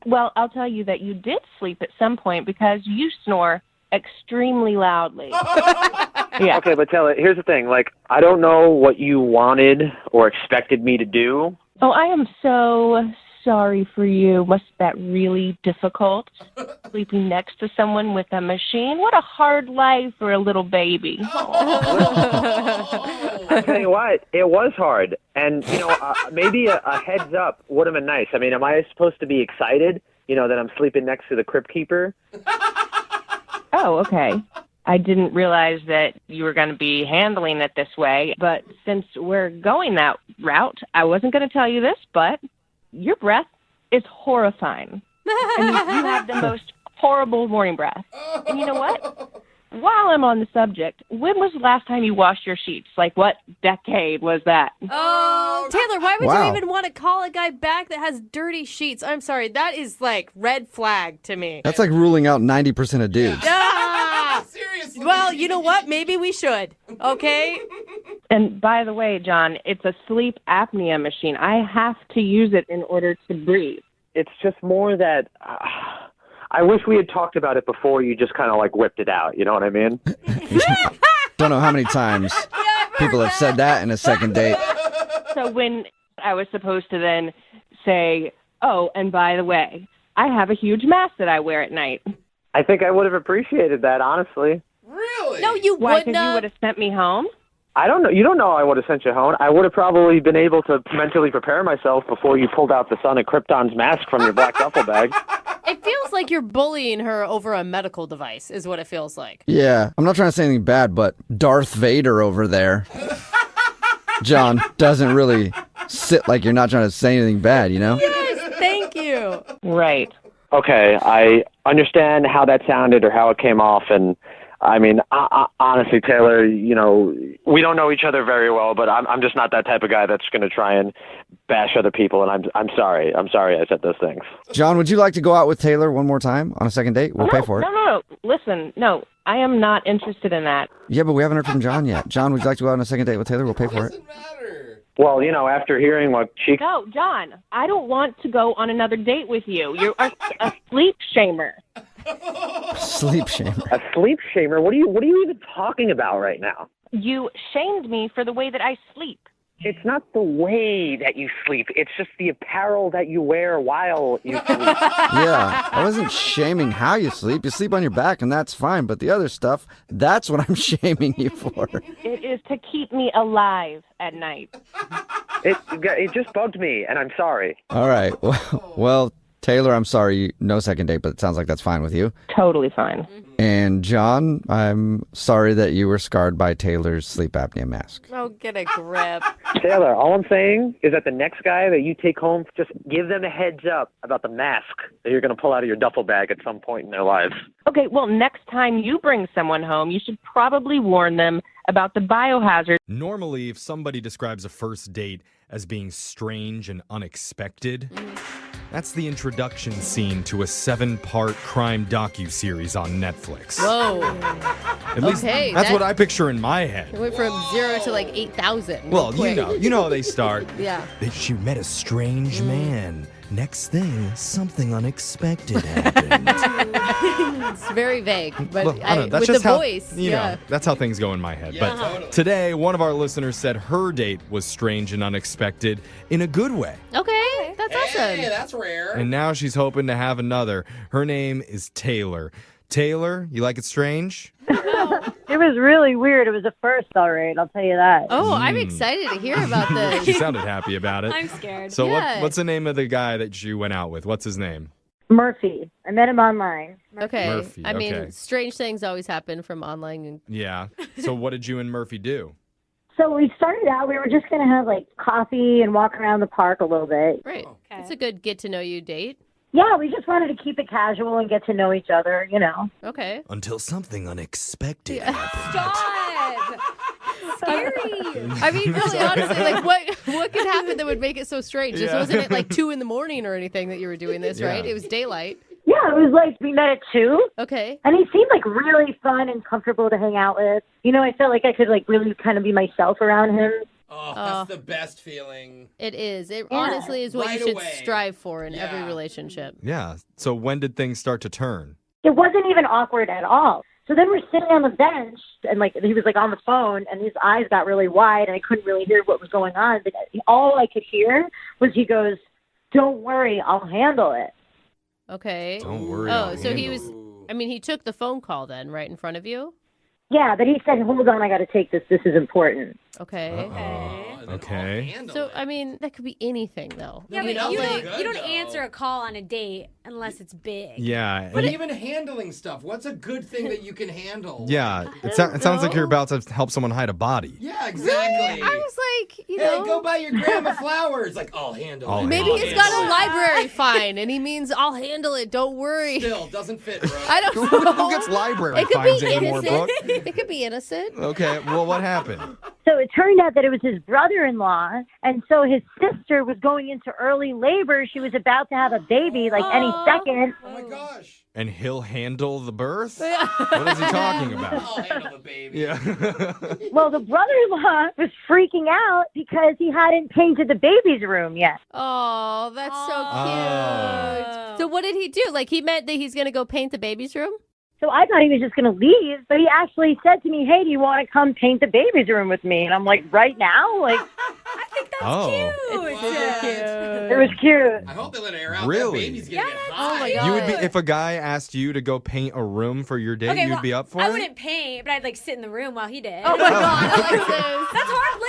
S20: Well, I'll tell you that you did sleep at some point because you snore extremely loudly. Yeah.
S21: Okay, but Taylor, here's the thing. Like, I don't know what you wanted or expected me to do.
S20: Oh, I am so sorry for you. Was that really difficult? Sleeping next to someone with a machine? What a hard life for a little baby.
S21: I tell you what, it was hard. And, you know, maybe a heads up would have been nice. I mean, am I supposed to be excited, you know, that I'm sleeping next to the crypt keeper?
S20: Oh, okay. I didn't realize that you were going to be handling it this way. But since we're going that route, I wasn't going to tell you this, but your breath is horrifying. I mean, you have the most horrible morning breath. And you know what? While I'm on the subject, when was the last time you washed your sheets? Like, what decade was that?
S3: Oh, Taylor, why would
S2: Wow.
S3: you even want to call a guy back that has dirty sheets? I'm sorry. That is like red flag to me.
S2: That's like ruling out 90% of dudes.
S3: Ah!
S4: Seriously.
S3: Well, you know what? Maybe we should. Okay?
S20: And by the way, John, it's a sleep apnea machine. I have to use it in order to breathe.
S21: It's just more that I wish we had talked about it before you just kind of like whipped it out. You know what I mean?
S2: Don't know how many times people have said that in a second date.
S20: So when I was supposed to then say, oh, and by the way, I have a huge mask that I wear at night.
S21: I think I would have appreciated that, honestly.
S4: Really?
S3: No, you
S20: Why?
S3: wouldn't
S20: Because you
S3: have.
S20: would have sent me home?
S21: I don't know. You don't know I would have sent you home. I would have probably been able to mentally prepare myself before you pulled out the Son of Krypton's mask from your black duffel bag.
S3: It feels like you're bullying her over a medical device, is what it feels like.
S2: Yeah, I'm not trying to say anything bad, but Darth Vader over there, John, doesn't really sit like you're not trying to say anything bad, you know?
S3: Yes, thank you.
S20: Right.
S21: Okay, I understand how that sounded or how it came off, and I mean, honestly, Taylor, you know, we don't know each other very well, but I'm just not that type of guy that's going to try and bash other people, and I'm sorry. I'm sorry I said those things.
S2: John, would you like to go out with Taylor one more time on a second date? We'll pay for it.
S20: No. Listen, no, I am not interested in that.
S2: Yeah, but we haven't heard from John yet. John, would you like to go out on a second date with Taylor? We'll pay for it.
S21: Well, you know, after hearing what she...
S20: No, John, I don't want to go on another date with you. You're a sleep shamer.
S2: Sleep shamer.
S21: A sleep shamer? What are you even talking about right now?
S20: You shamed me for the way that I sleep.
S21: It's not the way that you sleep. It's just the apparel that you wear while you sleep.
S2: Yeah, I wasn't shaming how you sleep. You sleep on your back, and that's fine. But the other stuff, that's what I'm shaming you for.
S20: It is to keep me alive at night.
S21: It just bugged me, and I'm sorry.
S2: All right. Well, Taylor, I'm sorry, no second date, but it sounds like that's fine with you.
S20: Totally fine.
S2: And John, I'm sorry that you were scarred by Taylor's sleep apnea mask.
S3: Oh, get a grip.
S21: Taylor, all I'm saying is that the next guy that you take home, just give them a heads up about the mask that you're going to pull out of your duffel bag at some point in their lives.
S20: Okay, well, next time you bring someone home, you should probably warn them about the biohazard.
S8: Normally, if somebody describes a first date as being strange and unexpected, that's the introduction scene to a 7-part crime docuseries on Netflix.
S3: Whoa.
S8: At least that's what I picture in my head.
S3: It went from 0 to like 8,000.
S8: Well, you know how they start.
S3: Yeah.
S8: She met a strange man. Next thing, something unexpected happened.
S3: It's very vague, but
S8: Look, I don't know,
S3: with
S8: just
S3: the
S8: how,
S3: voice,
S8: you know, that's how things go in my head.
S4: Yeah,
S8: but
S4: totally.
S8: today, one of our listeners said her date was strange and unexpected in a good way.
S3: Okay, that's awesome.
S4: Hey, that's rare.
S8: And now she's hoping to have another. Her name is Taylor. Taylor, you like it strange?
S6: It was really weird. It was a first, all right. I'll tell you that.
S3: Oh, I'm excited to hear about this.
S8: She sounded happy about it.
S6: I'm scared.
S8: So
S3: Yeah.
S8: what's the name of the guy that you went out with? What's his name?
S6: Murphy. I met him online.
S3: Okay.
S8: Murphy,
S3: I mean,
S8: okay.
S3: strange things always happen from online. And
S8: Yeah. So what did you and Murphy do?
S6: So we started out, we were just going to have like coffee and walk around the park a little bit.
S3: Right. It's a good get to know you date.
S6: Yeah, we just wanted to keep it casual and get to know each other, you know.
S3: Okay.
S8: Until something unexpected
S22: Stop! Scary.
S3: I mean, really, honestly, like what could happen that would make it so strange? This wasn't at like 2 a.m. or anything that you were doing this, right?
S6: Yeah.
S3: It was daylight.
S6: Yeah, it was like we met at 2.
S3: Okay.
S6: And he seemed like really fun and comfortable to hang out with. You know, I felt like I could like really kind of be myself around him.
S4: Oh, that's the best feeling.
S3: It is. It honestly is what
S4: Right
S3: you should
S4: away.
S3: strive for in every relationship.
S8: Yeah. So when did things start to turn?
S6: It wasn't even awkward at all. So then we're sitting on the bench, and like he was like on the phone, and his eyes got really wide, and I couldn't really hear what was going on. But all I could hear was he goes, "Don't worry, I'll handle it."
S3: Okay.
S8: Don't worry.
S3: Oh, so he was. I mean, he took the phone call then, right in front of you.
S6: Yeah, but he said, "Hold on, I got to take this. This is important."
S3: Okay.
S8: Okay.
S3: So I mean, that could be anything though.
S22: Yeah, but
S3: know,
S22: you
S3: like-
S22: don't answer a call on a date unless it's big.
S8: Yeah.
S4: But
S8: and-
S4: even handling stuff, what's a good thing that you can handle?
S8: yeah. It sounds like you're about to help someone hide a body.
S4: Yeah, exactly.
S3: I was like, you
S4: Hey,
S3: know,
S4: go buy your grandma flowers. Like, I'll handle it.
S3: maybe
S4: I'll
S3: he's got
S4: handle
S3: a library fine, and he means I'll handle it. Don't worry.
S4: it. Still, doesn't fit, bro.
S3: I don't know.
S8: Who gets library
S3: It could
S8: fines
S3: be
S8: anymore,
S3: innocent.
S8: Brooke?
S3: It could be innocent.
S8: Okay. Well, what happened?
S6: So it turned out that it was his brother-in-law, and so his sister was going into early labor. She was about to have a baby, like any second.
S4: Oh my gosh.
S8: And he'll handle the birth? What is he talking about?
S4: I'll handle the baby.
S8: Yeah.
S6: Well, the brother-in-law was freaking out because he hadn't painted the baby's room yet.
S3: Oh, that's so cute. So what did he do? Like he meant that he's going to go paint the baby's room?
S6: So I thought he was just going to leave, but he actually said to me, "Hey, do you want to come paint the baby's room with me?" And I'm like, "Right now?" Like,
S8: Oh.
S6: it was cute.
S4: I hope they let it air out.
S8: Really?
S4: That baby's gonna get hot.
S3: Oh my god.
S8: You would be if a guy asked you to go paint a room for your date,
S22: Okay,
S8: you'd
S22: well,
S8: be up for
S22: I
S8: it?
S22: wouldn't paint, but I'd like sit in the room while he did.
S3: Oh my god, Alexis.
S22: That's hard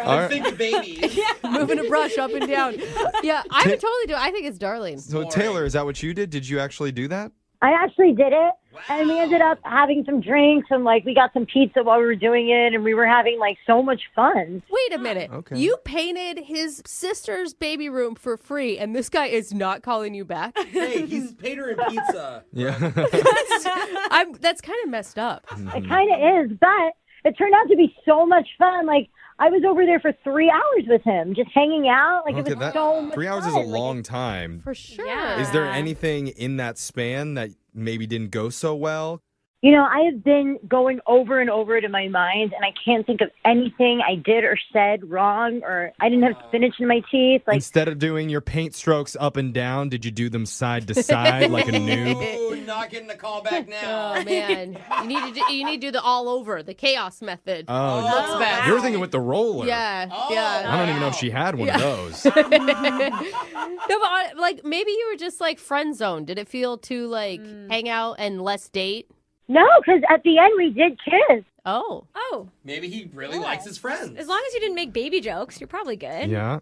S22: labor.
S8: All right.
S4: Think of babies.
S3: Moving a brush up and down. Yeah, I would totally do it. I think it's darling.
S8: So Taylor, is that what you did? Did you actually do that?
S6: I actually did it, and we ended up having some drinks, and like we got some pizza while we were doing it, and we were having like so much fun.
S3: Wait a minute.
S8: Okay.
S3: You painted his sister's baby room for free, and this guy is not calling you back?
S4: Hey, he's paid her in pizza.
S8: Yeah.
S3: That's kind of messed up.
S6: It kind of is, but it turned out to be so much fun. Like I was over there for 3 hours with him, just hanging out. Like it was so much
S8: 3 hours
S6: fun.
S8: is a long time.
S3: For sure.
S8: Is there anything in that span that maybe didn't go so well?
S6: You know, I have been going over and over it in my mind, and I can't think of anything I did or said wrong, or I didn't have spinach in my teeth. Like,
S8: Instead of doing your paint strokes up and down, did you do them side to side like a noob?
S4: Ooh, not getting a call back now.
S3: Oh man, you need to do the all over, the chaos method.
S8: Oh,
S3: Looks best.
S8: you were thinking with the roller.
S3: Yeah, yeah.
S8: I don't even know if she had one of those.
S3: No, but like maybe you were just like friend zoned. Did it feel too like hang out and less date?
S6: no, because at the end we did kiss.
S3: Oh.
S22: Oh.
S4: Maybe he really likes his friends.
S22: As long as you didn't make baby jokes, you're probably good.
S8: Yeah.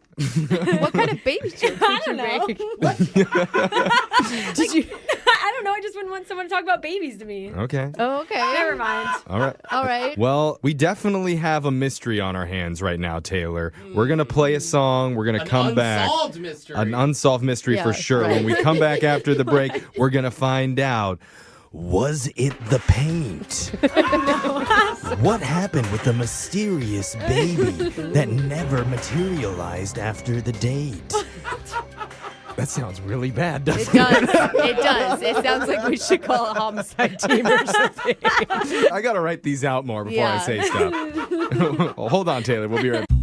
S3: What kind of baby jokes
S22: I
S3: did you
S22: don't know.
S3: make?
S22: Did you? I don't know. I just wouldn't want someone to talk about babies to me.
S8: Okay.
S3: Oh, okay.
S22: Never mind.
S8: All right.
S3: All right.
S8: Well, we definitely have a mystery on our hands right now, Taylor. We're going to play a song. We're going to come back.
S4: Unsolved mystery.
S8: An unsolved mystery for
S3: Yeah,
S8: sure.
S3: right.
S8: When we come back after the break, we're going to find out, was it the paint? What happened with the mysterious baby that never materialized after the date? That sounds really bad, doesn't
S3: It does. It does. It sounds like we should call a homicide team or something.
S8: I got to write these out more before I
S3: Yeah.
S8: say stuff. Well, hold on, Taylor. We'll be right back.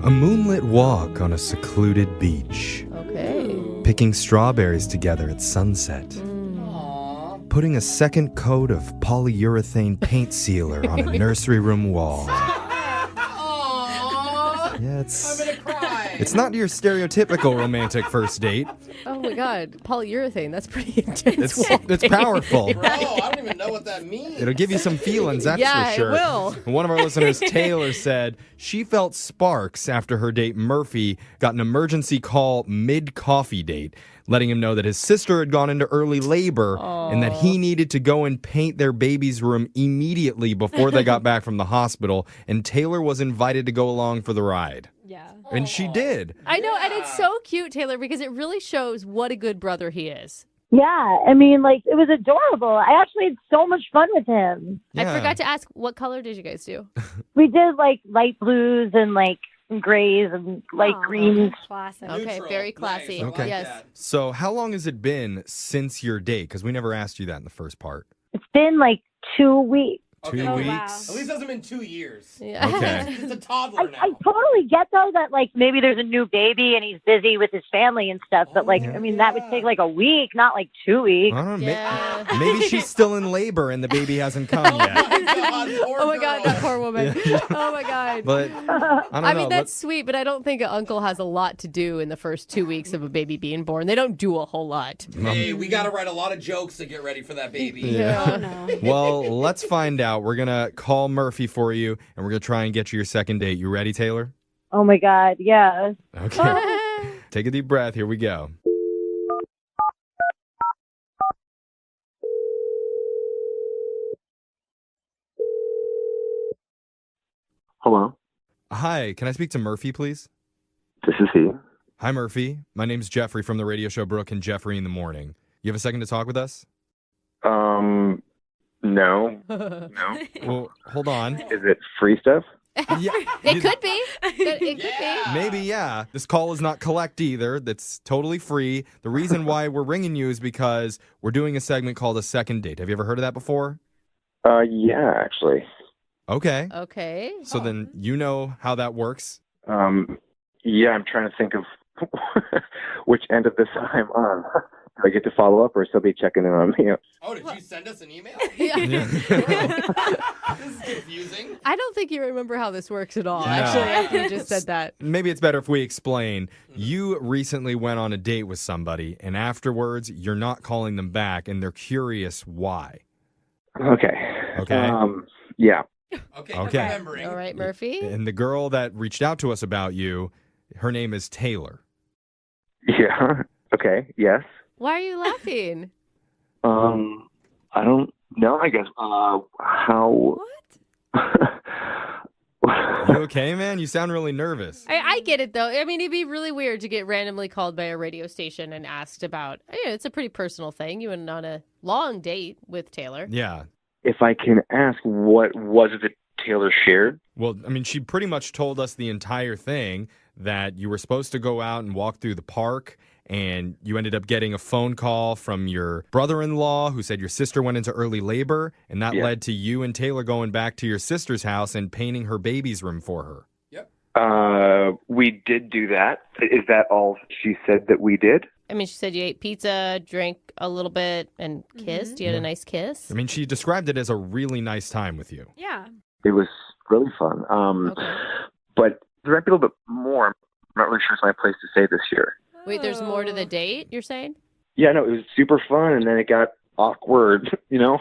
S8: A moonlit walk on a secluded beach.
S3: Okay.
S8: Picking strawberries together at sunset. Putting a second coat of polyurethane paint sealer on a nursery room wall. Yeah, it's not your stereotypical romantic first date.
S3: Oh my God. Polyurethane. That's pretty intense.
S8: It's powerful.
S4: Bro, I don't even know what that means.
S8: It'll give you some feelings, that's
S3: Yeah,
S8: for
S3: it
S8: sure.
S3: will.
S8: One of our listeners, Taylor, said she felt sparks after her date Murphy got an emergency call mid-coffee date, letting him know that his sister had gone into early labor and that he needed to go and paint their baby's room immediately before they got back from the hospital, and Taylor was invited to go along for the ride.
S22: Yeah.
S8: And she did.
S3: I know, and it's so cute, Taylor, because it really shows what a good brother he is.
S6: Yeah, I mean, like, it was adorable. I actually had so much fun with him.
S3: I forgot to ask, what color did you guys do?
S6: We did, like, light blues and, like, grays and light greens.
S22: Classic.
S3: Okay, very classy.
S8: Okay.
S3: Yes.
S8: So how long has it been since your date? Because we never asked you that in the first part.
S6: It's been, like, 2 weeks.
S8: 2
S4: Okay.
S8: weeks?
S4: At least it hasn't been 2 years.
S3: Yeah.
S8: Okay.
S4: It's a toddler now.
S6: I totally get, though, that, like, maybe there's a new baby and he's busy with his family and stuff. But, like, I mean, that would take, like, a week, not, like, 2 weeks.
S8: I don't know. Maybe she's still in labor and the baby hasn't come yet.
S3: Oh my God, that poor woman. Oh my God.
S8: But I don't know.
S3: I mean, that's sweet, but I don't think an uncle has a lot to do in the first 2 weeks of a baby being born. They don't do a whole lot.
S4: Hey, we got to write a lot of jokes to get ready for that baby.
S8: Yeah. Well, let's find out. We're going to call Murphy for you, and we're going to try and get you your second date. You ready, Taylor?
S6: Oh, my God, yeah.
S8: Okay. Take a deep breath. Here we go.
S5: Hello.
S8: Hi, can I speak to Murphy, please?
S5: This is he.
S8: Hi, Murphy. My name's Jeffrey from the radio show Brooke and Jeffrey in the Morning. You have a second to talk with us?
S5: No.
S8: Well, hold on.
S5: Is it free stuff?
S8: Yeah,
S3: It could be. It could be.
S8: maybe, yeah. This call is not collect either. That's totally free. The reason why we're ringing you is because we're doing a segment called A Second Date. Have you ever heard of that before?
S5: Yeah, actually.
S8: Okay.
S3: Okay.
S8: So then you know how that works.
S5: Yeah, I'm trying to think of which end of this I'm on. Do I get to follow up, or still be checking in on me?
S4: Oh, did you send us an email?
S3: Yeah.
S4: This is confusing.
S3: I don't think you remember how this works at all,
S8: No.
S3: actually, after you just said that.
S8: Maybe it's better if we explain. You recently went on a date with somebody, and afterwards, you're not calling them back, and they're curious why.
S5: Okay.
S8: Okay.
S5: Yeah.
S4: Okay.
S8: Okay.
S3: All right, Murphy.
S8: And the girl that reached out to us about you, her name is Taylor.
S5: Yeah. Okay. Yes.
S3: Why are you laughing?
S5: I don't know. I guess. How?
S8: You okay, man? You sound really nervous.
S3: I get it, though. I mean, it'd be really weird to get randomly called by a radio station and asked about, it's a pretty personal thing. You went on a long date with Taylor.
S8: Yeah.
S5: If I can ask, what was it that Taylor shared?
S8: Well, I mean, she pretty much told us the entire thing, that you were supposed to go out and walk through the park, and you ended up getting a phone call from your brother-in-law who said your sister went into early labor, and that led to you and Taylor going back to your sister's house and painting her baby's room for her.
S5: We did do that. Is that all she said that we did?
S3: I mean, she said you ate pizza, drank a little bit, and kissed. You had a nice kiss.
S8: I mean, she described it as a really nice time with you.
S22: Yeah.
S5: It was really fun. But there might be a little bit more. I'm not really sure it's my place to say this year.
S3: Wait, there's more to the date, you're saying?
S5: Yeah, no, it was super fun, and then it got awkward, you know?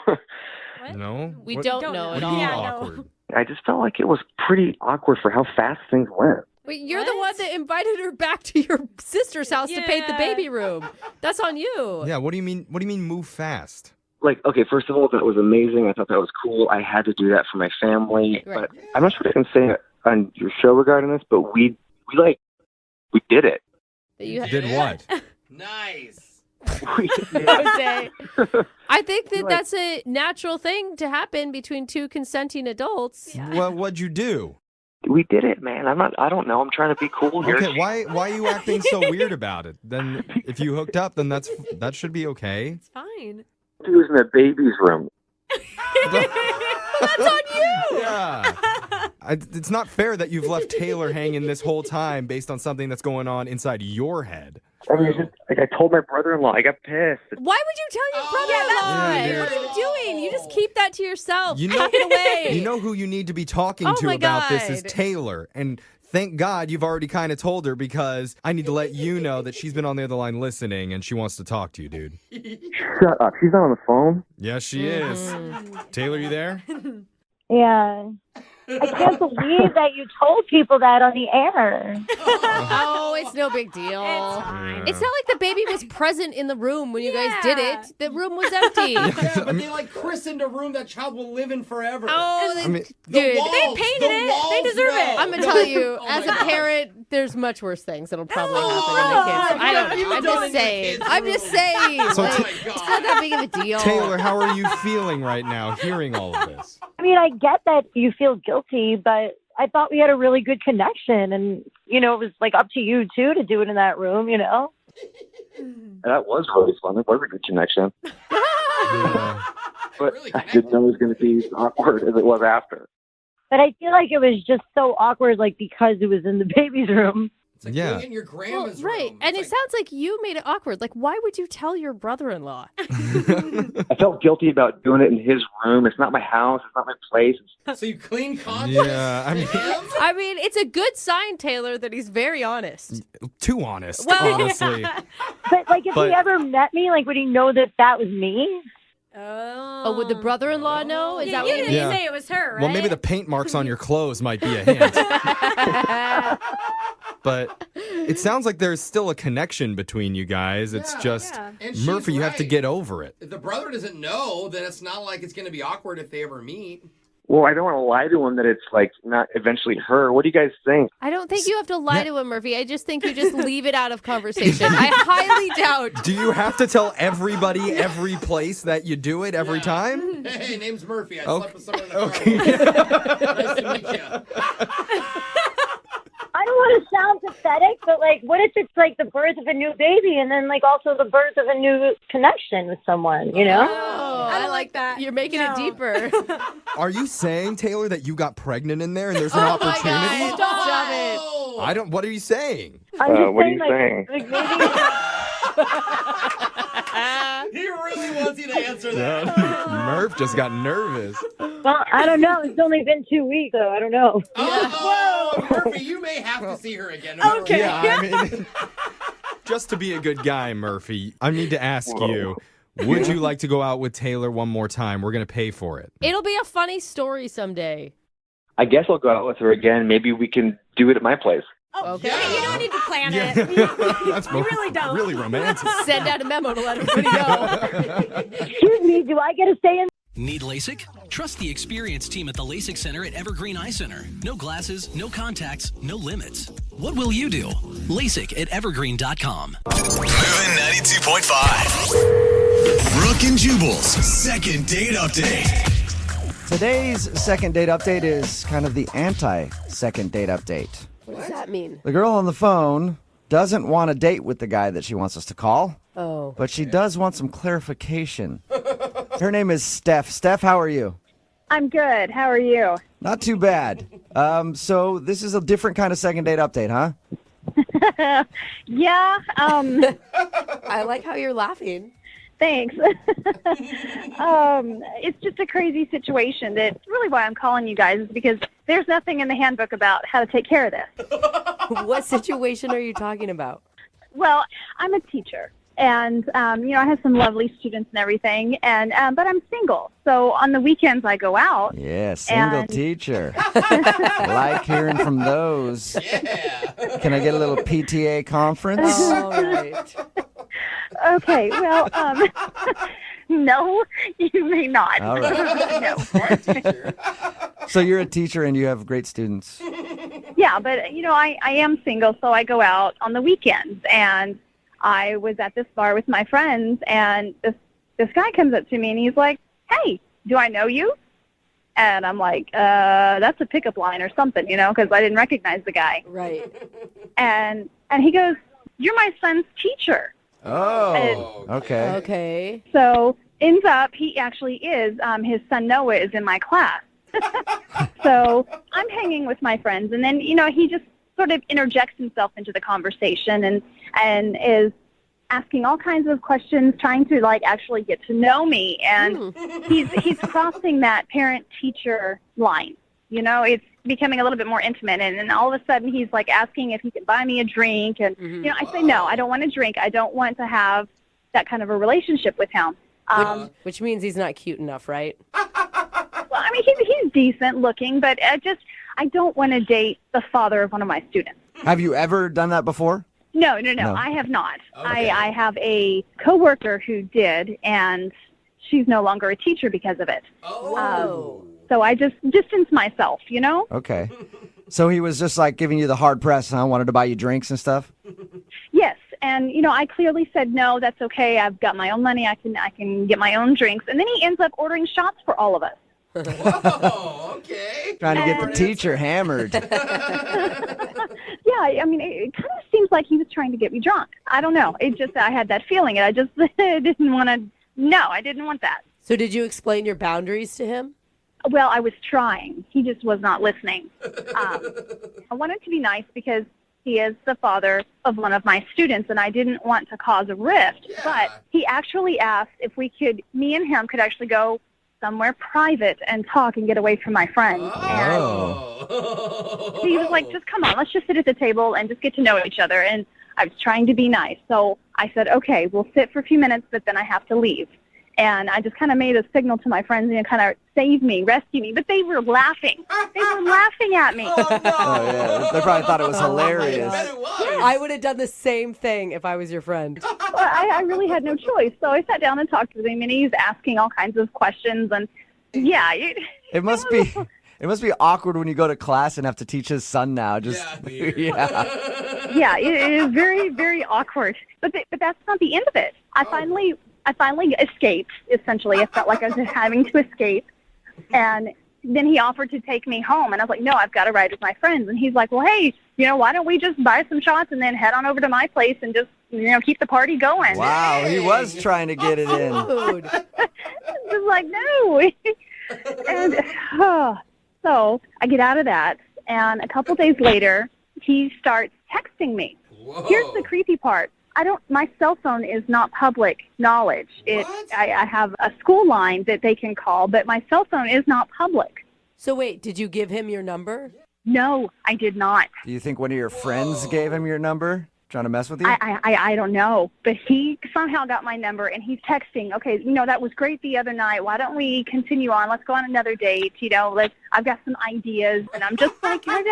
S8: No?
S3: We don't know
S8: what
S3: at
S8: do you mean
S3: all.
S8: awkward?
S5: I just felt like it was pretty awkward for how fast things went.
S3: Wait, you're the one that invited her back to your sister's house to paint the baby room. That's on you.
S8: Yeah, what do you mean move fast?
S5: Like, okay, first of all, that was amazing. I thought that was cool. I had to do that for my family.
S3: Right.
S5: But I'm not sure what I can say on your show regarding this, but we did it.
S3: You
S8: did what?
S4: Nice.
S3: Jose, I think that that's a natural thing to happen between two consenting adults.
S8: Well, what'd you do?
S5: We did it, man. I don't know. I'm trying to be cool here.
S8: Okay, why are you acting so weird about it? Then if you hooked up, then that should be okay.
S22: It's fine.
S5: He was in the baby's room.
S3: That's on you.
S8: Yeah. It's not fair that you've left Taylor hanging this whole time based on something that's going on inside your head.
S5: I mean, I told my brother-in-law. I got pissed.
S3: Why would you tell your brother-in-law?
S8: Yeah,
S3: What are you doing? You just keep that to yourself.
S8: You know,
S3: Tuck it away.
S8: You know who you need to be talking
S3: Oh
S8: to
S3: my
S8: about this is
S3: God.
S8: Taylor. And thank God you've already kind of told her, because I need to let you know that she's been on the other line listening and she wants to talk to you, dude.
S5: Shut up. She's not on the phone.
S8: Yes, she is. Taylor, you there?
S6: Yeah. I can't believe that you told people that on the air.
S3: Oh, it's no big deal. It's not like the baby was present in the room when you guys did it. The room was empty.
S4: Yeah, but they like christened a room that child will live in forever.
S3: Oh,
S4: the
S3: dude.
S4: walls,
S3: They painted
S4: the
S3: it.
S4: walls
S3: They deserve
S4: know.
S3: it. I'm going to tell you,
S4: Oh
S3: as
S4: my
S3: a
S4: God.
S3: parent, there's much worse things that'll probably happen to the kids. I don't know. I'm just saying. I'm just saying.
S8: So
S3: Like,
S8: Ta-
S3: it's not that big of a deal.
S8: Taylor, how are you feeling right now hearing all of this?
S6: I mean, I get that you feel guilty, but I thought we had a really good connection. And, it was like up to you, too, to do it in that room,
S5: That was really fun. It was a good connection. But I didn't know it was going to be as awkward as it was after.
S6: But I feel like it was just so awkward, like, because it was in the baby's room.
S4: It's like
S8: Yeah.
S4: doing it in your grandma's
S3: Right.
S4: room.
S3: And it sounds like you made it awkward. Like, why would you tell your brother-in-law?
S5: I felt guilty about doing it in his room. It's not my house. It's not my place.
S4: So you clean conscience?
S8: Yeah, I mean,
S3: I mean, it's a good sign, Taylor, that he's very honest.
S8: too honest,
S3: Well-
S8: honestly.
S6: But, like, if
S8: But-
S6: he ever met me, like, would he know that that was me?
S3: Oh, would the brother-in-law know? Is that
S22: you
S3: what you
S22: didn't
S3: mean?
S22: say it was her, right?
S8: Well, maybe the paint marks on your clothes might be a hint. But it sounds like there's still a connection between you guys. It's just,
S4: And she's
S8: Murphy, you have to
S4: right.
S8: get over it.
S4: If the brother doesn't know, then it's not like it's going to be awkward if they ever meet.
S5: Well, I don't want to lie to him that it's, like, not eventually her. What do you guys think?
S3: I don't think you have to lie to him, Murphy. I just think you just leave it out of conversation. I highly doubt.
S8: Do you have to tell everybody every place that you do it every time?
S4: Hey, name's Murphy. I
S8: Okay.
S4: slept with someone in the car. Nice to meet you.
S6: I don't want to sound pathetic, but, like, what if it's, like, the birth of a new baby and then, like, also the birth of a new connection with someone,
S3: Oh,
S22: I don't like that.
S3: You're making it deeper.
S8: Are you saying, Taylor, that you got pregnant in there and there's an
S3: Oh my
S8: opportunity?
S3: God, stop it.
S8: I don't. What are you saying?
S6: I'm just
S5: what are
S6: saying,
S5: you saying?
S6: like maybe.
S4: He really wants you to answer that.
S8: Murph just got nervous.
S6: Well, I don't know. It's only been 2 weeks, so I don't know.
S4: Oh, Murphy, you may have to see her again. No matter what.
S8: Yeah, I mean, just to be a good guy, Murphy, I need to ask you, would you like to go out with Taylor one more time? We're going to pay for it.
S3: It'll be a funny story someday.
S5: I guess I'll go out with her again. Maybe we can do it at my place.
S3: Okay.
S22: You don't need to plan
S8: Yeah.
S22: it.
S8: That's
S22: You really don't.
S8: really romantic.
S3: Send out a memo to let everybody know.
S6: Excuse me, do I get to stay in?
S7: Need LASIK? Trust the experienced team at the LASIK Center at Evergreen Eye Center. No glasses, no contacts, no limits. What will you do? LASIK at evergreen.com.
S1: Moving 92.5. Brooke and Jubal's second date update.
S2: Today's second date update is kind of the anti-second date update.
S3: What does that mean?
S2: The girl on the phone doesn't want a date with the guy that she wants us to call,
S3: Oh.
S2: but she does want some clarification. Her name is Steph. Steph, how are you?
S10: I'm good. How are you?
S2: Not too bad. So this is a different kind of second date update, huh?
S10: Yeah.
S3: I like how you're laughing.
S10: Thanks. It's just a crazy situation. That's really why I'm calling you guys, is because there's nothing in the handbook about how to take care of this.
S3: What situation are you talking about?
S10: Well, I'm a teacher, And, I have some lovely students and everything, and but I'm single. So on the weekends I go out.
S2: Yeah, single
S10: and-
S2: teacher. Like hearing from those. Can I get a little PTA conference?
S3: All right.
S10: Okay, well, no, you may not.
S2: All right.
S10: No.
S2: So you're a teacher and you have great students.
S10: Yeah, but, I am single, so I go out on the weekends. And I was at this bar with my friends, and this guy comes up to me, and he's like, "Hey, do I know you?" And I'm like, that's a pickup line or something, because I didn't recognize the guy.
S3: Right.
S10: And he goes, "You're my son's teacher."
S2: Oh, okay.
S3: Okay.
S10: So ends up, he actually is, his son Noah is in my class. So I'm hanging with my friends, and then, he just sort of interjects himself into the conversation and is asking all kinds of questions, trying to actually get to know me. And he's crossing that parent-teacher line. It's becoming a little bit more intimate. And then all of a sudden he's asking if he can buy me a drink. And, I say, no, I don't want a drink. I don't want to have that kind of a relationship with him.
S3: Which means he's not cute enough, right?
S10: Well, I mean, he's decent looking, but I don't want to date the father of one of my students.
S2: Have you ever done that before?
S10: No, I have not. Okay. I have a coworker who did, and she's no longer a teacher because of it.
S3: Oh.
S10: So I just distance myself,
S2: Okay. So he was just giving you the hard press, and I wanted to buy you drinks and stuff?
S10: Yes, and I clearly said no, that's okay. I've got my own money. I can get my own drinks. And then he ends up ordering shots for all of us.
S4: Oh, okay.
S2: Trying to get the teacher hammered.
S10: Yeah, I mean, it kind of seems like he was trying to get me drunk. I don't know. It just, I had that feeling, and I just didn't want to. No, I didn't want that.
S3: So did you explain your boundaries to him?
S10: Well, I was trying. He just was not listening. I wanted to be nice because he is the father of one of my students, and I didn't want to cause a rift. Yeah. But he actually asked if me and him could actually go somewhere private and talk and get away from my friends.
S2: Oh.
S10: And he was like, just come on, let's just sit at the table and just get to know each other. And I was trying to be nice. So I said, okay, we'll sit for a few minutes, but then I have to leave. And I just kind of made a signal to my friends and kind of save me, rescue me. But they were laughing. They were laughing at me.
S2: Oh, yeah. They probably thought it was hilarious.
S3: I would have done the same thing if I was your friend.
S10: Well, I really had no choice. So I sat down and talked with him, and he's asking all kinds of questions. And, yeah.
S2: It must be awkward when you go to class and have to teach his son now. Just yeah.
S10: Yeah, it is very, very awkward. But that's not the end of it. I finally escaped, essentially. I felt like I was having to escape. And then he offered to take me home. And I was like, no, I've got to ride with my friends. And he's like, well, hey, why don't we just buy some shots and then head on over to my place and just, keep the party going.
S2: Wow, he was trying to get it in.
S10: Just like, no. And so I get out of that. And a couple days later, he starts texting me. Whoa. Here's the creepy part. My cell phone is not public knowledge. I have a school line that they can call, but my cell phone is not public.
S3: So wait, did you give him your number?
S10: No, I did not.
S2: Do you think one of your friends gave him your number, trying to mess with you?
S10: I don't know, but he somehow got my number, and he's texting, okay, that was great the other night. Why don't we continue on? Let's go on another date. I've got some ideas, and I'm just like, I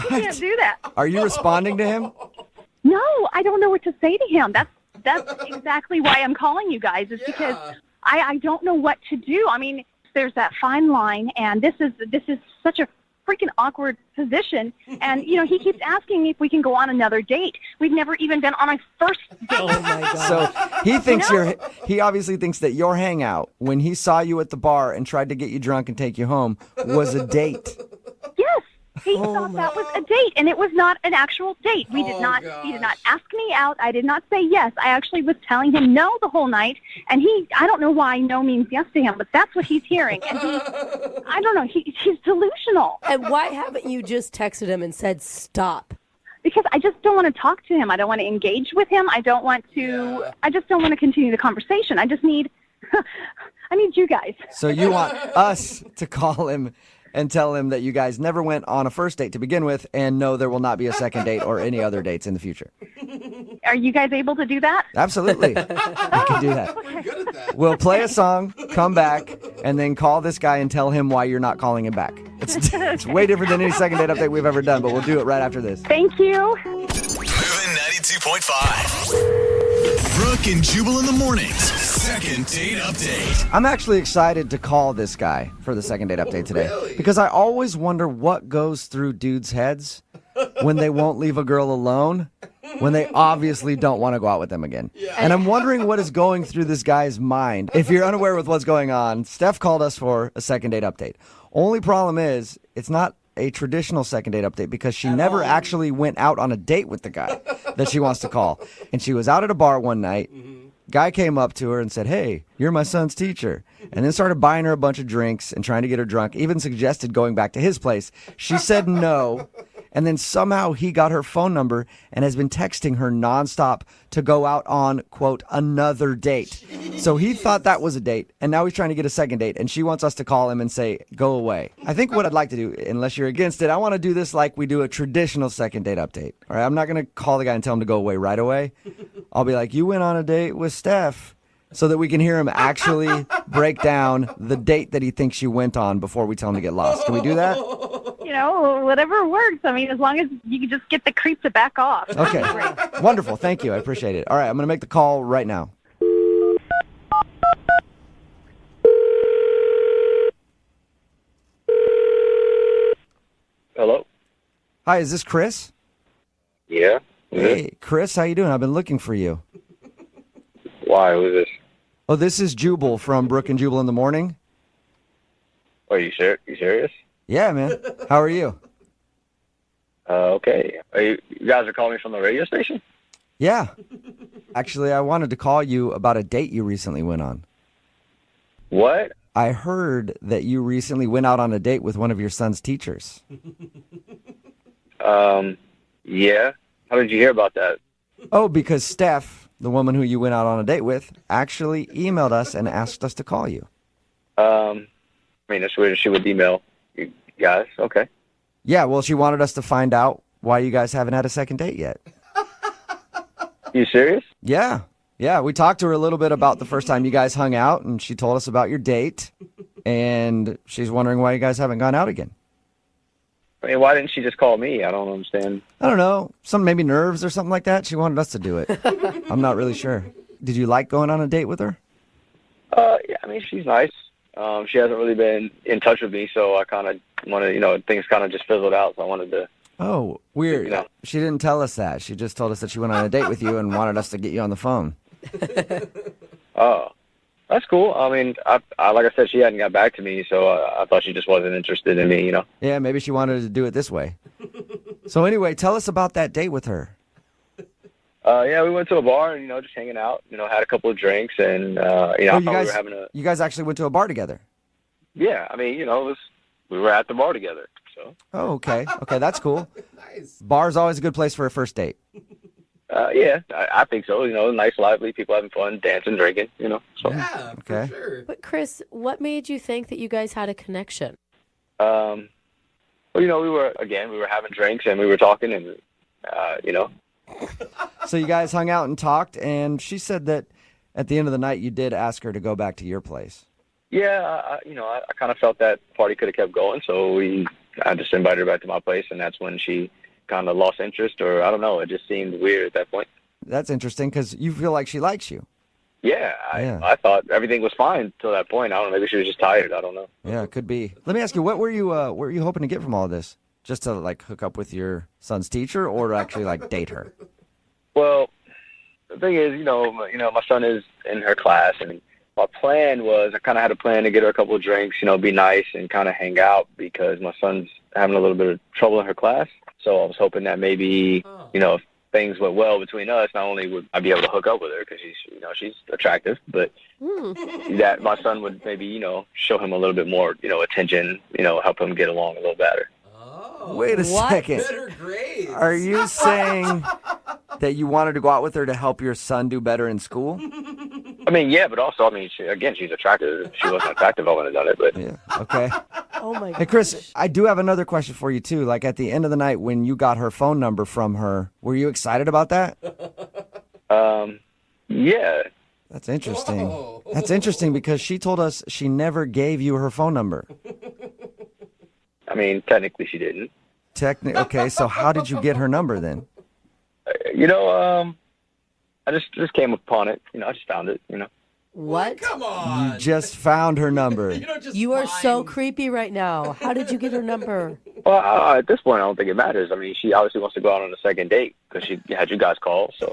S10: can't do that.
S2: Are you responding to him?
S10: No, I don't know what to say to him. That's exactly why I'm calling you guys. Is because I don't know what to do. I mean, there's that fine line, and this is such a freaking awkward position. And he keeps asking me if we can go on another date. We've never even been on a first date.
S3: Oh my God.
S2: So he thinks he obviously thinks that your hangout when he saw you at the bar and tried to get you drunk and take you home was a date.
S10: Yes. He thought that was a date, and it was not an actual date. He did not ask me out. I did not say yes. I actually was telling him no the whole night, and I don't know why no means yes to him, but that's what he's hearing. And I don't know, he's delusional.
S3: And why haven't you just texted him and said stop?
S10: Because I just don't want to talk to him. I don't want to engage with him. I just don't want to continue the conversation. I just need, I need you guys.
S2: So you want us to call him and tell him that you guys never went on a first date to begin with, and no, there will not be a second date or any other dates in the future.
S10: Are you guys able to do that?
S2: Absolutely. We can do that.
S4: We're good at that.
S2: We'll play a song, come back, and then call this guy and tell him why you're not calling him back. It's way different than any second date update we've ever done, but we'll do it right after this.
S10: Thank you.
S1: Moving 92.5. Brooke and Jubal in the mornings. Second date update.
S2: I'm actually excited to call this guy for the second date update today.
S4: Really?
S2: Because I always wonder what goes through dudes' heads when they won't leave a girl alone, when they obviously don't want to go out with them again. Yeah. And I'm wondering what is going through this guy's mind. If you're unaware with what's going on, Steph called us for a second date update. Only problem is, it's not a traditional second date update because she never actually went out on a date with the guy that she wants to call. And she was out at a bar one night. Guy came up to her and said, "Hey, you're my son's teacher," and then started buying her a bunch of drinks and trying to get her drunk, even suggested going back to his place. She said no, and then somehow he got her phone number and has been texting her nonstop to go out on, quote, another date. So he thought that was a date, and now he's trying to get a second date, and she wants us to call him and say, "Go away." I think what I'd like to do, unless you're against it, I want to do this like we do a traditional second date update. All right, I'm not going to call the guy and tell him to go away right away. I'll be like, "You went on a date with Steph," so that we can hear him actually break down the date that he thinks you went on before we tell him to get lost. Can we do that?
S10: You know, whatever works. I mean, as long as you can just get the creep to back off.
S2: Okay. Wonderful. Thank you. I appreciate it. All right, I'm going to make the call right now.
S9: Hello?
S2: Hi, is this Chris?
S9: Yeah?
S2: Hey, Chris, how you doing? I've been looking for you.
S9: Why? Who's this?
S2: Oh, this is Jubal from Brooke and Jubal in the morning.
S9: Are you serious?
S2: Yeah, man. How are you?
S9: Okay. You guys are calling me from the radio station?
S2: Yeah. Actually, I wanted to call you about a date you recently went on.
S9: What?
S2: I heard that you recently went out on a date with one of your son's teachers.
S9: Yeah. How did you hear about that?
S2: Oh, because Steph, the woman who you went out on a date with, actually emailed us and asked us to call you.
S9: I mean, that's weird. She would email you guys. Okay.
S2: Yeah, well, she wanted us to find out why you guys haven't had a second date yet.
S9: You serious?
S2: Yeah. Yeah, we talked to her a little bit about the first time you guys hung out, and she told us about your date, and she's wondering why you guys haven't gone out again.
S9: I mean, why didn't she just call me? I don't understand.
S2: I don't know. Some maybe nerves or something like that. She wanted us to do it. I'm not really sure. Did you like going on a date with her?
S9: Yeah, I mean, she's nice. She hasn't really been in touch with me, so I kind of wanted, things kind of just fizzled out, so I wanted to...
S2: Oh, weird. She didn't tell us that. She just told us that she went on a date with you and wanted us to get you on the phone.
S9: Oh, that's cool. I mean, I like I said, she hadn't got back to me, so I thought she just wasn't interested in me,
S2: Yeah, maybe she wanted to do it this way. So anyway, tell us about that date with her.
S9: Yeah, we went to a bar and, just hanging out, had a couple of drinks and, I thought we were having a...
S2: You guys actually went to a bar together?
S9: Yeah, I mean, we were at the bar together, so...
S2: Oh, okay. Okay, that's cool.
S4: Nice.
S2: Bar's always a good place for a first date.
S9: Yeah, I think so. Nice, lively, people having fun, dancing, drinking, so...
S4: Yeah,
S2: okay.
S4: for sure.
S3: But Chris, what made you think that you guys had a connection?
S9: Well, we were having drinks and we were talking and,
S2: So you guys hung out and talked, and she said that at the end of the night you did ask her to go back to your place.
S9: Yeah, I kind of felt that party could have kept going, so I just invited her back to my place, and that's when she kind of lost interest, or I don't know, it just seemed weird at that point.
S2: That's interesting, because you feel like she likes you.
S9: Yeah, I thought everything was fine till that point. I don't know, maybe she was just tired, I don't know.
S2: Yeah, it could be. Let me ask you, what were you hoping to get from all of this? Just to, hook up with your son's teacher, or to actually, date her?
S9: Well, the thing is, my son is in her class, and my plan was, I kind of had a plan to get her a couple of drinks, be nice and kind of hang out because my son's having a little bit of trouble in her class. So I was hoping that maybe, if things went well between us, not only would I be able to hook up with her because she's attractive, but that my son would maybe, show him a little bit more, attention, help him get along a little better.
S2: Wait a second.
S4: Better grades.
S2: Are you saying that you wanted to go out with her to help your son do better in school?
S9: I mean, yeah, but also, she's attractive. If she wasn't attractive, I wouldn't have done it. But
S2: yeah, okay.
S3: Oh my god.
S2: Hey, Chris, I do have another question for you, too. Like, at the end of the night, when you got her phone number from her, were you excited about that?
S9: Yeah.
S2: That's interesting. That's interesting because she told us she never gave you her phone number.
S9: I mean, technically she didn't.
S2: Okay, so how did you get her number then?
S9: I just came upon it. I just found it,
S3: What?
S4: Come on.
S2: You just found her number.
S3: You are so creepy right now. How did you get her number?
S9: Well, at this point, I don't think it matters. I mean, she obviously wants to go out on a second date because she had you guys call. So,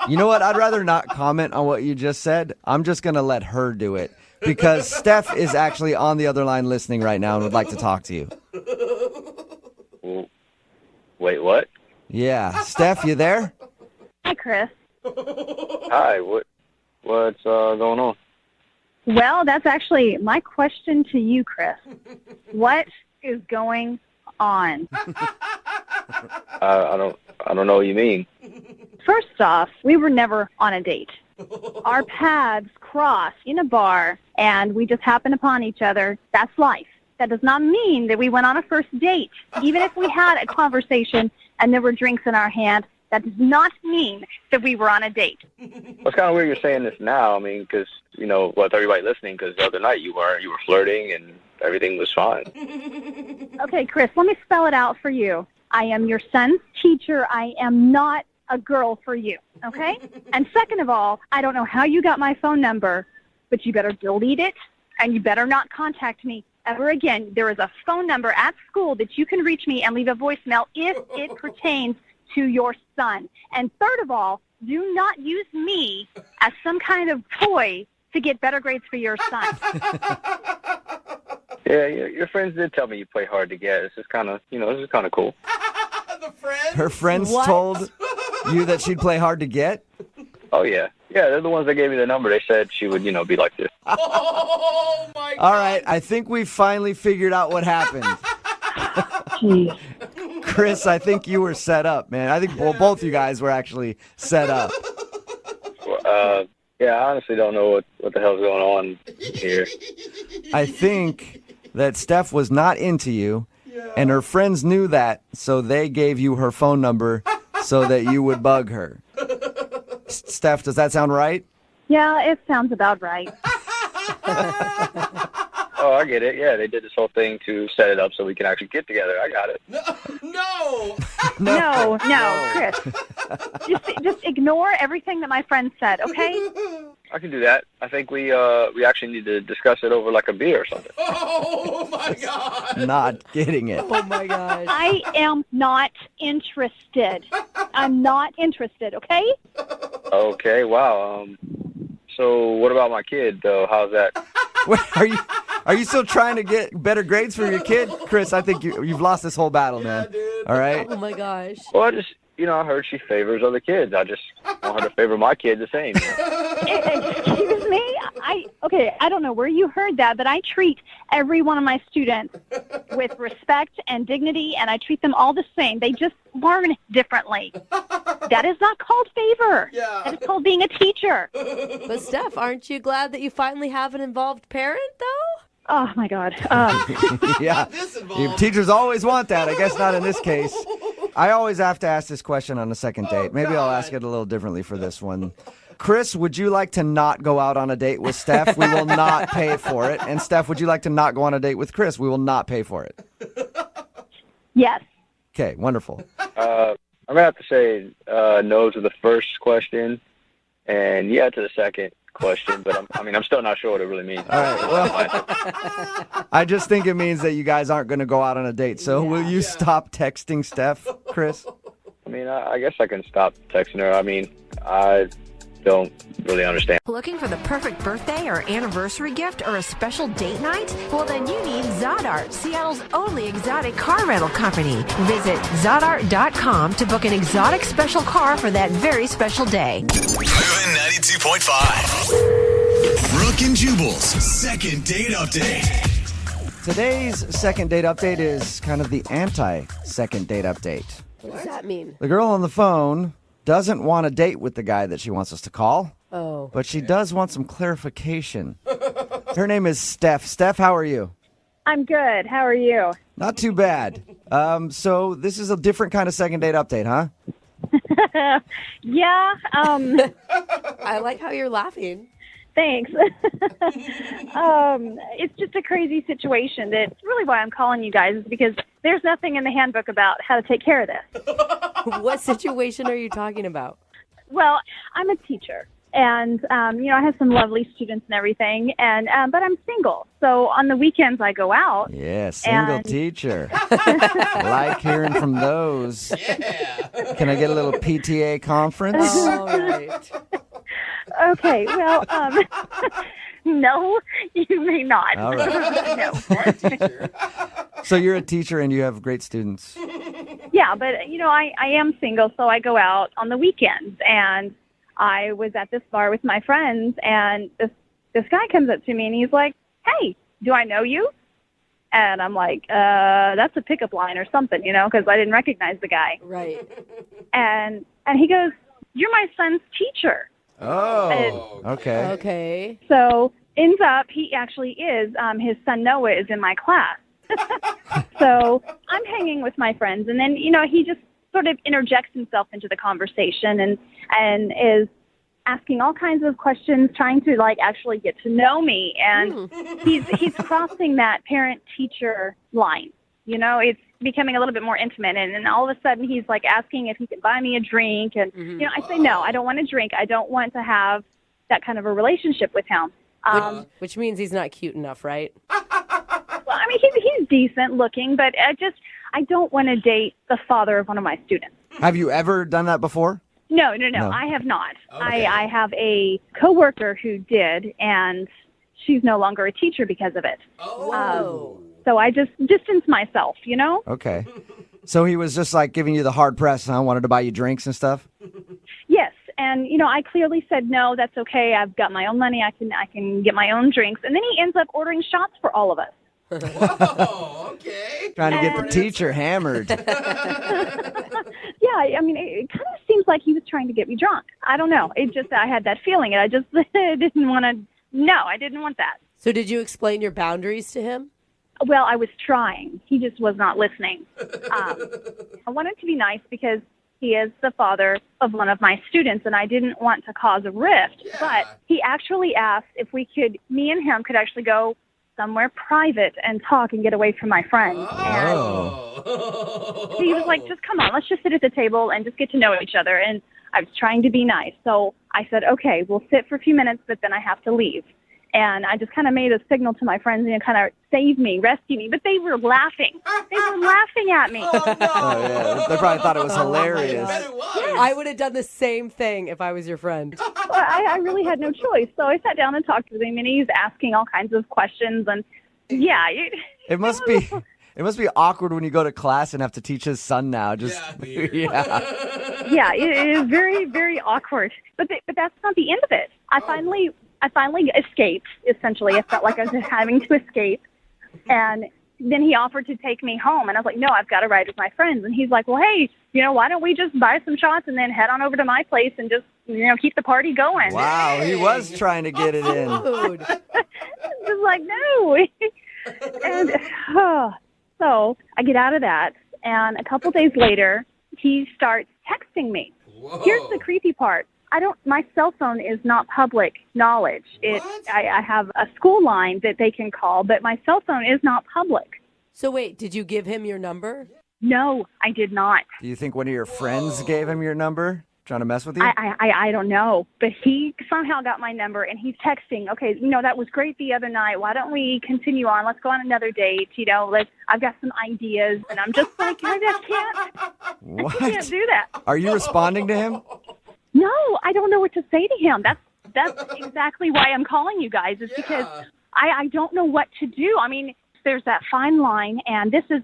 S2: You know what? I'd rather not comment on what you just said. I'm just going to let her do it because Steph is actually on the other line listening right now and would like to talk to you.
S9: Wait, what?
S2: Yeah. Steph, you there?
S10: Hi, Chris.
S9: Hi, what's going on?
S10: Well, that's actually my question to you, Chris. What is going on?
S9: I don't know what you mean.
S10: First off, we were never on a date. Our paths crossed in a bar, and we just happened upon each other. That's life. That does not mean that we went on a first date. Even if we had a conversation and there were drinks in our hand, that does not mean that we were on a date.
S9: Well, it's kind of weird you're saying this now. I mean, because, with everybody listening, because the other night you were flirting and everything was fine.
S10: Okay, Chris, let me spell it out for you. I am your son's teacher. I am not a girl for you, okay? And second of all, I don't know how you got my phone number, but you better delete it, and you better not contact me ever again. There is a phone number at school that you can reach me and leave a voicemail if it pertains to your son. And third of all, do not use me as some kind of toy to get better grades for your son.
S9: Yeah, your friends did tell me you play hard to get. This is kind of cool.
S2: Her friends told you that she'd play hard to get?
S9: Oh, yeah. Yeah, they're the ones that gave me the number. They said she would, be like this.
S4: Oh, my God.
S2: All right, I think we finally figured out what happened. Chris, I think you were set up, man. I think both you guys were actually set up.
S9: Yeah, I honestly don't know what the hell's going on here.
S2: I think that Steph was not into you, and her friends knew that, so they gave you her phone number so that you would bug her. Steph, does that sound right?
S10: Yeah, it sounds about right.
S9: Oh, I get it. Yeah, they did this whole thing to set it up so we can actually get together. I got it.
S10: No, Chris. Just ignore everything that my friend said, okay?
S9: I can do that. I think we actually need to discuss it over like a beer or something.
S4: Oh, my God.
S2: Not getting it.
S3: Oh, my gosh.
S10: I am not interested. I'm not interested, okay?
S9: Okay, wow. So what about my kid, though? How's that?
S2: Wait, are you still trying to get better grades for your kid? Chris, I think you've lost this whole battle, man. All right?
S3: Oh, my gosh.
S9: Well, I just, I heard she favors other kids. I just want her to favor my kid the same.
S10: Excuse me? I don't know where you heard that, but I treat every one of my students with respect and dignity, and I treat them all the same. They just learn differently. That is not called favor.
S4: Yeah.
S10: That is called being a teacher.
S3: But Steph, aren't you glad that you finally have an involved parent, though?
S10: Oh, my God.
S2: Yeah. Teachers always want that. I guess not in this case. I always have to ask this question on a second date. Maybe I'll ask it a little differently for this one. Chris, would you like to not go out on a date with Steph? We will not pay for it. And Steph, would you like to not go on a date with Chris? We will not pay for it.
S10: Yes.
S2: Okay, wonderful.
S9: I'm going to have to say no to the first question and yeah to the second question, but I'm still not sure what it really means.
S2: All right, well, I just think it means that you guys aren't going to go out on a date. So will you stop texting Steph, Chris?
S9: I mean, I guess I can stop texting her. I mean, I don't really understand.
S11: Looking for the perfect birthday or anniversary gift or a special date night? Well, then you need Zodart, Seattle's only exotic car rental company. Visit Zodart.com to book an exotic special car for that very special day.
S1: Moving 92.5. Brooke and Jubal's second date update.
S2: Today's second date update is kind of the anti-second date update.
S3: What does that mean?
S2: The girl on the phone doesn't want a date with the guy that she wants us to call.
S3: Oh.
S2: But she does want some clarification. Her name is Steph. Steph, how are you?
S12: I'm good. How are you?
S2: Not too bad. So this is a different kind of second date update, huh?
S12: Yeah.
S3: I like how you're laughing.
S12: Thanks. It's just a crazy situation. That's really why I'm calling you guys, is because there's nothing in the handbook about how to take care of this.
S3: What situation are you talking about?
S12: Well, I'm a teacher, and I have some lovely students and everything, and but I'm single. So on the weekends I go out.
S2: Yeah, single teacher. Like hearing from those. Yeah. Can I get a little PTA conference?
S3: All right.
S12: Okay, well, no, you may not.
S2: All right.
S12: No.
S2: So you're a teacher and you have great students.
S12: Yeah, but I am single, so I go out on the weekends, and I was at this bar with my friends, and this guy comes up to me and he's like, "Hey, do I know you?" And I'm like, that's a pickup line or something, because I didn't recognize the guy.
S3: Right.
S12: And he goes, "You're my son's teacher."
S2: Oh, okay.
S3: Okay.
S12: So ends up, he actually is, his son Noah is in my class. So I'm hanging with my friends, and then, he just sort of interjects himself into the conversation and is asking all kinds of questions, trying to actually get to know me. And he's crossing that parent-teacher line. It's becoming a little bit more intimate, and all of a sudden he's asking if he can buy me a drink, and I say no, I don't want a drink. I don't want to have that kind of a relationship with him.
S3: Which means he's not cute enough, right?
S12: Well, I mean, he's decent looking, but I don't want to date the father of one of my students.
S2: Have you ever done that before?
S12: No, I have not. Okay. I have a coworker who did, and she's no longer a teacher because of it.
S3: Oh.
S12: So I just distance myself,
S2: Okay. So he was just giving you the hard press, huh? Wanted to buy you drinks and stuff?
S12: Yes. And, I clearly said, no, that's okay. I've got my own money. I can get my own drinks. And then he ends up ordering shots for all of us.
S4: Whoa, okay.
S2: Trying to get the teacher hammered.
S12: Yeah, I mean, it kind of seems like he was trying to get me drunk. I don't know. I had that feeling, and I just didn't want to. No, I didn't want that.
S3: So did you explain your boundaries to him?
S12: Well, I was trying. He just was not listening. I wanted to be nice because he is the father of one of my students, and I didn't want to cause a rift. Yeah. But he actually asked if me and him could actually go somewhere private and talk and get away from my friends.
S2: Oh.
S12: And he was like, just come on, let's just sit at the table and just get to know each other. And I was trying to be nice. So I said, okay, we'll sit for a few minutes, but then I have to leave. And I just kind of made a signal to my friends, kind of save me, rescue me. But they were laughing. They were laughing at me.
S2: Oh, yeah. They probably thought it was hilarious.
S3: I would have done the same thing if I was your friend.
S12: Well, I really had no choice. So I sat down and talked with him, and he's asking all kinds of questions. And, yeah.
S2: It must be awkward when you go to class and have to teach his son now. Yeah.
S12: Yeah, it is very, very awkward. But that's not the end of it. I finally escaped, essentially. I felt like I was having to escape. And then he offered to take me home. And I was like, no, I've got to ride with my friends. And he's like, well, hey, why don't we just buy some shots and then head on over to my place and just, keep the party going.
S2: Wow, he was trying to get it in.
S12: Just like, no. And so I get out of that. And a couple days later, he starts texting me. Whoa. Here's the creepy part. My cell phone is not public knowledge. I have a school line that they can call, but my cell phone is not public.
S3: So wait, did you give him your number?
S12: No, I did not.
S2: Do you think one of your friends gave him your number? Trying to mess with you?
S12: I don't know, but he somehow got my number, and he's texting, okay, that was great the other night. Why don't we continue on? Let's go on another date. I've got some ideas, and I'm just like, I can't do that.
S2: Are you responding to him?
S12: No, I don't know what to say to him. That's exactly why I'm calling you guys, is because I don't know what to do. I mean, there's that fine line, and this is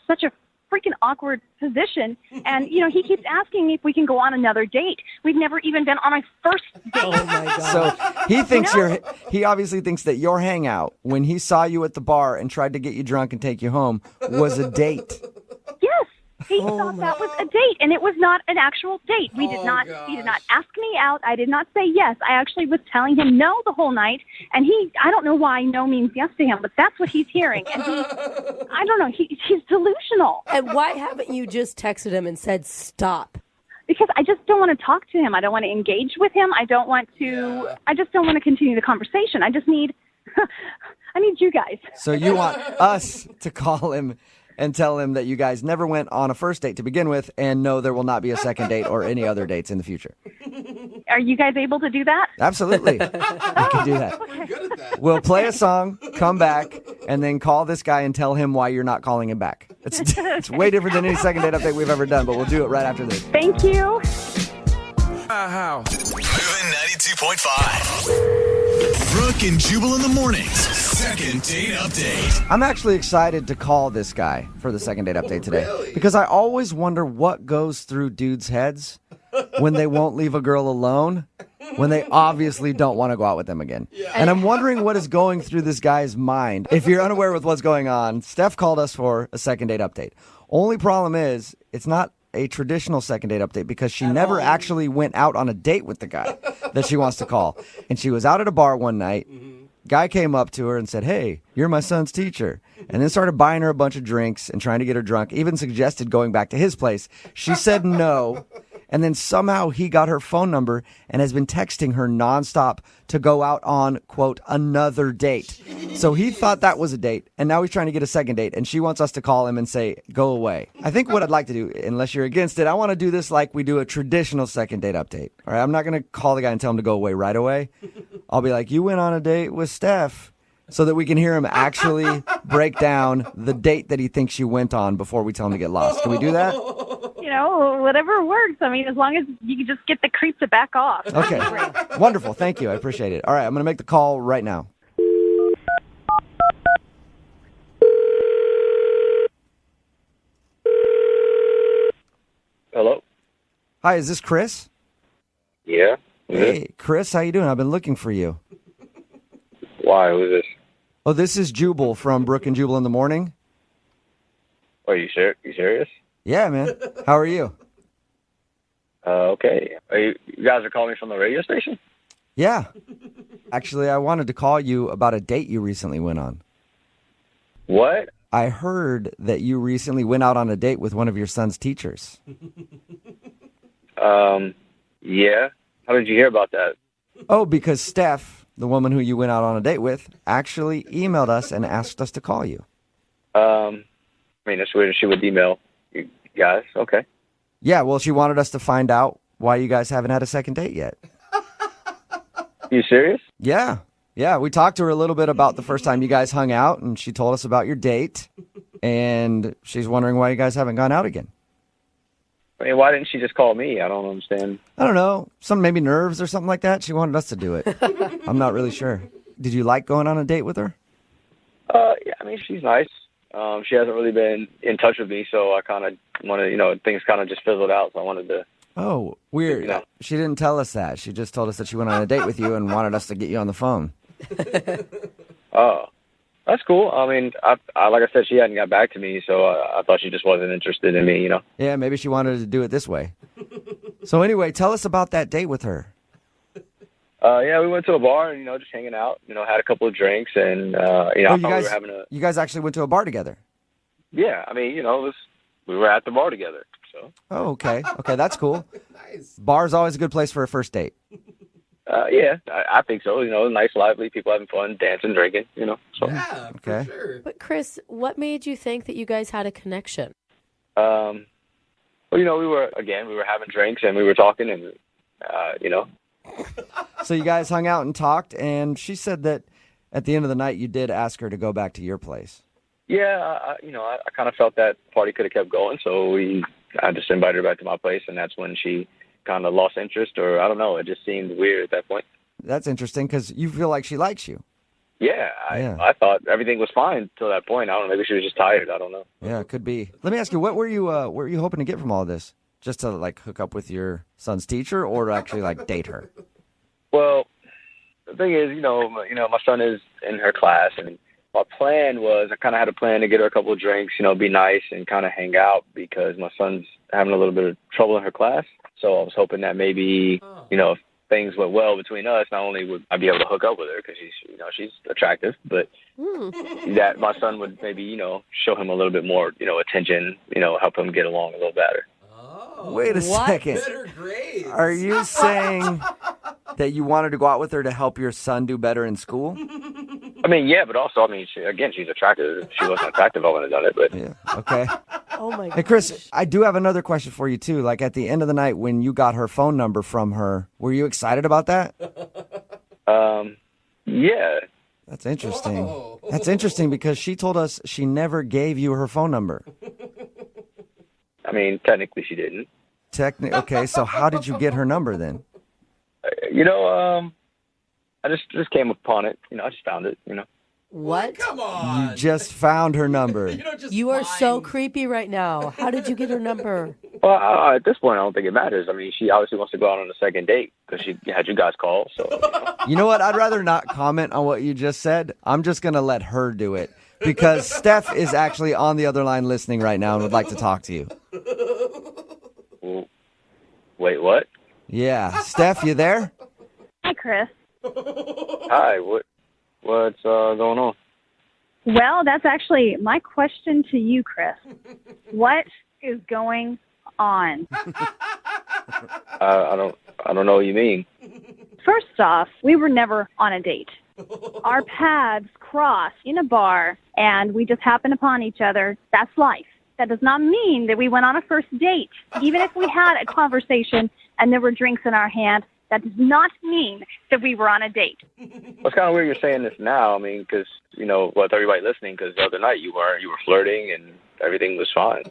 S12: such a freaking awkward position. And, he keeps asking me if we can go on another date. We've never even been on a first date.
S3: Oh, my God.
S2: So he thinks he obviously thinks that your hangout, when he saw you at the bar and tried to get you drunk and take you home, was a date.
S12: Yes. He thought that was a date, and it was not an actual date. He did not ask me out. I did not say yes. I actually was telling him no the whole night, and I don't know why no means yes to him, but that's what he's hearing. And I don't know, he's delusional.
S14: And why haven't you just texted him and said stop?
S12: Because I just don't want to talk to him. I don't want to engage with him. I just don't want to continue the conversation. I just need, I need you guys.
S2: So you want us to call him and tell him that you guys never went on a first date to begin with, and no, there will not be a second date or any other dates in the future.
S12: Are you guys able to do that?
S2: Absolutely. We can do that.
S12: Okay.
S2: We'll play a song, come back, and then call this guy and tell him why you're not calling him back. It's way different than any second date update we've ever done, but we'll do it right after this.
S12: Thank you.
S1: Moving 92.5. Brooke and Jubal in the mornings. Second date update.
S2: I'm actually excited to call this guy for the second date update today because I always wonder what goes through dudes' heads when they won't leave a girl alone when they obviously don't want to go out with them again. And I'm wondering what is going through this guy's mind. If you're unaware with what's going on, Steph called us for a second date update. Only problem is it's not a traditional second date update because she never actually went out on a date with the guy that she wants to call. And she was out at a bar one night. Guy came up to her and said, "Hey, you're my son's teacher." And then started buying her a bunch of drinks and trying to get her drunk, even suggested going back to his place. She said no. And then somehow he got her phone number and has been texting her nonstop to go out on, quote, another date. So he thought that was a date, and now he's trying to get a second date, and she wants us to call him and say, go away. I think what I'd like to do, unless you're against it, I want to do this like we do a traditional second date update. All right, I'm not going to call the guy and tell him to go away right away. I'll be like, you went on a date with Steph, so that we can hear him actually break down the date that he thinks you went on before we tell him to get lost. Can we do that?
S12: You know, whatever works. I mean, as long as you can just get the creep to back off.
S2: Okay. Wonderful. Thank you. I appreciate it. All right, I'm going to make the call right now.
S9: Hello?
S2: Hi, is this Chris?
S9: Yeah.
S2: Hey, Chris, how you doing? I've been looking for you.
S9: Why? Who's this?
S2: Oh, this is Jubal from Brooke and Jubal in the morning.
S9: Are you serious?
S2: Yeah, man. How are you?
S9: Okay. You guys are calling me from the radio station?
S2: Yeah. Actually, I wanted to call you about a date you recently went on.
S9: What?
S2: I heard that you recently went out on a date with one of your son's teachers.
S9: Yeah. How did you hear about that?
S2: Oh, because Steph, the woman who you went out on a date with, actually emailed us and asked us to call you.
S9: I mean, it's weird she would email you guys. Okay.
S2: Yeah, well, she wanted us to find out why you guys haven't had a second date yet.
S9: You serious?
S2: Yeah. Yeah, we talked to her a little bit about the first time you guys hung out, and she told us about your date, and she's wondering why you guys haven't gone out again.
S9: I mean, why didn't she just call me? I don't understand.
S2: I don't know. Some maybe nerves or something like that. She wanted us to do it. I'm not really sure. Did you like going on a date with her?
S9: Yeah, I mean, she's nice. She hasn't really been in touch with me, so I kind of wanted, things kind of just fizzled out, so I wanted to.
S2: Oh, weird. She didn't tell us that. She just told us that she went on a date with you and wanted us to get you on the phone.
S9: Oh, that's cool. I mean, I like I said, she hadn't got back to me, so I thought she just wasn't interested in me,
S2: Yeah, maybe she wanted to do it this way. So anyway, tell us about that date with her.
S9: Yeah, we went to a bar and, just hanging out, had a couple of drinks and, I thought we were having a...
S2: You guys actually went to a bar together?
S9: Yeah, I mean, we were at the bar together, so...
S2: Oh, okay. Okay, that's cool. Nice. Bar's always a good place for a first date.
S9: Yeah, I think so. Nice, lively, people having fun, dancing, drinking, so...
S4: Yeah,
S2: okay.
S4: for sure.
S14: But Chris, what made you think that you guys had a connection?
S9: Well, we were having drinks and we were talking and,
S2: So you guys hung out and talked, and she said that at the end of the night you did ask her to go back to your place.
S9: Yeah, I kind of felt that party could have kept going, so I just invited her back to my place, and that's when she kind of lost interest, or I don't know, it just seemed weird at that point.
S2: That's interesting, because you feel like she likes you.
S9: Yeah, I thought everything was fine till that point. I don't know, maybe she was just tired, I don't know.
S2: Yeah, it could be. Let me ask you, what were you hoping to get from all this? Just to, hook up with your son's teacher, or to actually, date her?
S9: Well, the thing is, my son is in her class, and my plan was I kind of had a plan to get her a couple of drinks, be nice and kind of hang out because my son's having a little bit of trouble in her class. So I was hoping that maybe, if things went well between us, not only would I be able to hook up with her because she's attractive, but that my son would maybe, show him a little bit more, attention, help him get along a little better.
S2: Wait a second. Are you saying that you wanted to go out with her to help your son do better in school?
S9: I mean, yeah, but also, she's attractive. If she wasn't attractive, I wouldn't have done it. But
S2: yeah, okay.
S14: Oh my god.
S2: Hey, Chris, I do have another question for you too. Like at the end of the night, when you got her phone number from her, were you excited about that?
S9: Yeah.
S2: That's interesting. That's interesting because she told us she never gave you her phone number.
S9: I mean, technically, she didn't.
S2: Okay, so how did you get her number then?
S9: I just came upon it. I just found it.
S14: What?
S4: Come on.
S2: You just found her number.
S14: You are so creepy right now. How did you get her number?
S9: Well, at this point, I don't think it matters. I mean, she obviously wants to go out on a second date because she had you guys call. So,
S2: You know what? I'd rather not comment on what you just said. I'm just going to let her do it because Steph is actually on the other line listening right now and would like to talk to you.
S9: Well, wait, what?
S2: Yeah. Steph, you there?
S12: Hi, Chris.
S9: Hi. What's going on?
S12: Well, that's actually my question to you, Chris. What is going on?
S9: I don't know what you mean.
S12: First off, we were never on a date. Our paths crossed in a bar, and we just happened upon each other. That's life. That does not mean that we went on a first date. Even if we had a conversation and there were drinks in our hand, that does not mean that we were on a date.
S9: Well, it's kind of weird you're saying this now. I mean, because, with everybody listening, because the other night you were flirting and everything was fine.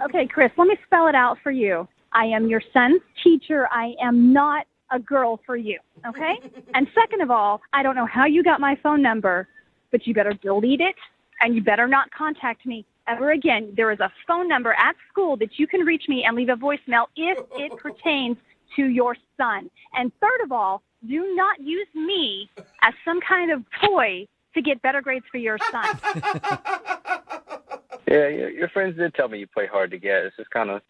S12: Okay, Chris, let me spell it out for you. I am your son's teacher. I am not a girl for you, okay? And second of all, I don't know how you got my phone number, but you better delete it, and you better not contact me ever again. There is a phone number at school that you can reach me and leave a voicemail if it pertains to your son. And third of all, do not use me as some kind of toy to get better grades for your son.
S9: Yeah, your friends did tell me you play hard to get. This is kind of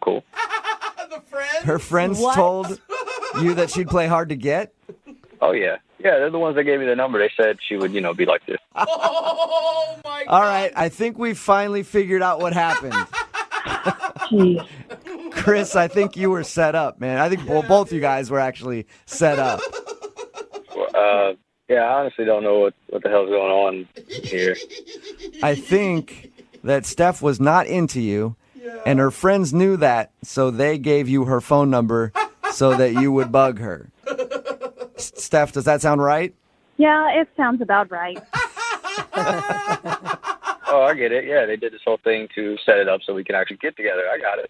S9: cool.
S2: Her friends told you that she'd play hard to get?
S9: Oh, yeah. Yeah, they're the ones that gave me the number. They said she would, be like this.
S4: Oh, my God.
S2: All right, I think we finally figured out what happened.
S12: Jeez.
S2: Chris, I think you were set up, man. I think both you guys were actually set up.
S9: Yeah, I honestly don't know what the hell's going on here.
S2: I think that Steph was not into you, and her friends knew that, so they gave you her phone number so that you would bug her. Steph, does that sound right?
S12: Yeah, it sounds about right.
S9: Oh, I get it. Yeah, they did this whole thing to set it up so we can actually get together. I got it.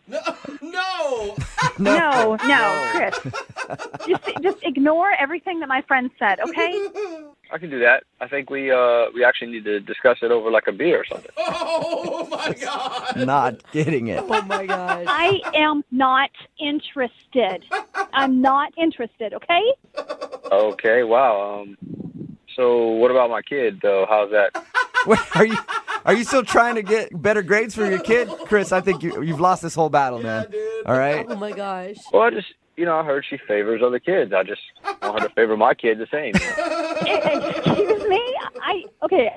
S12: No, Chris. Just ignore everything that my friend said, okay?
S9: I can do that. I think we actually need to discuss it over like a beer or something.
S4: Oh, my God.
S2: Not getting it.
S14: Oh my gosh.
S12: I am not interested. I'm not interested, okay?
S9: Okay, wow. So what about my kid, though? How's that?
S2: Wait, are you still trying to get better grades for your kid? Chris, I think you've lost this whole battle, man. All right?
S14: Oh my gosh.
S9: Well, I heard she favors other kids. I just want her to favor my kid the same.
S12: Excuse me?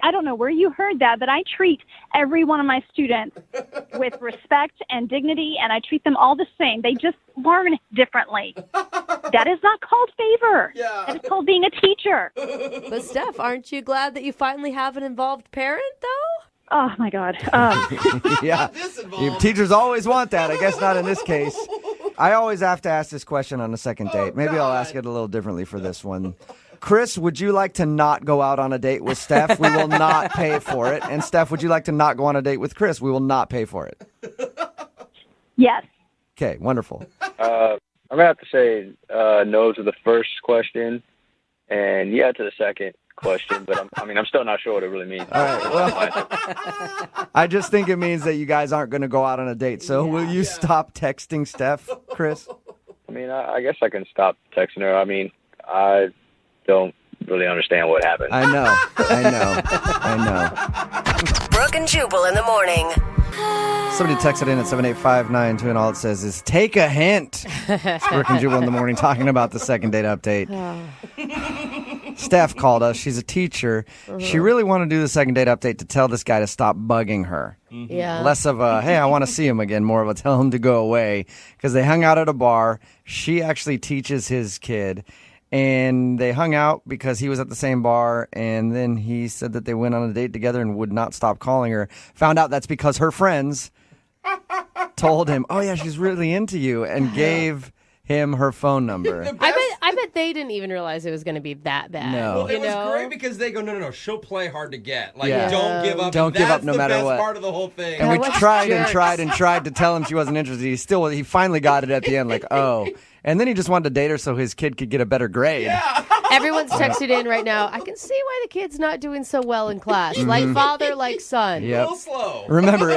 S12: I don't know where you heard that, but I treat every one of my students with respect and dignity, and I treat them all the same. They just learn differently. That is not called favor. That is called being a teacher.
S14: But Steph, aren't you glad that you finally have an involved parent, though?
S12: Oh, my God.
S2: Yeah. Teachers always want that. I guess not in this case. I always have to ask this question on a second date. Maybe I'll ask it a little differently for this one. Chris, would you like to not go out on a date with Steph? We will not pay for it. And Steph, would you like to not go on a date with Chris? We will not pay for it.
S12: Yes.
S2: Okay, wonderful.
S9: I'm going to have to say no to the first question and yeah to the second question, but I'm still not sure what it really means.
S2: All right, well, I just think it means that you guys aren't going to go out on a date. So will you stop texting Steph, Chris?
S9: I guess I can stop texting her. I don't really understand what happened.
S2: I know.
S15: Brooke and Jubal in the morning.
S2: Somebody texted in at 78592 and all it says is, take a hint. It's Brooke and Jubal in the morning talking about the second date update. Steph called us. She's a teacher. She really wanted to do the second date update to tell this guy to stop bugging her.
S3: Yeah.
S2: Less of a, hey, I want to see him again, more of a tell him to go away. Because they hung out at a bar. She actually teaches his kid. And they hung out because he was at the same bar. And then he said that they went on a date together and would not stop calling her. Found out that's because her friends told him, oh, yeah, she's really into you, and gave him her phone number.
S3: I bet they didn't even realize it was going to be that bad.
S2: No.
S4: Well, it was great because they go, no, she'll play hard to get. Like,
S2: Yeah.
S4: don't give up.
S2: Don't give up no matter
S4: That's the
S2: what.
S4: best part of the whole thing.
S2: And we tried and tried to tell him she wasn't interested. He finally got it at the end, like, oh. And then he just wanted to date her so his kid could get a better grade.
S3: Everyone's texted in right now. I can see why the kid's not doing so well in class. Like father, like son.
S2: Yep.
S4: A little slow.
S2: Remember,